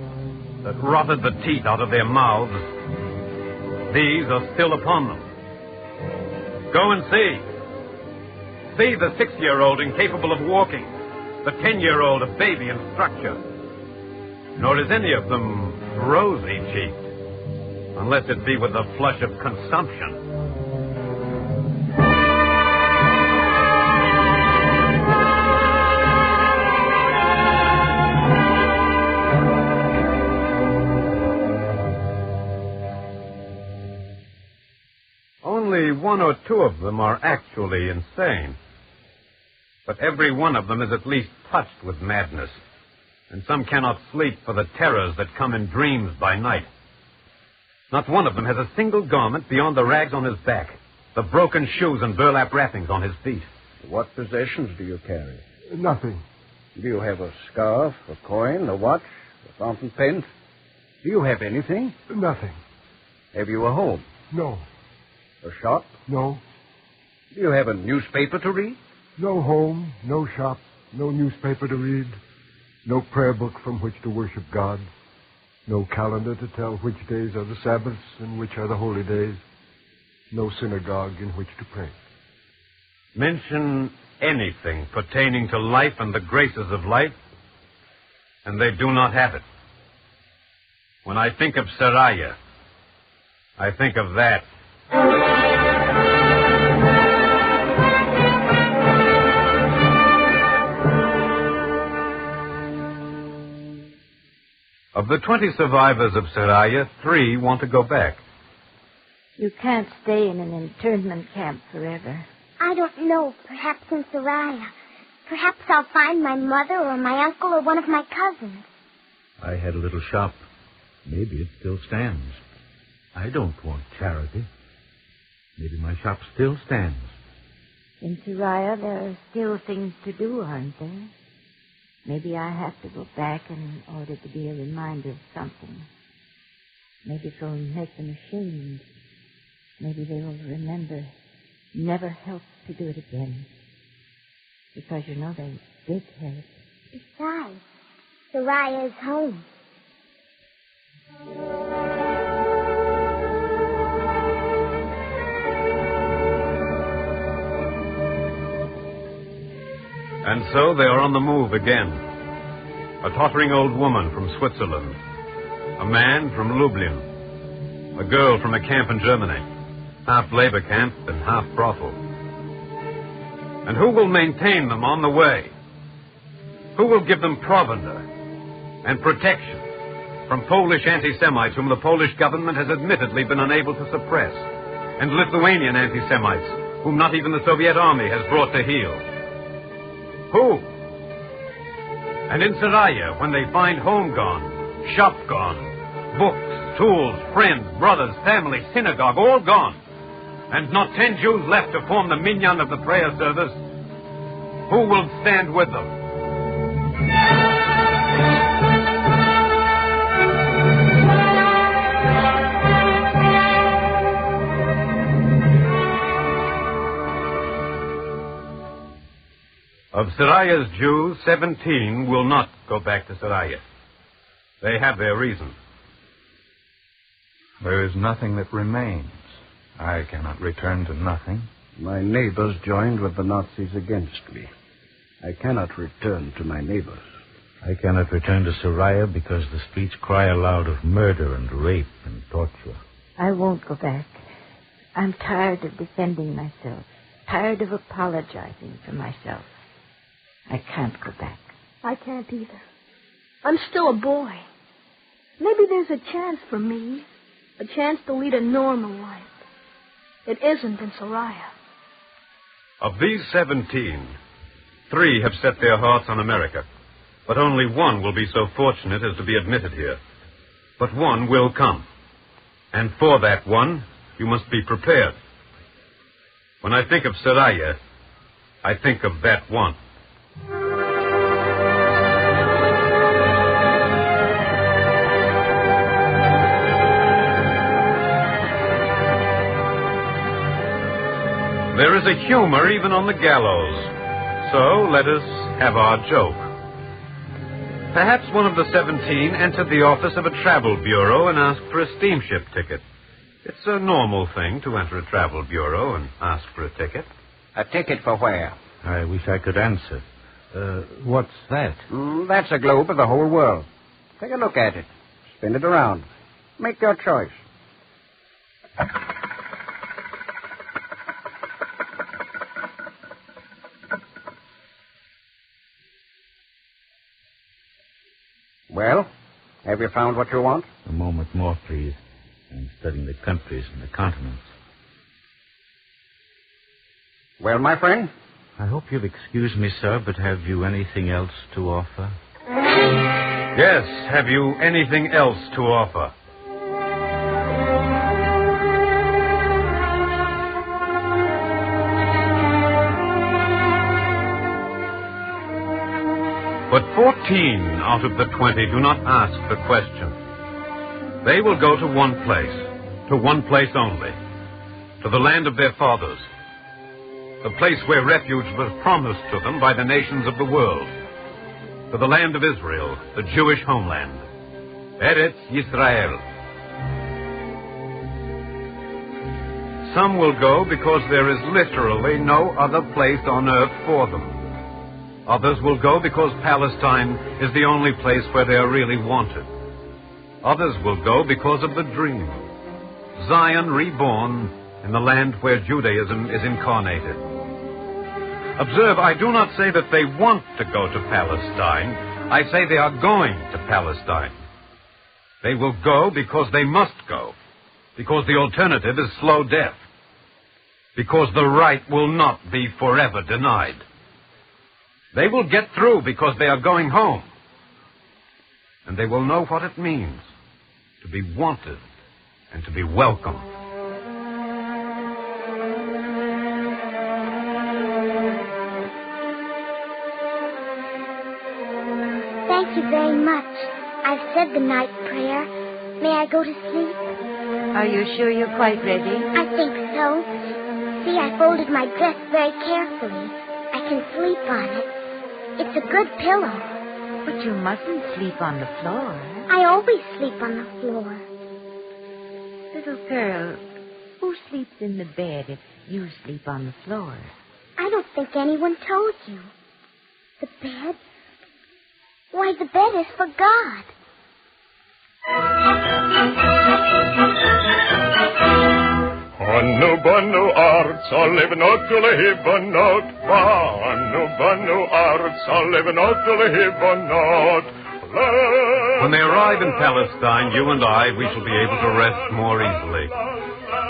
that rotted the teeth out of their mouths, these are still upon them. Go and see. See the 6-year-old incapable of walking, the 10-year-old a baby in structure. Nor is any of them rosy-cheeked, unless it be with the flush of consumption. Only 1 or 2 of them are actually insane. But every one of them is at least touched with madness, and some cannot sleep for the terrors that come in dreams by night. Not one of them has a single garment beyond the rags on his back, the broken shoes and burlap wrappings on his feet. What possessions do you carry? Nothing. Do you have a scarf, a coin, a watch, a fountain pen? Do you have anything? Nothing. Have you a home? No. A shop? No. Do you have a newspaper to read? No home, no shop, no newspaper to read, no prayer book from which to worship God, no calendar to tell which days are the Sabbaths and which are the holy days, no synagogue in which to pray. Mention anything pertaining to life and the graces of life, and they do not have it. When I think of Seraya, I think of that. Of the 20 survivors of Seraya, 3 want to go back. You can't stay in an internment camp forever. I don't know. Perhaps in Seraya. Perhaps I'll find my mother or my uncle or one of my cousins. I had a little shop. Maybe it still stands. I don't want charity. Maybe my shop still stands. In Seraya, there are still things to do, aren't there? Maybe I have to go back in order to be a reminder of something. Maybe it'll make them ashamed. Maybe they will remember never help to do it again. Because, you know, they did help. Besides, Seraya is home. And so they are on the move again. A tottering old woman from Switzerland. A man from Lublin. A girl from a camp in Germany. Half labor camp and half brothel. And who will maintain them on the way? Who will give them provender and protection from Polish anti-Semites whom the Polish government has admittedly been unable to suppress, and Lithuanian anti-Semites whom not even the Soviet army has brought to heel? Who? And in Seraya, when they find home gone, shop gone, books, tools, friends, brothers, family, synagogue, all gone, and not 10 Jews left to form the minyan of the prayer service, who will stand with them? Of Seraya's Jews, 17 will not go back to Seraya. They have their reason. There is nothing that remains. I cannot return to nothing. My neighbors joined with the Nazis against me. I cannot return to my neighbors. I cannot return to Seraya because the streets cry aloud of murder and rape and torture. I won't go back. I'm tired of defending myself. Tired of apologizing for myself. I can't go back. I can't either. I'm still a boy. Maybe there's a chance for me. A chance to lead a normal life. It isn't in Seraya. Of these 17, 3 have set their hearts on America. But only one will be so fortunate as to be admitted here. But one will come. And for that one, you must be prepared. When I think of Seraya, I think of that one. There is a humor even on the gallows. So let us have our joke. Perhaps one of the 17 entered the office of a travel bureau and asked for a steamship ticket. It's a normal thing to enter a travel bureau and ask for a ticket. A ticket for where? I wish I could answer. What's that? That's a globe of the whole world. Take a look at it. Spin it around. Make your choice. Well, have you found what you want? A moment more, please. I'm studying the countries and the continents. Well, my friend? I hope you'll excuse me, sir, but have you anything else to offer? Yes, have you anything else to offer? But 14 out of the 20 do not ask the question. They will go to one place only, to the land of their fathers, the place where refuge was promised to them by the nations of the world, to the land of Israel, the Jewish homeland, Eretz Yisrael. Some will go because there is literally no other place on earth for them. Others will go because Palestine is the only place where they are really wanted. Others will go because of the dream. Zion reborn in the land where Judaism is incarnated. Observe, I do not say that they want to go to Palestine. I say they are going to Palestine. They will go because they must go. Because the alternative is slow death. Because the right will not be forever denied. They will get through because they are going home. And they will know what it means to be wanted and to be welcome. Thank you very much. I've said the night prayer. May I go to sleep? Are you sure you're quite ready? I think so. See, I folded my dress very carefully. I can sleep on it. It's a good pillow. But you mustn't sleep on the floor. I always sleep on the floor. Little girl, who sleeps in the bed if you sleep on the floor? I don't think anyone told you. The bed? Why, the bed is for God. Annu bannu arts levenot ule hivanot. Annu bannu arts levenot ule hivanot. When they arrive in Palestine, you and I, we shall be able to rest more easily.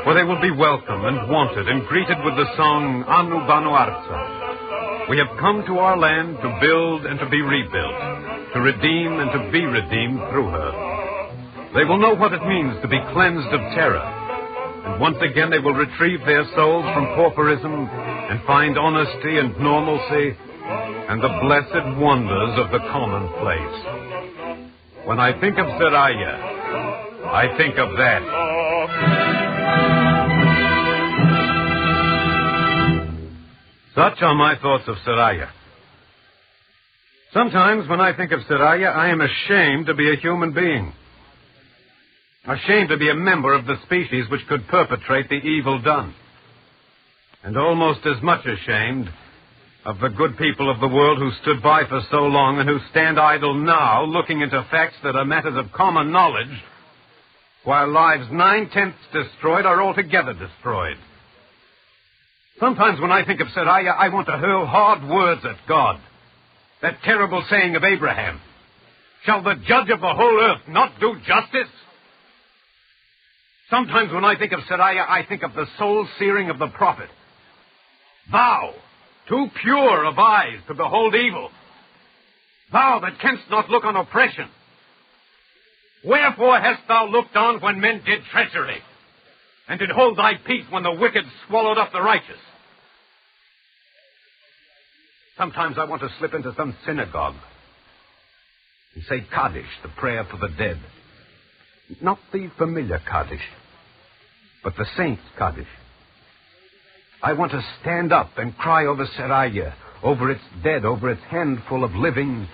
For they will be welcome and wanted and greeted with the song Annu Banu Arza. We have come to our land to build and to be rebuilt, to redeem and to be redeemed through her. They will know what it means to be cleansed of terror. And once again they will retrieve their souls from pauperism and find honesty and normalcy and the blessed wonders of the commonplace. When I think of Seraya, I think of that. Such are my thoughts of Seraya. Sometimes when I think of Seraya, I am ashamed to be a human being. Ashamed to be a member of the species which could perpetrate the evil done. And almost as much ashamed of the good people of the world who stood by for so long and who stand idle now looking into facts that are matters of common knowledge, while lives 9/10 destroyed are altogether destroyed. Sometimes when I think of Seraya, I want to hurl hard words at God. That terrible saying of Abraham, "Shall the judge of the whole earth not do justice?" Sometimes when I think of Seraya, I think of the soul-searing of the prophet. "Thou, too pure of eyes to behold evil, thou that canst not look on oppression, wherefore hast thou looked on when men did treachery, and did hold thy peace when the wicked swallowed up the righteous?" Sometimes I want to slip into some synagogue and say Kaddish, the prayer for the dead. Not the familiar Kaddish, but the saints' Kaddish. I want to stand up and cry over Seraya, over its dead, over its handful of living.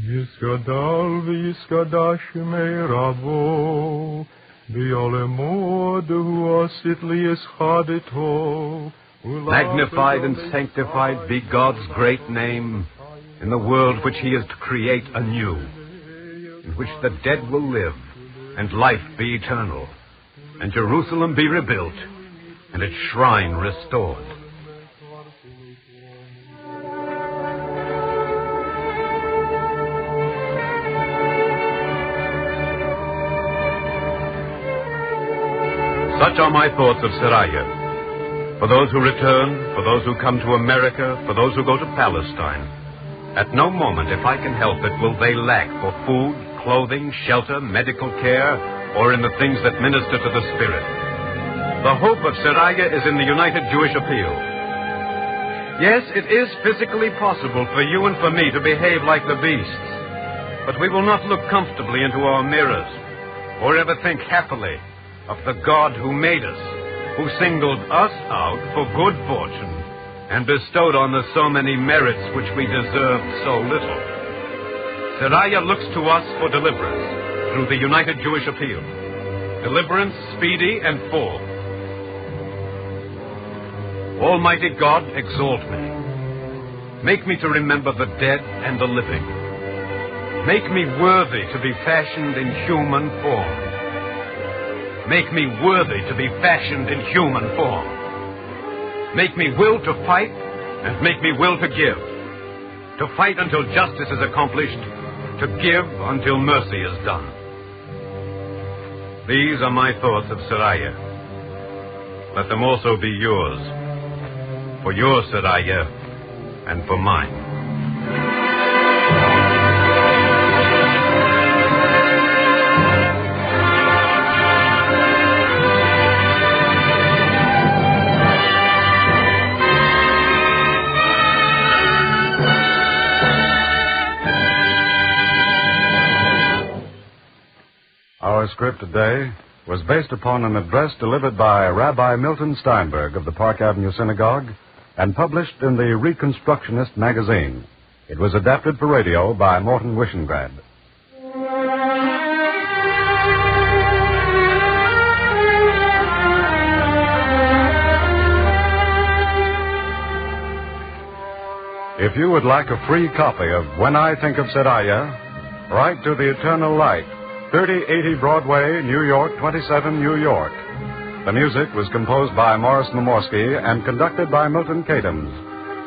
Yisgadal v'yiskadash me'ravo, v'yolemod hu asit li'eschadito. Magnified and sanctified be God's great name in the world which he is to create anew, in which the dead will live, and life be eternal, and Jerusalem be rebuilt, and its shrine restored. Such are my thoughts of Seraya. For those who return, for those who come to America, for those who go to Palestine, at no moment, if I can help it, will they lack for food, clothing, shelter, medical care, or in the things that minister to the Spirit. The hope of Seraya is in the United Jewish Appeal. Yes, it is physically possible for you and for me to behave like the beasts, but we will not look comfortably into our mirrors or ever think happily of the God who made us, who singled us out for good fortune and bestowed on us so many merits which we deserved so little. Seraya looks to us for deliverance through the United Jewish Appeal. Deliverance speedy and full. Almighty God, exalt me. Make me to remember the dead and the living. Make me worthy to be fashioned in human form. Make me worthy to be fashioned in human form. Make me will to fight and make me will to give. To fight until justice is accomplished, to give until mercy is done. These are my thoughts of Seraya. Let them also be yours. For your Seraya and for mine. Our script today, was based upon an address delivered by Rabbi Milton Steinberg of the Park Avenue Synagogue and published in the Reconstructionist magazine. It was adapted for radio by Morton Wishengrad. If you would like a free copy of When I Think of Seraya, write to The Eternal Light, 3080 Broadway, New York, 27 New York. The music was composed by Morris Momorsky and conducted by Milton Cadams.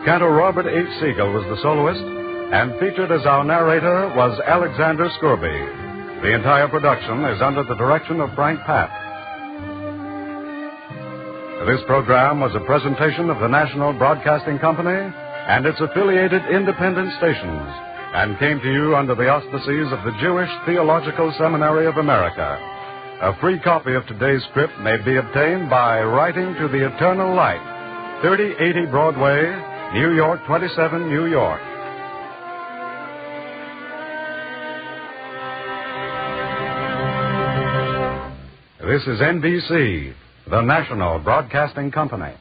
Cantor Robert H. Siegel was the soloist, and featured as our narrator was Alexander Scurby. The entire production is under the direction of Frank Papp. This program was a presentation of the National Broadcasting Company and its affiliated independent stations, and came to you under the auspices of the Jewish Theological Seminary of America. A free copy of today's script may be obtained by writing to The Eternal Light, 3080 Broadway, New York, 27 New York. This is NBC, the National Broadcasting Company.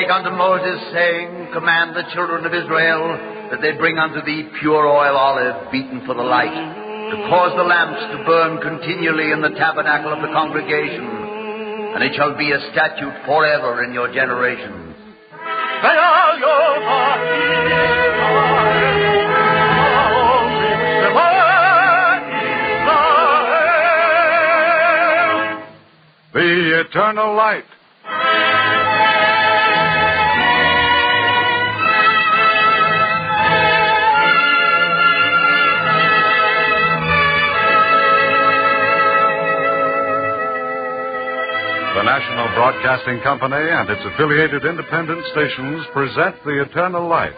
Unto Moses, saying, Command the children of Israel that they bring unto thee pure oil olive beaten for the light, to cause the lamps to burn continually in the tabernacle of the congregation, and it shall be a statute forever in your generations. The Eternal Light. The National Broadcasting Company and its affiliated independent stations present The Eternal Light.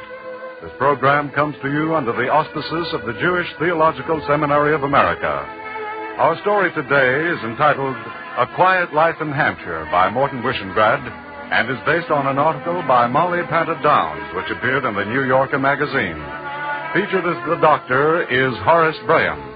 This program comes to you under the auspices of the Jewish Theological Seminary of America. Our story today is entitled A Quiet Life in Hampshire by Morton Wishengrad and is based on an article by Molly Panta Downs, which appeared in the New Yorker magazine. Featured as the doctor is Horace Braham.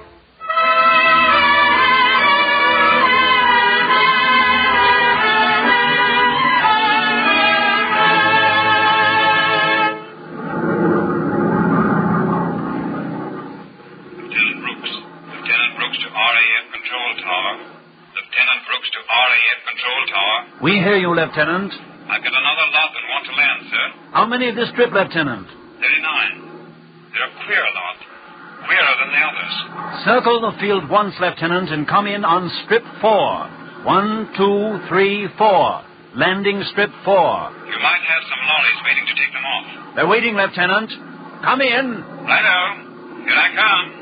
We hear you, Lieutenant. I've got another lot that want to land, sir. How many of this trip, Lieutenant? 39. They're a queer lot. Queerer than the others. Circle the field once, Lieutenant, and come in on strip 4. 1, 2, 3, 4. Landing strip 4. You might have some lorries waiting to take them off. They're waiting, Lieutenant. Come in. Righto. Here I come.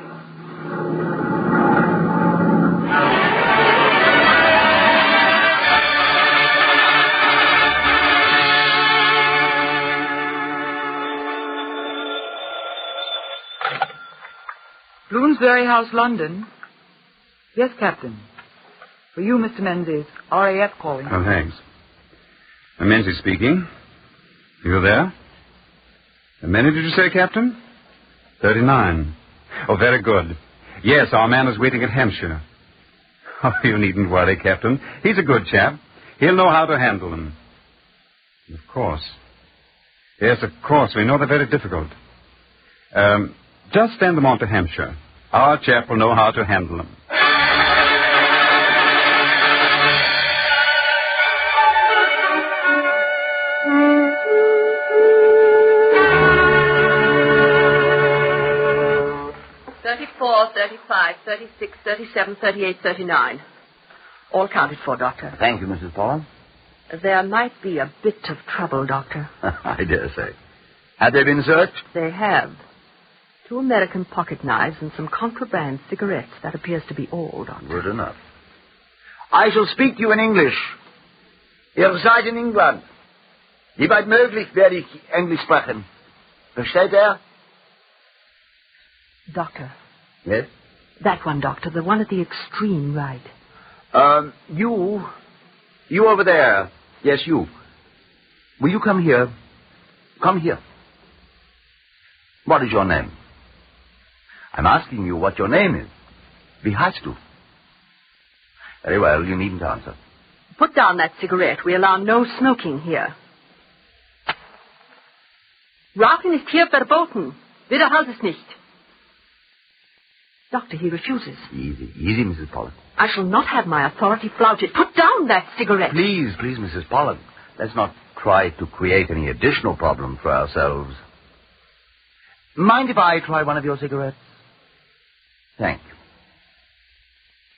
Bloomsbury House, London. Yes, Captain. For you, Mr. Menzies. RAF calling. Oh, thanks. Menzies speaking. You there? How many did you say, Captain? 39. Oh, very good. Yes, our man is waiting at Hampshire. Oh, you needn't worry, Captain. He's a good chap. He'll know how to handle them. Of course. Yes, of course. We know they're very difficult. Just send them on to Hampshire. Our chap will know how to handle them. $34, $35, $36, $37, $38, $39. All counted for, Doctor. Thank you, Mrs. Paul. There might be a bit of trouble, Doctor. I dare say. Have they been searched? They have. 2 American pocket knives and some contraband cigarettes. That appears to be all, Doctor. Good enough. I shall speak to you in English. Ihr seid in England. Wie weit möglich werde ich Englisch sprechen. Versteht er? Doctor. Yes? That one, Doctor. The one at the extreme right. You over there. Yes, you. Will you come here? Come here. What is your name? I'm asking you what your name is. Wie heißt du? Very well, you needn't answer. Put down that cigarette. We allow no smoking here. Rauchen ist hier verboten. Wiederholt es nicht. Doctor, he refuses. Easy, Mrs. Pollock. I shall not have my authority flouted. Put down that cigarette. Please, Mrs. Pollock. Let's not try to create any additional problem for ourselves. Mind if I try one of your cigarettes? Thank you.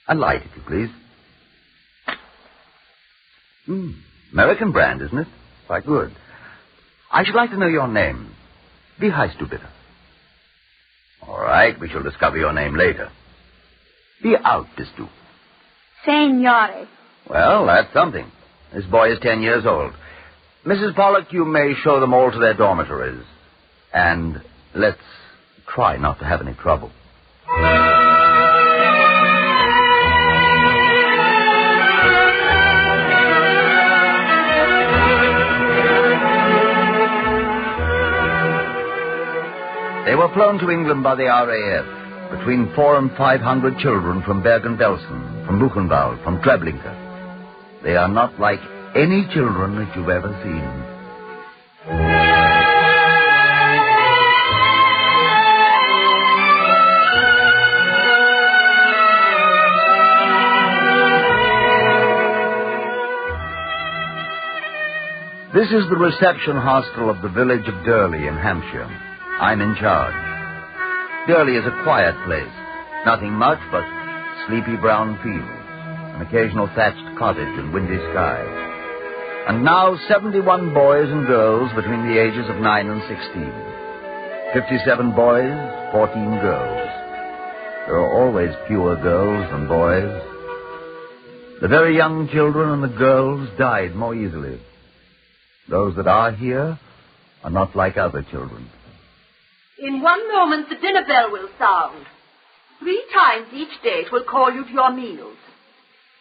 A light, if you please. American brand, isn't it? Quite good. I should like to know your name. Wie heißt du bitte? All right, we shall discover your name later. Wie alt bist du? Signore. Well, that's something. This boy is 10 years old. Mrs. Pollock, you may show them all to their dormitories. And let's try not to have any trouble. They were flown to England by the RAF, between 400 and 500 children from Bergen-Belsen, from Buchenwald, from Treblinka. They are not like any children that you've ever seen. This is the reception hostel of the village of Durley in Hampshire. I'm in charge. Durley is a quiet place. Nothing much but sleepy brown fields, an occasional thatched cottage and windy skies. And now 71 boys and girls between the ages of 9 and 16. 57 boys, 14 girls. There are always fewer girls than boys. The very young children and the girls died more easily. Those that are here are not like other children. In 1 moment, the dinner bell will sound. 3 times each day it will call you to your meals.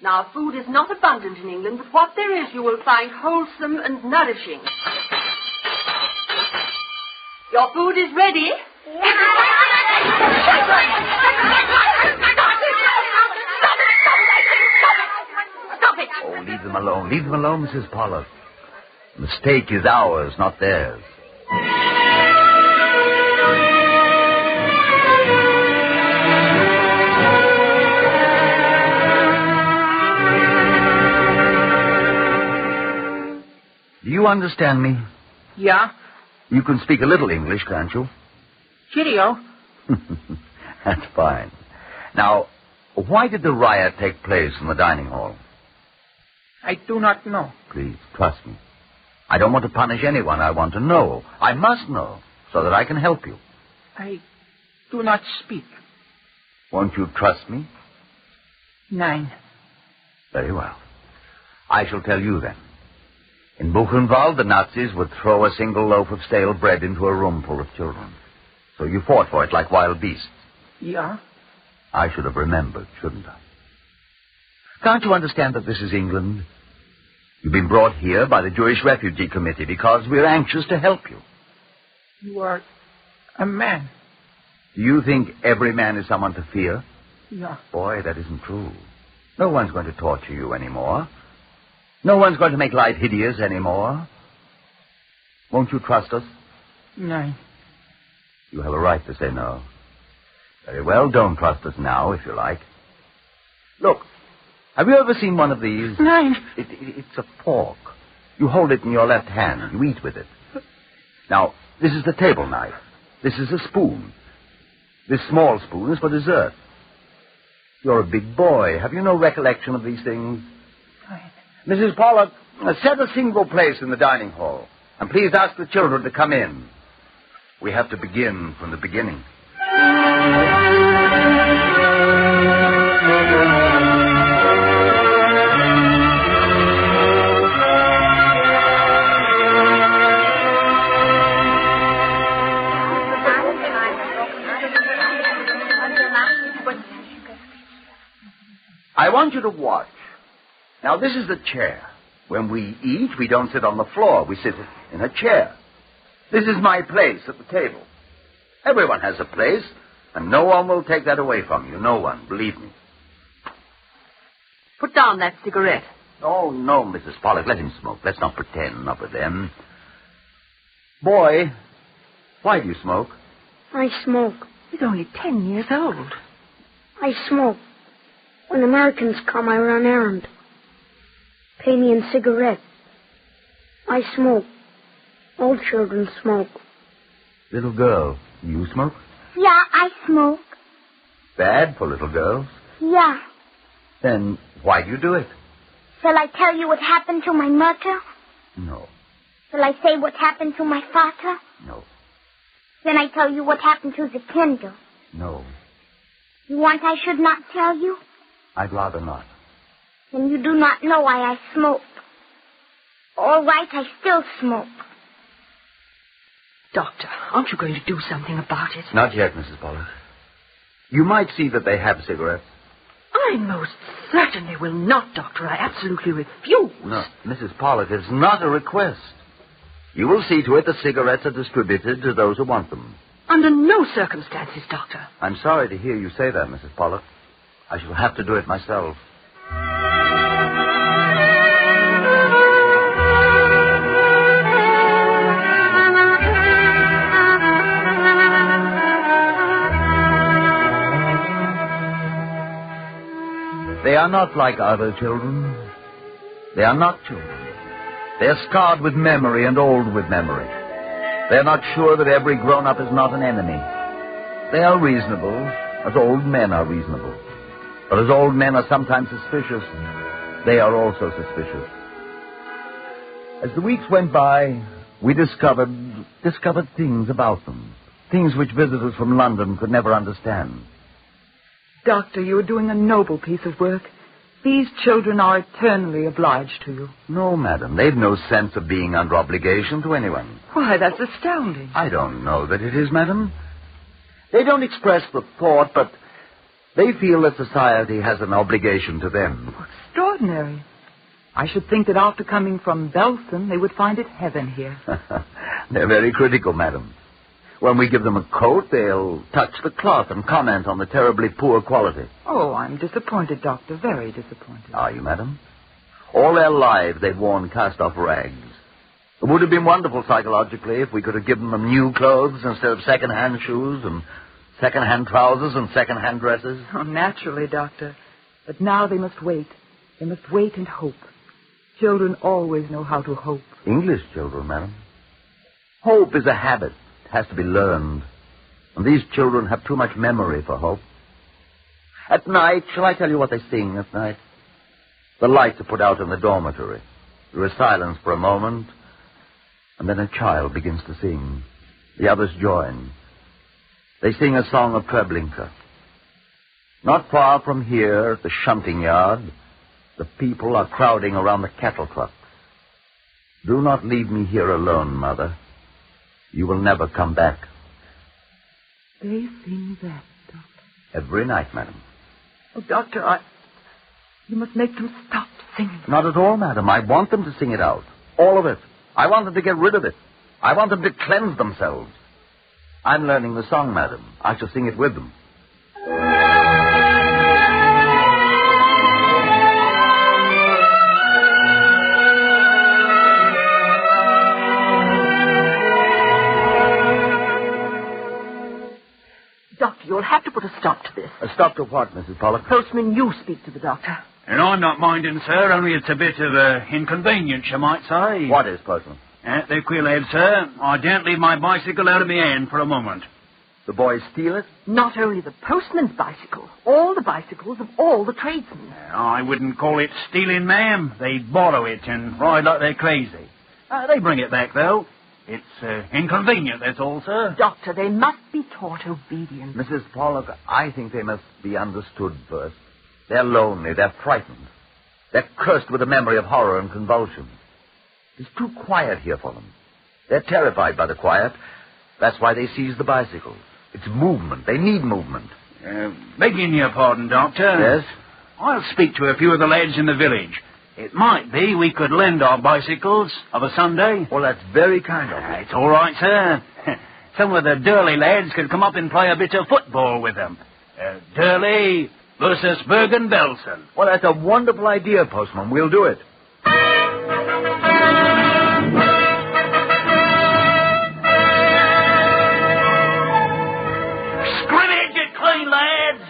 Now, food is not abundant in England, but what there is you will find wholesome and nourishing. Your food is ready? Stop it! Oh, leave them alone. Leave them alone, Mrs. Pollock. The mistake is ours, not theirs. Do you understand me? Yeah. You can speak a little English, can't you? Cheerio. That's fine. Now, why did the riot take place in the dining hall? I do not know. Please, trust me. I don't want to punish anyone. I want to know. I must know, so that I can help you. I do not speak. Won't you trust me? 9. Very well. I shall tell you then. In Buchenwald, the Nazis would throw a single loaf of stale bread into a room full of children. So you fought for it like wild beasts. Yeah. I should have remembered, shouldn't I? Can't you understand that this is England? You've been brought here by the Jewish Refugee Committee because we're anxious to help you. You are a man. Do you think every man is someone to fear? Yeah. Boy, that isn't true. No one's going to torture you anymore. No one's going to make life hideous anymore. Won't you trust us? 9. You have a right to say no. Very well, don't trust us now, if you like. Look, have you ever seen one of these? 9. It's a fork. You hold it in your left hand. You eat with it. Now, this is the table knife. This is a spoon. This small spoon is for dessert. You're a big boy. Have you no recollection of these things? 9. Mrs. Pollock, set a single place in the dining hall. And please ask the children to come in. We have to begin from the beginning. I want you to watch. Now, this is the chair. When we eat, we don't sit on the floor. We sit in a chair. This is my place at the table. Everyone has a place, and no one will take that away from you. No one, believe me. Put down that cigarette. Oh, no, Mrs. Pollock, let him smoke. Let's not pretend, not with them. Boy, why do you smoke? I smoke. He's only 10 years old. I smoke. When Americans come, I run errand. Pay me in cigarette. I smoke. Old children smoke. Little girl, you smoke? Yeah, I smoke. Bad for little girls. Yeah. Then why do you do it? Shall I tell you what happened to my mother? No. Shall I say what happened to my father? No. Then I tell you what happened to the Kinder. No. You want I should not tell you? I'd rather not. Then you do not know why I smoke. All right, I still smoke. Doctor, aren't you going to do something about it? Not yet, Mrs. Pollock. You might see that they have cigarettes. I most certainly will not, Doctor. I absolutely refuse. No, Mrs. Pollock, it's not a request. You will see to it that cigarettes are distributed to those who want them. Under no circumstances, Doctor. I'm sorry to hear you say that, Mrs. Pollock. I shall have to do it myself. They are not like other children. They are not children. They are scarred with memory and old with memory. They are not sure that every grown-up is not an enemy. They are reasonable, as old men are reasonable. But as old men are sometimes suspicious, they are also suspicious. As the weeks went by, we discovered things about them. Things which visitors from London could never understand. Doctor, you are doing a noble piece of work. These children are eternally obliged to you. No, madam. They've no sense of being under obligation to anyone. Why, that's astounding. I don't know that it is, madam. They don't express the thought, but they feel that society has an obligation to them. Extraordinary. I should think that after coming from Belsen, they would find it heaven here. They're very critical, madam. When we give them a coat, they'll touch the cloth and comment on the terribly poor quality. Oh, I'm disappointed, Doctor, very disappointed. Are you, madam? All their lives they've worn cast-off rags. It would have been wonderful psychologically if we could have given them new clothes instead of second-hand shoes and second-hand trousers and second-hand dresses. Oh, naturally, Doctor. But now they must wait. They must wait and hope. Children always know how to hope. English children, madam. Hope is a habit. It has to be learned. And these children have too much memory for hope. At night, shall I tell you what they sing at night? The lights are put out in the dormitory. There is silence for a moment, and then a child begins to sing. The others join. They sing a song of Treblinka. Not far from here, at the shunting yard, the people are crowding around the cattle trucks. Do not leave me here alone, Mother. You will never come back. They sing that, Doctor. Every night, madam. Oh, Doctor, you must make them stop singing. Not at all, madam. I want them to sing it out. All of it. I want them to get rid of it. I want them to cleanse themselves. I'm learning the song, madam. I shall sing it with them. Doctor, you'll have to put a stop to this. A stop to what, Mrs. Pollock? Postman, you speak to the doctor. And I'm not minding, sir, only it's a bit of inconvenience, you might say. What is, Postman? At the Quillhead, sir, I daren't leave my bicycle out of my hand for a moment. The boys steal it? Not only the postman's bicycle, all the bicycles of all the tradesmen. I wouldn't call it stealing, ma'am. They borrow it and ride like they're crazy. They bring it back, though. It's inconvenient, that's all, sir. Doctor, they must be taught obedience. Mrs. Pollock, I think they must be understood first. They're lonely. They're frightened. They're cursed with a memory of horror and convulsion. It's too quiet here for them. They're terrified by the quiet. That's why they seize the bicycles. It's movement. They need movement. Begging your pardon, Doctor. Yes? I'll speak to a few of the lads in the village. It might be we could lend our bicycles of a Sunday. Well, that's very kind of you. It's all right, sir. Some of the Durley lads could come up and play a bit of football with them. Durley versus Bergen-Belsen. Well, that's a wonderful idea, Postman. We'll do it. Scrimmage it clean, lads.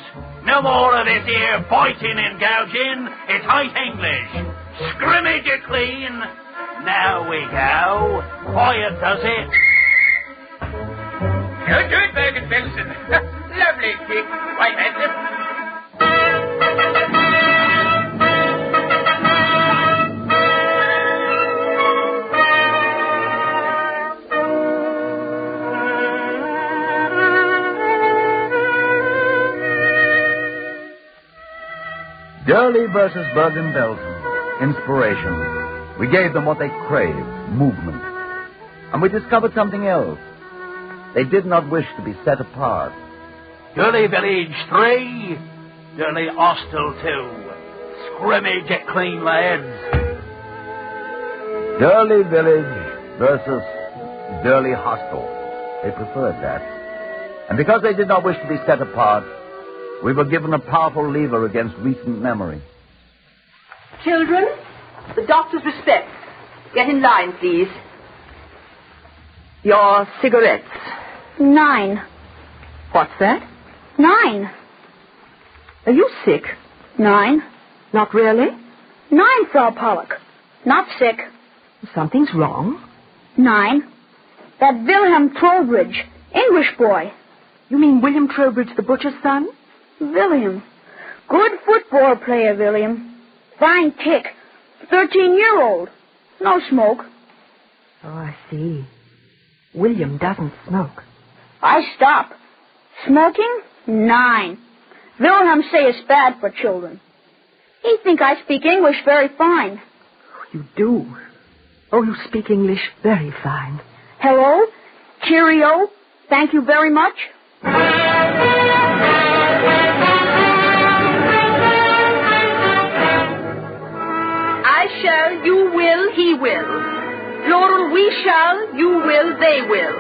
No more of this here biting and gouging. It's high English. Scrimmage it clean. Now we go. Quiet does it. You do it, Bergen-Belsen. Lovely kick. Quite handsome. Durley versus Bergen-Belsen. Inspiration. We gave them what they craved, movement. And we discovered something else. They did not wish to be set apart. Durley Village 3, Durley Hostel 2. Scrimmage it clean, lads. Durley Village versus Durley Hostel. They preferred that. And because they did not wish to be set apart, we were given a powerful lever against recent memory. Children, the doctor's respect. Get in line, please. Your cigarettes. 9. What's that? 9. Are you sick? 9. Not really? 9, Frau Pollock. Not sick. Something's wrong. 9. That Wilhelm Trowbridge, English boy. You mean William Trowbridge, the butcher's son? William. Good football player, William. Fine kick. 13-year-old. No smoke. Oh, I see. William doesn't smoke. I stop. Smoking? 9. Wilhelm say it's bad for children. He think I speak English very fine. You do. Oh, you speak English very fine. Hello? Cheerio? Thank you very much. I shall, you will, he will. Plural, we shall, you will, they will.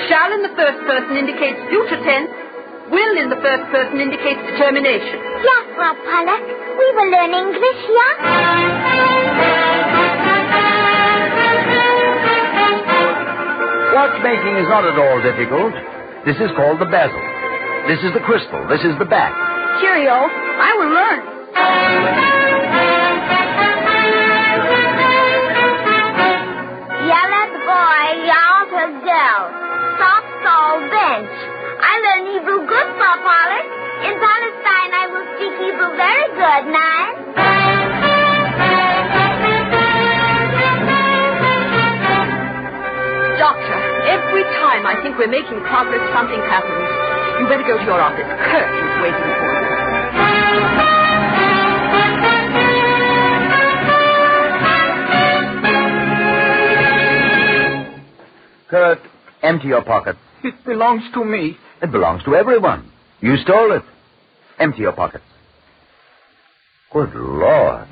Shall in the first person indicates future tense. Will in the first person indicates determination. Yeah, Frau Pollock. We will learn English, yeah? Watchmaking is not at all difficult. This is called the bezel. This is the crystal. This is the back. Cheerio. I will learn. Yell at the boy, yell to girl. Stop, stall, bench. I learn Hebrew good, Frau Pollock. In Palestine, I will speak Hebrew very good, Nine. Doctor, every time I think we're making progress, something happens. You better go to your office. Kurt is waiting for you. Kurt, empty your pocket. It belongs to me. It belongs to everyone. You stole it. Empty your pockets. Good Lord.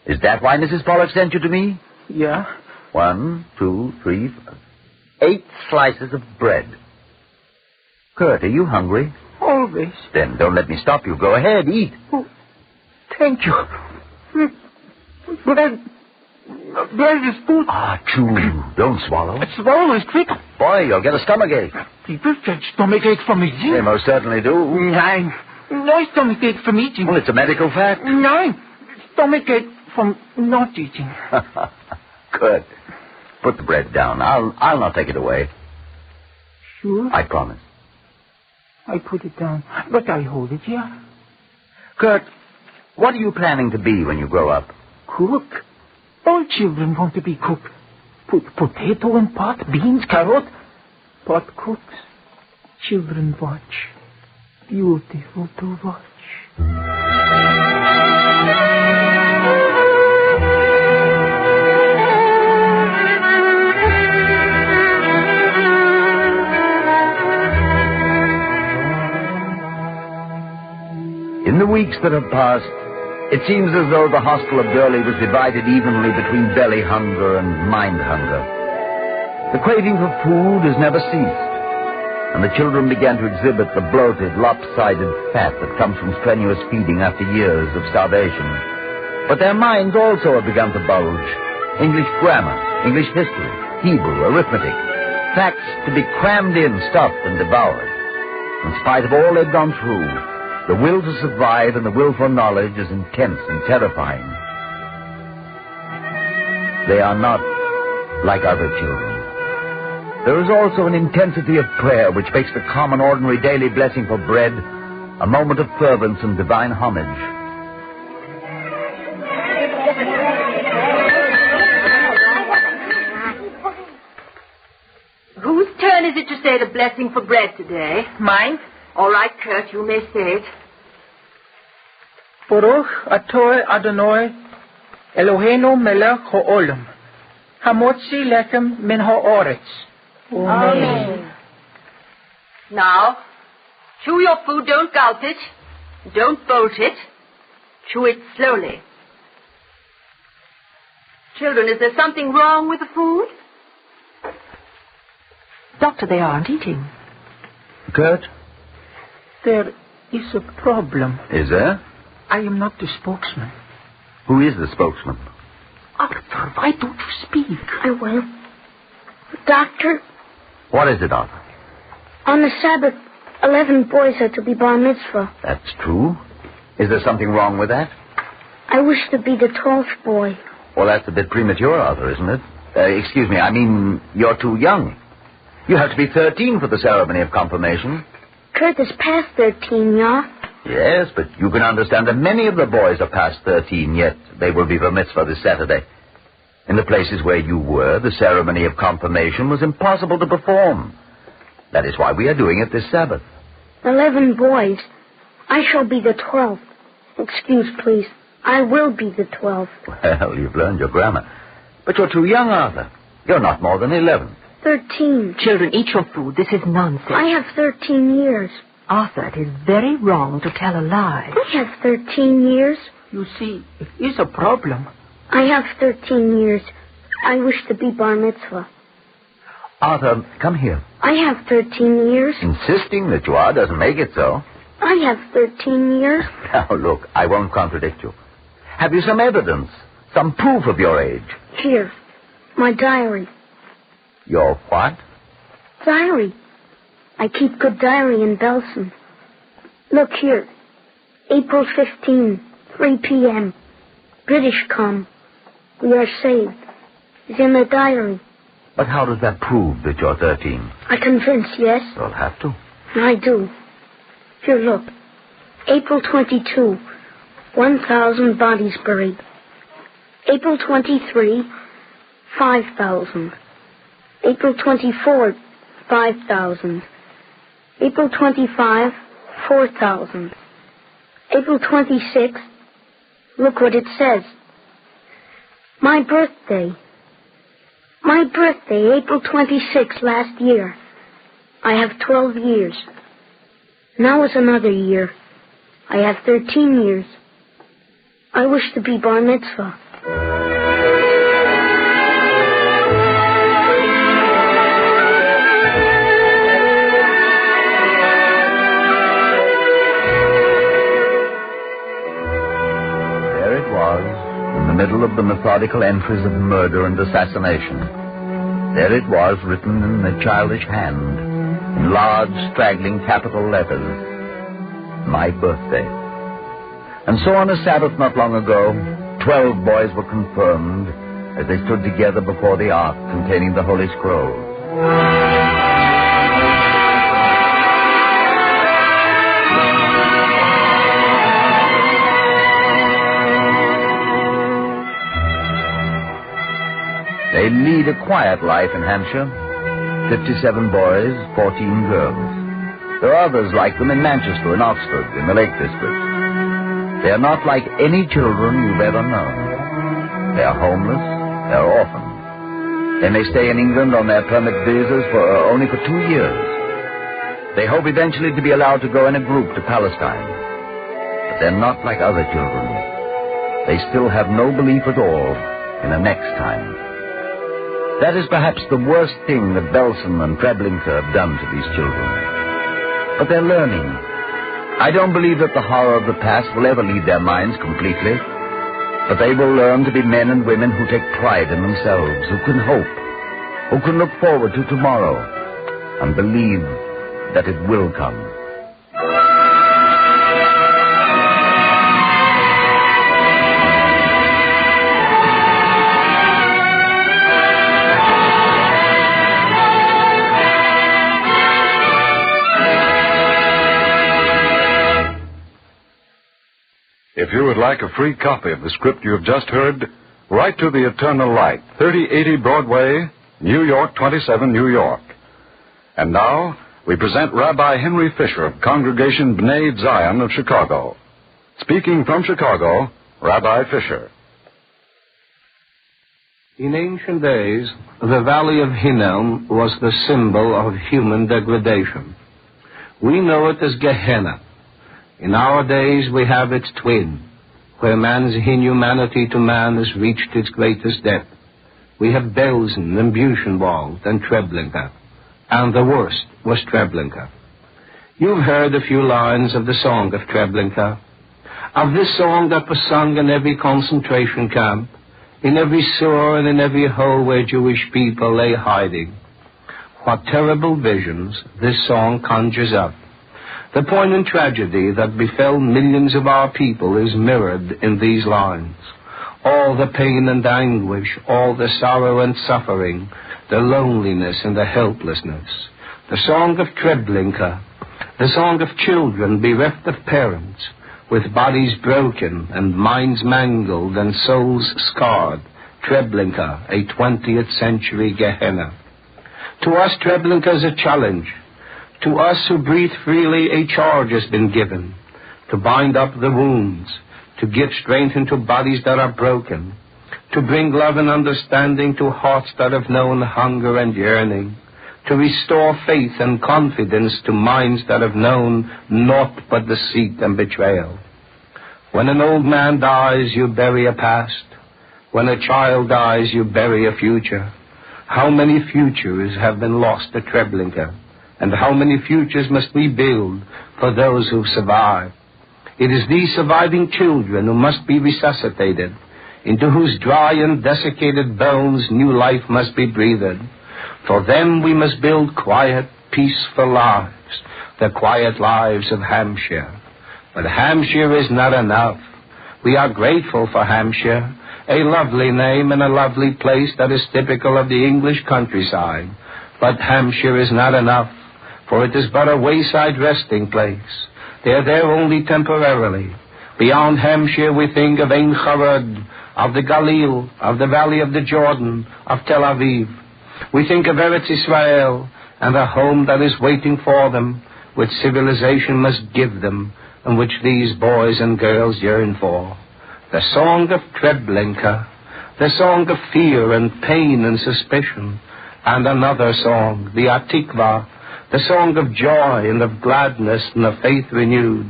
Is that why Mrs. Pollock sent you to me? Yeah? 1, 2, 3, 4, 8 slices of bread. Kurt, are you hungry? Always. Then don't let me stop you. Go ahead, eat. Oh, thank you. Bread is good. Ah, chew. Don't swallow. Swallow is quick. Boy, you'll get a stomachache. People get stomachache from eating. They most certainly do. Nein. No stomachache from eating. Well, it's a medical fact. Nein. Stomachache from not eating. Good. Put the bread down. I'll not take it away. Sure? I promise. I put it down, but I hold it here. Kurt, what are you planning to be when you grow up? Cook. All children want to be cook. Put potato in pot, beans, carrot. Pot cooks. Children watch. Beautiful to watch. In the weeks that have passed, it seems as though the hostel of Burley was divided evenly between belly hunger and mind hunger. The craving for food has never ceased, and the children began to exhibit the bloated, lopsided fat that comes from strenuous feeding after years of starvation. But their minds also have begun to bulge. English grammar, English history, Hebrew, arithmetic. Facts to be crammed in, stuffed, and devoured. In spite of all they've gone through, the will to survive and the will for knowledge is intense and terrifying. They are not like other children. There is also an intensity of prayer which makes the common, ordinary, daily blessing for bread a moment of fervence and divine homage. Whose turn is it to say the blessing for bread today? Mine. All right, Kurt, you may say it. Baruch atoi Adonai Eloheinu melech ha'olam hamotzi lechem min ha'oretz. Amen. Now, chew your food, don't gulp it. Don't bolt it. Chew it slowly. Children, is there something wrong with the food? Doctor, they aren't eating. Kurt? There is a problem. Is there? I am not the spokesman. Who is the spokesman? Arthur, why don't you speak? I will. Doctor? What is it, Arthur? On the Sabbath, 11 boys are to be bar mitzvah. That's true. Is there something wrong with that? I wish to be the 12th boy. Well, that's a bit premature, Arthur, isn't it? Excuse me, I mean, you're too young. You have to be 13 for the ceremony of confirmation. Kurt is past 13, yeah? Yes, but you can understand that many of the boys are past 13, yet they will be bar mitzvah this Saturday. In the places where you were, the ceremony of confirmation was impossible to perform. That is why we are doing it this Sabbath. 11 boys. I shall be the 12th. Excuse, please. I will be the 12th. Well, you've learned your grammar. But you're too young, Arthur. You're not more than 11. 13. Children, eat your food. This is nonsense. I have 13 years. Arthur, it is very wrong to tell a lie. I have 13 years. You see, it is a problem. I have 13 years. I wish to be bar mitzvah. Arthur, come here. I have 13 years. Insisting that you are doesn't make it so. I have 13 years. Now, look, I won't contradict you. Have you some evidence, some proof of your age? Here, my diary. Your what? Diary. I keep good diary in Belsen. Look here. April 15, 3 p.m. British come. We are saved. It's in the diary. But how does that prove that you're 13? I convince, yes? You'll have to. I do. Here, look. April 22, 1,000 bodies buried. April 23, 5,000. April 24, 5,000. April 25, 4,000. April 26, look what it says. My birthday. My birthday, April 26 last year. I have 12 years. Now is another year. I have 13 years. I wish to be bar mitzvah. Middle of the methodical entries of murder and assassination. There it was, written in a childish hand, in large, straggling capital letters, my birthday. And so on a Sabbath not long ago, 12 boys were confirmed as they stood together before the ark containing the Holy Scroll. They lead lead a quiet life in Hampshire. 57 boys, 14 girls. There are others like them in Manchester and Oxford, in the Lake District. They are not like any children you've ever known. They are homeless, they are orphans. They may stay in England on their permit visas only for 2 years. They hope eventually to be allowed to go in a group to Palestine. But they're not like other children. They still have no belief at all in a next time. That is perhaps the worst thing that Belsen and Treblinka have done to these children. But they're learning. I don't believe that the horror of the past will ever leave their minds completely. But they will learn to be men and women who take pride in themselves, who can hope, who can look forward to tomorrow, and believe that it will come. If you would like a free copy of the script you have just heard, write to The Eternal Light, 3080 Broadway, New York 27, New York. And now, we present Rabbi Henry Fisher of Congregation B'nai Zion of Chicago. Speaking from Chicago, Rabbi Fisher. In ancient days, the Valley of Hinnom was the symbol of human degradation. We know it as Gehenna. In our days, we have its twin, where man's inhumanity to man has reached its greatest depth. We have Belsen and Buchenwald and Treblinka, and the worst was Treblinka. You've heard a few lines of the song of Treblinka, of this song that was sung in every concentration camp, in every sewer and in every hole where Jewish people lay hiding. What terrible visions this song conjures up. The poignant tragedy that befell millions of our people is mirrored in these lines. All the pain and anguish, all the sorrow and suffering, the loneliness and the helplessness. The song of Treblinka, the song of children bereft of parents, with bodies broken and minds mangled and souls scarred. Treblinka, a 20th century Gehenna. To us, Treblinka is a challenge. To us who breathe freely, a charge has been given, to bind up the wounds, to give strength into bodies that are broken, to bring love and understanding to hearts that have known hunger and yearning, to restore faith and confidence to minds that have known naught but deceit and betrayal. When an old man dies, you bury a past. When a child dies, you bury a future. How many futures have been lost at Treblinka? And how many futures must we build for those who've survived? It is these surviving children who must be resuscitated, into whose dry and desiccated bones new life must be breathed. For them we must build quiet, peaceful lives, the quiet lives of Hampshire. But Hampshire is not enough. We are grateful for Hampshire, a lovely name and a lovely place that is typical of the English countryside. But Hampshire is not enough, for it is but a wayside resting place. They are there only temporarily. Beyond Hampshire we think of Ein Harod, of the Galil, of the Valley of the Jordan, of Tel Aviv. We think of Eretz Israel and a home that is waiting for them, which civilization must give them, and which these boys and girls yearn for. The song of Treblinka, the song of fear and pain and suspicion, and another song, the Atikva, the song of joy and of gladness and of faith renewed.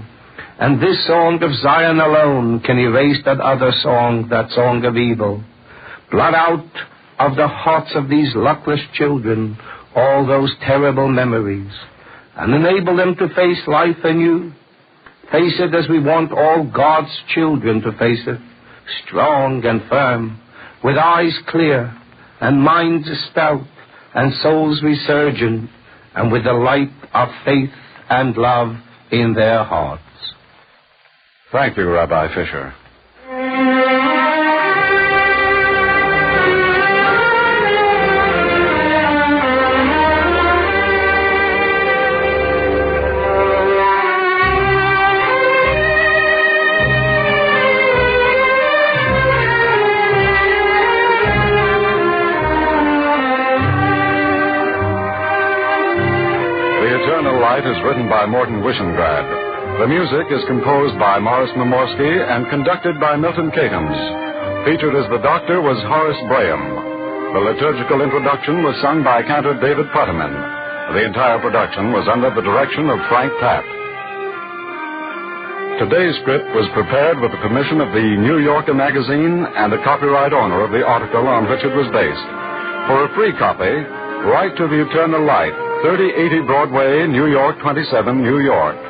And this song of Zion alone can erase that other song, that song of evil. Blot out of the hearts of these luckless children all those terrible memories, and enable them to face life anew. Face it as we want all God's children to face it, strong and firm, with eyes clear, and minds stout, and souls resurgent, and with the light of faith and love in their hearts. Thank you, Rabbi Fisher. is written by Morton Wishengrad. The music is composed by Morris Mimorsky and conducted by Milton Catons. Featured as the doctor was Horace Braham. The liturgical introduction was sung by cantor David Putterman. The entire production was under the direction of Frank Tapp. Today's script was prepared with the permission of the New Yorker magazine and the copyright owner of the article on which it was based. For a free copy, write to The Eternal Light, 3080 Broadway, New York 27, New York.